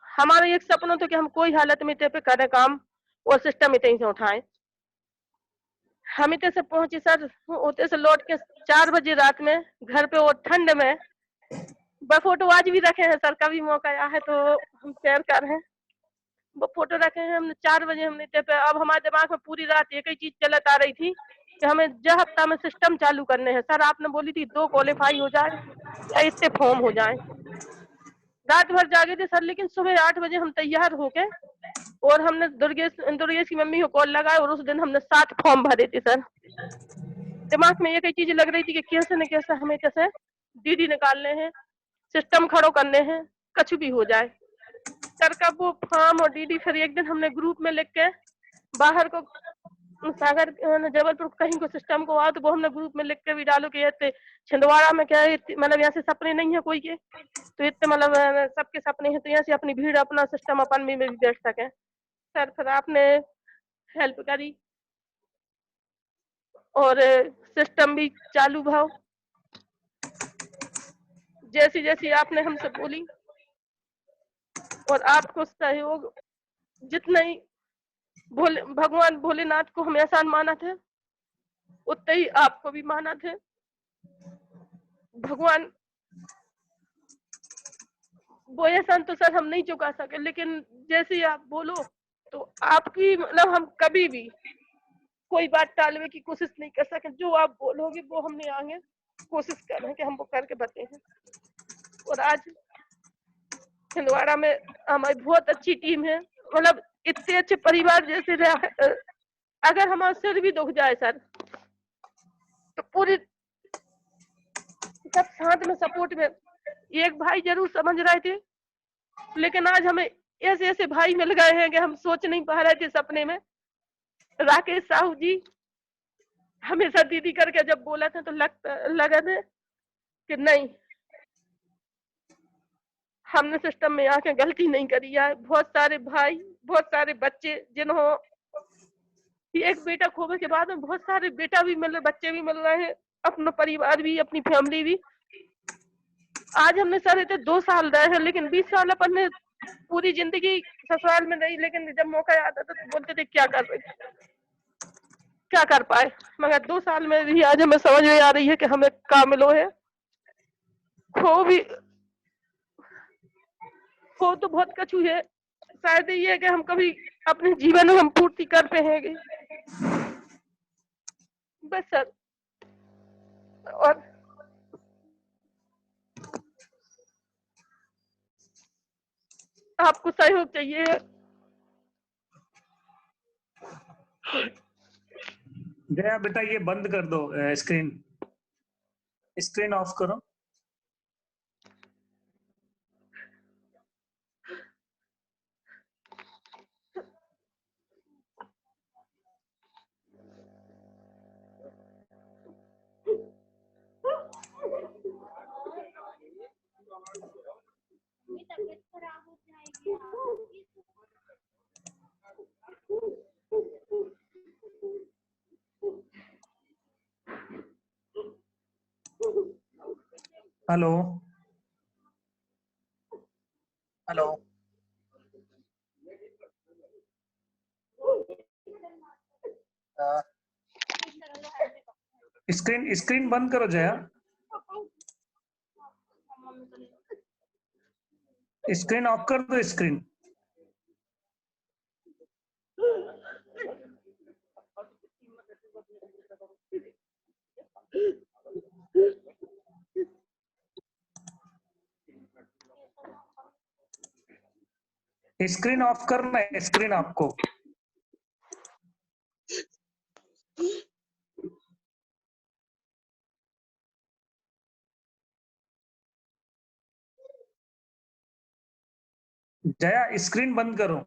हमारा एक सपना था कि हम कोई हालत में इतने पे करें काम, और सिस्टम इतने से उठाएं। हम इतने से पहुंचे सर, उतने से लौट के 4 बजे रात में घर पे, और ठंड में। फोटो आज भी रखे हैं सर, कभी मौका आया है तो हम शेयर कर रहे हैं। वो फोटो रखे हैं हमने 4 बजे हमने इतने पे। अब हमारे दिमाग में पूरी रात एक ही चीज चलत आ रही थी कि हमें जो हफ्ता में सिस्टम चालू करने हैं। सर आपने बोली थी 2 क्वालिफाई हो जाए या इतने फॉर्म हो जाए। रात भर जागे थे सर, लेकिन सुबह 8 बजे हम तैयार होके, और हमने दुर्गेश की मम्मी को कॉल लगाया, और उस दिन हमने 7 फॉर्म भरे थे सर। दिमाग में एक ही चीज लग रही थी कि कैसे न कैसे हमें कैसे डीडी निकालने हैं, सिस्टम खड़ो करने हैं, कुछ भी हो जाए। सर का वो फॉर्म और डीडी फिर एक दिन हमने ग्रुप में लिख के बाहर को सागर जबलपुर कहीं को सिस्टम को आओ, तो वो हमने ग्रुप में लिख के भी डालो कि ये छिंदवाड़ा में क्या है, मतलब यहाँ से सपने नहीं है कोई के, तो इतने मतलब सबके सपने हैं, तो यहाँ से अपनी भीड़ अपना सिस्टम अपन में भी बैठ सके। सर फिर आपने हेल्प करी। और सिस्टम भी चालू भाव। जैसी जैसी आपने हमसे बोली और आपको सहयोग जितना ही भगवान भोलेनाथ को हम एहसान माना थे उतना ही आपको भी माना थे। भगवान वो एहसान तो सर हम नहीं चुका सके, लेकिन जैसे आप बोलो तो आपकी मतलब हम कभी भी कोई बात टालने की कोशिश नहीं कर सके। जो आप बोलोगे वो हमने आगे कोशिश कर रहे हैं कि हम वो करके बताएं। और आज छिंदवाड़ा में हमारी बहुत अच्छी टीम है, मतलब इतने अच्छे परिवार जैसे अगर हमारा सिर भी दुख जाए सर तो पूरी सब साथ में सपोर्ट में। एक भाई जरूर समझ रहे थे, लेकिन आज हमें ऐसे ऐसे भाई मिल गए हैं कि हम सोच नहीं पा रहे थे सपने में। राकेश साहू जी हमेशा दीदी करके जब बोला था तो लगा था कि नहीं, हमने सिस्टम में आके गलती नहीं करी है। बहुत सारे भाई, बहुत सारे बच्चे जिन्हों एक बेटा खोने के बाद में बहुत सारे बेटा भी मिल रहे, बच्चे भी मिल रहे हैं, अपना परिवार भी, अपनी फैमिली भी। आज हमने सर इतने 2 साल रहे हैं, लेकिन 20 साल अपन ने पूरी जिंदगी ससुराल में रही, लेकिन जब मौका आता था तो बोलते थे क्या कर रहे, क्या कर पाए। मगर 2 साल में भी आज हमें समझ में आ रही है कि हमें काम मिलो है। खो तो बहुत कछु है, शायद ये है कि हम कभी अपने जीवन में हम पूर्ति कर पाएंगे बस सर। और आपको सहयोग चाहिए। जया बेटा ये बंद कर दो, स्क्रीन ऑफ करो। हेलो हेलो, स्क्रीन बंद करो जया, स्क्रीन ऑफ कर दो स्क्रीन। स्क्रीन ऑफ करना है, स्क्रीन आपको। जया स्क्रीन बंद करो।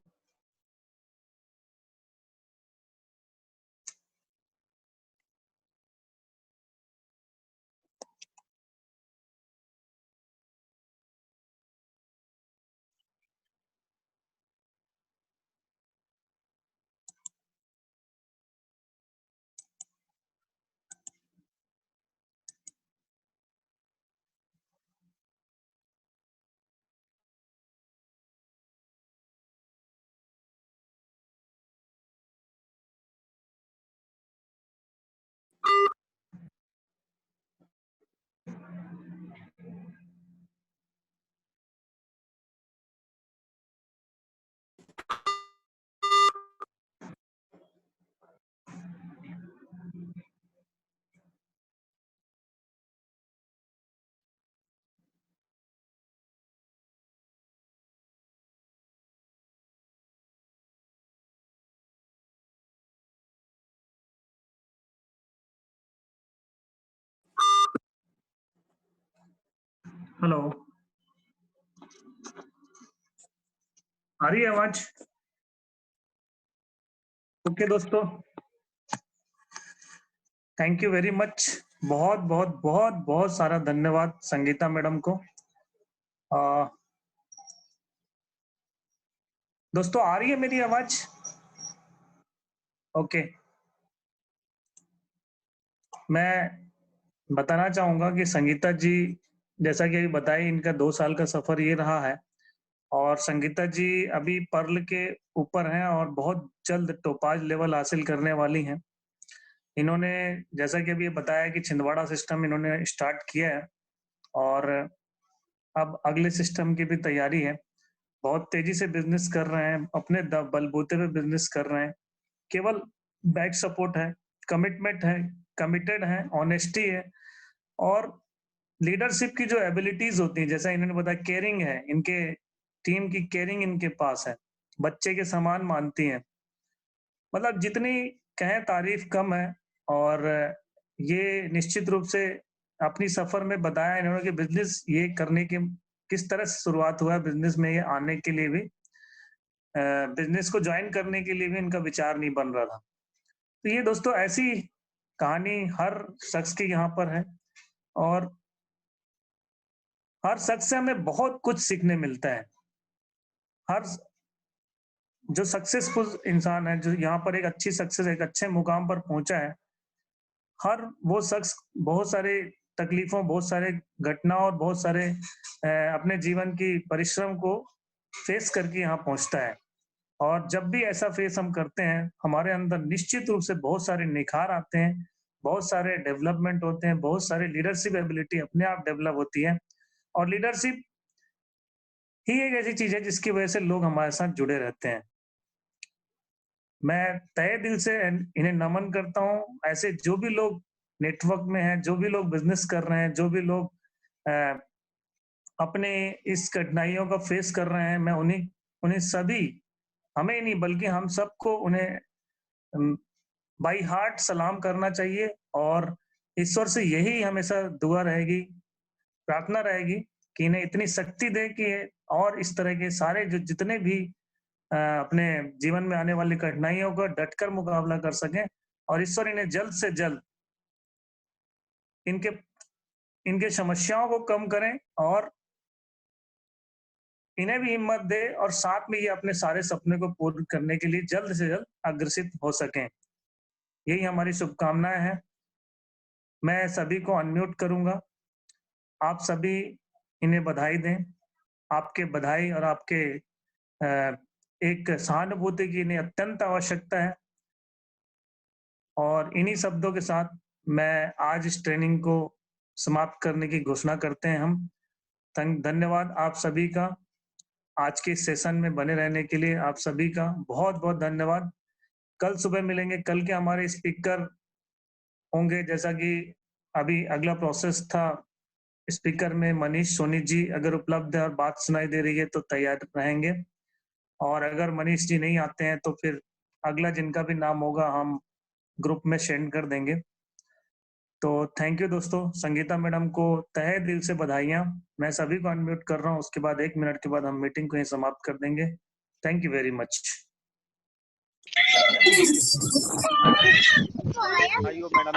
हेलो, आ रही है आवाज? ओके दोस्तों, थैंक यू वेरी मच। बहुत बहुत बहुत बहुत सारा धन्यवाद संगीता मैडम को। दोस्तों आ रही है मेरी आवाज? ओके मैं बताना चाहूंगा कि संगीता जी, जैसा कि अभी बताया, इनका 2 साल का सफर ये रहा है और संगीता जी अभी पर्ल के ऊपर हैं और बहुत जल्द टोपाज लेवल हासिल करने वाली हैं। इन्होंने, जैसा कि अभी बताया, कि छिंदवाड़ा सिस्टम इन्होंने स्टार्ट किया है और अब अगले सिस्टम की भी तैयारी है। बहुत तेजी से बिजनेस कर रहे हैं, अपने बलबूते पे बिजनेस कर रहे हैं। केवल बैक सपोर्ट है, कमिटमेंट है, कमिटेड है, ऑनेस्टी है और लीडरशिप की जो एबिलिटीज होती है, जैसा इन्होंने बताया, केयरिंग है, इनके टीम की केयरिंग इनके पास है, बच्चे के समान मानती हैं। मतलब जितनी कहें तारीफ कम है। और ये निश्चित रूप से अपनी सफर में बताया इन्होंने कि बिजनेस ये करने के किस तरह से शुरुआत हुआ है, बिजनेस में ये आने के लिए भी, बिजनेस को ज्वाइन करने के लिए भी इनका विचार नहीं बन रहा था। तो ये दोस्तों ऐसी कहानी हर शख्स की यहाँ पर है और हर शख्स से हमें बहुत कुछ सीखने मिलता है। हर जो सक्सेसफुल इंसान है, जो यहाँ पर एक अच्छी सक्सेस, एक अच्छे मुकाम पर पहुंचा है, हर वो शख्स बहुत सारे तकलीफों, बहुत सारे घटना और बहुत सारे अपने जीवन की परिश्रम को फेस करके यहाँ पहुंचता है। और जब भी ऐसा फेस हम करते हैं, हमारे अंदर निश्चित रूप से बहुत सारे निखार आते हैं, बहुत सारे डेवलपमेंट होते हैं, बहुत सारे लीडरशिप एबिलिटी अपने आप डेवलप होती है। और लीडरशिप ही एक ऐसी चीज है जिसकी वजह से लोग हमारे साथ जुड़े रहते हैं। मैं तहे दिल से इन्हें नमन करता हूँ। ऐसे जो भी लोग नेटवर्क में हैं, जो भी लोग बिजनेस कर रहे हैं, जो भी लोग अपने इस कठिनाइयों का फेस कर रहे हैं, मैं उन्हें सभी, हमें नहीं बल्कि हम सबको उन्हें बाई हार्ट सलाम करना चाहिए। और ईश्वर से यही हमेशा दुआ रहेगी, प्रार्थना रहेगी कि इन्हें इतनी शक्ति दे कि और इस तरह के सारे जो जितने भी अपने जीवन में आने वाली कठिनाइयों का डटकर मुकाबला कर सकें और ईश्वर इन्हें जल्द से जल्द इनके समस्याओं को कम करें और इन्हें भी हिम्मत दे और साथ में ये अपने सारे सपने को पूर्ण करने के लिए जल्द से जल्द अग्रसित हो सकें। यही हमारी शुभकामनाएं हैं। मैं सभी को अनम्यूट करूंगा। आप सभी इन्हें बधाई दें। आपके बधाई और आपके एक सहानुभूति की इन्हें अत्यंत आवश्यकता है। और इन्हीं शब्दों के साथ मैं आज इस ट्रेनिंग को समाप्त करने की घोषणा करते हैं हम। धन्यवाद आप सभी का, आज के सेशन में बने रहने के लिए आप सभी का बहुत बहुत धन्यवाद। कल सुबह मिलेंगे। कल के हमारे स्पीकर होंगे, जैसा कि अभी अगला प्रोसेस था, स्पीकर में मनीष सोनी जी अगर उपलब्ध है और बात सुनाई दे रही है तो तैयार रहेंगे, और अगर मनीष जी नहीं आते हैं तो फिर अगला जिनका भी नाम होगा हम ग्रुप में सेंड कर देंगे। तो थैंक यू दोस्तों। संगीता मैडम को तहे दिल से बधाइयाँ। मैं सभी को अनम्यूट कर रहा हूँ। उसके बाद 1 मिनट के बाद हम मीटिंग को ही समाप्त कर देंगे। Thank you very much. आइयो मैडम।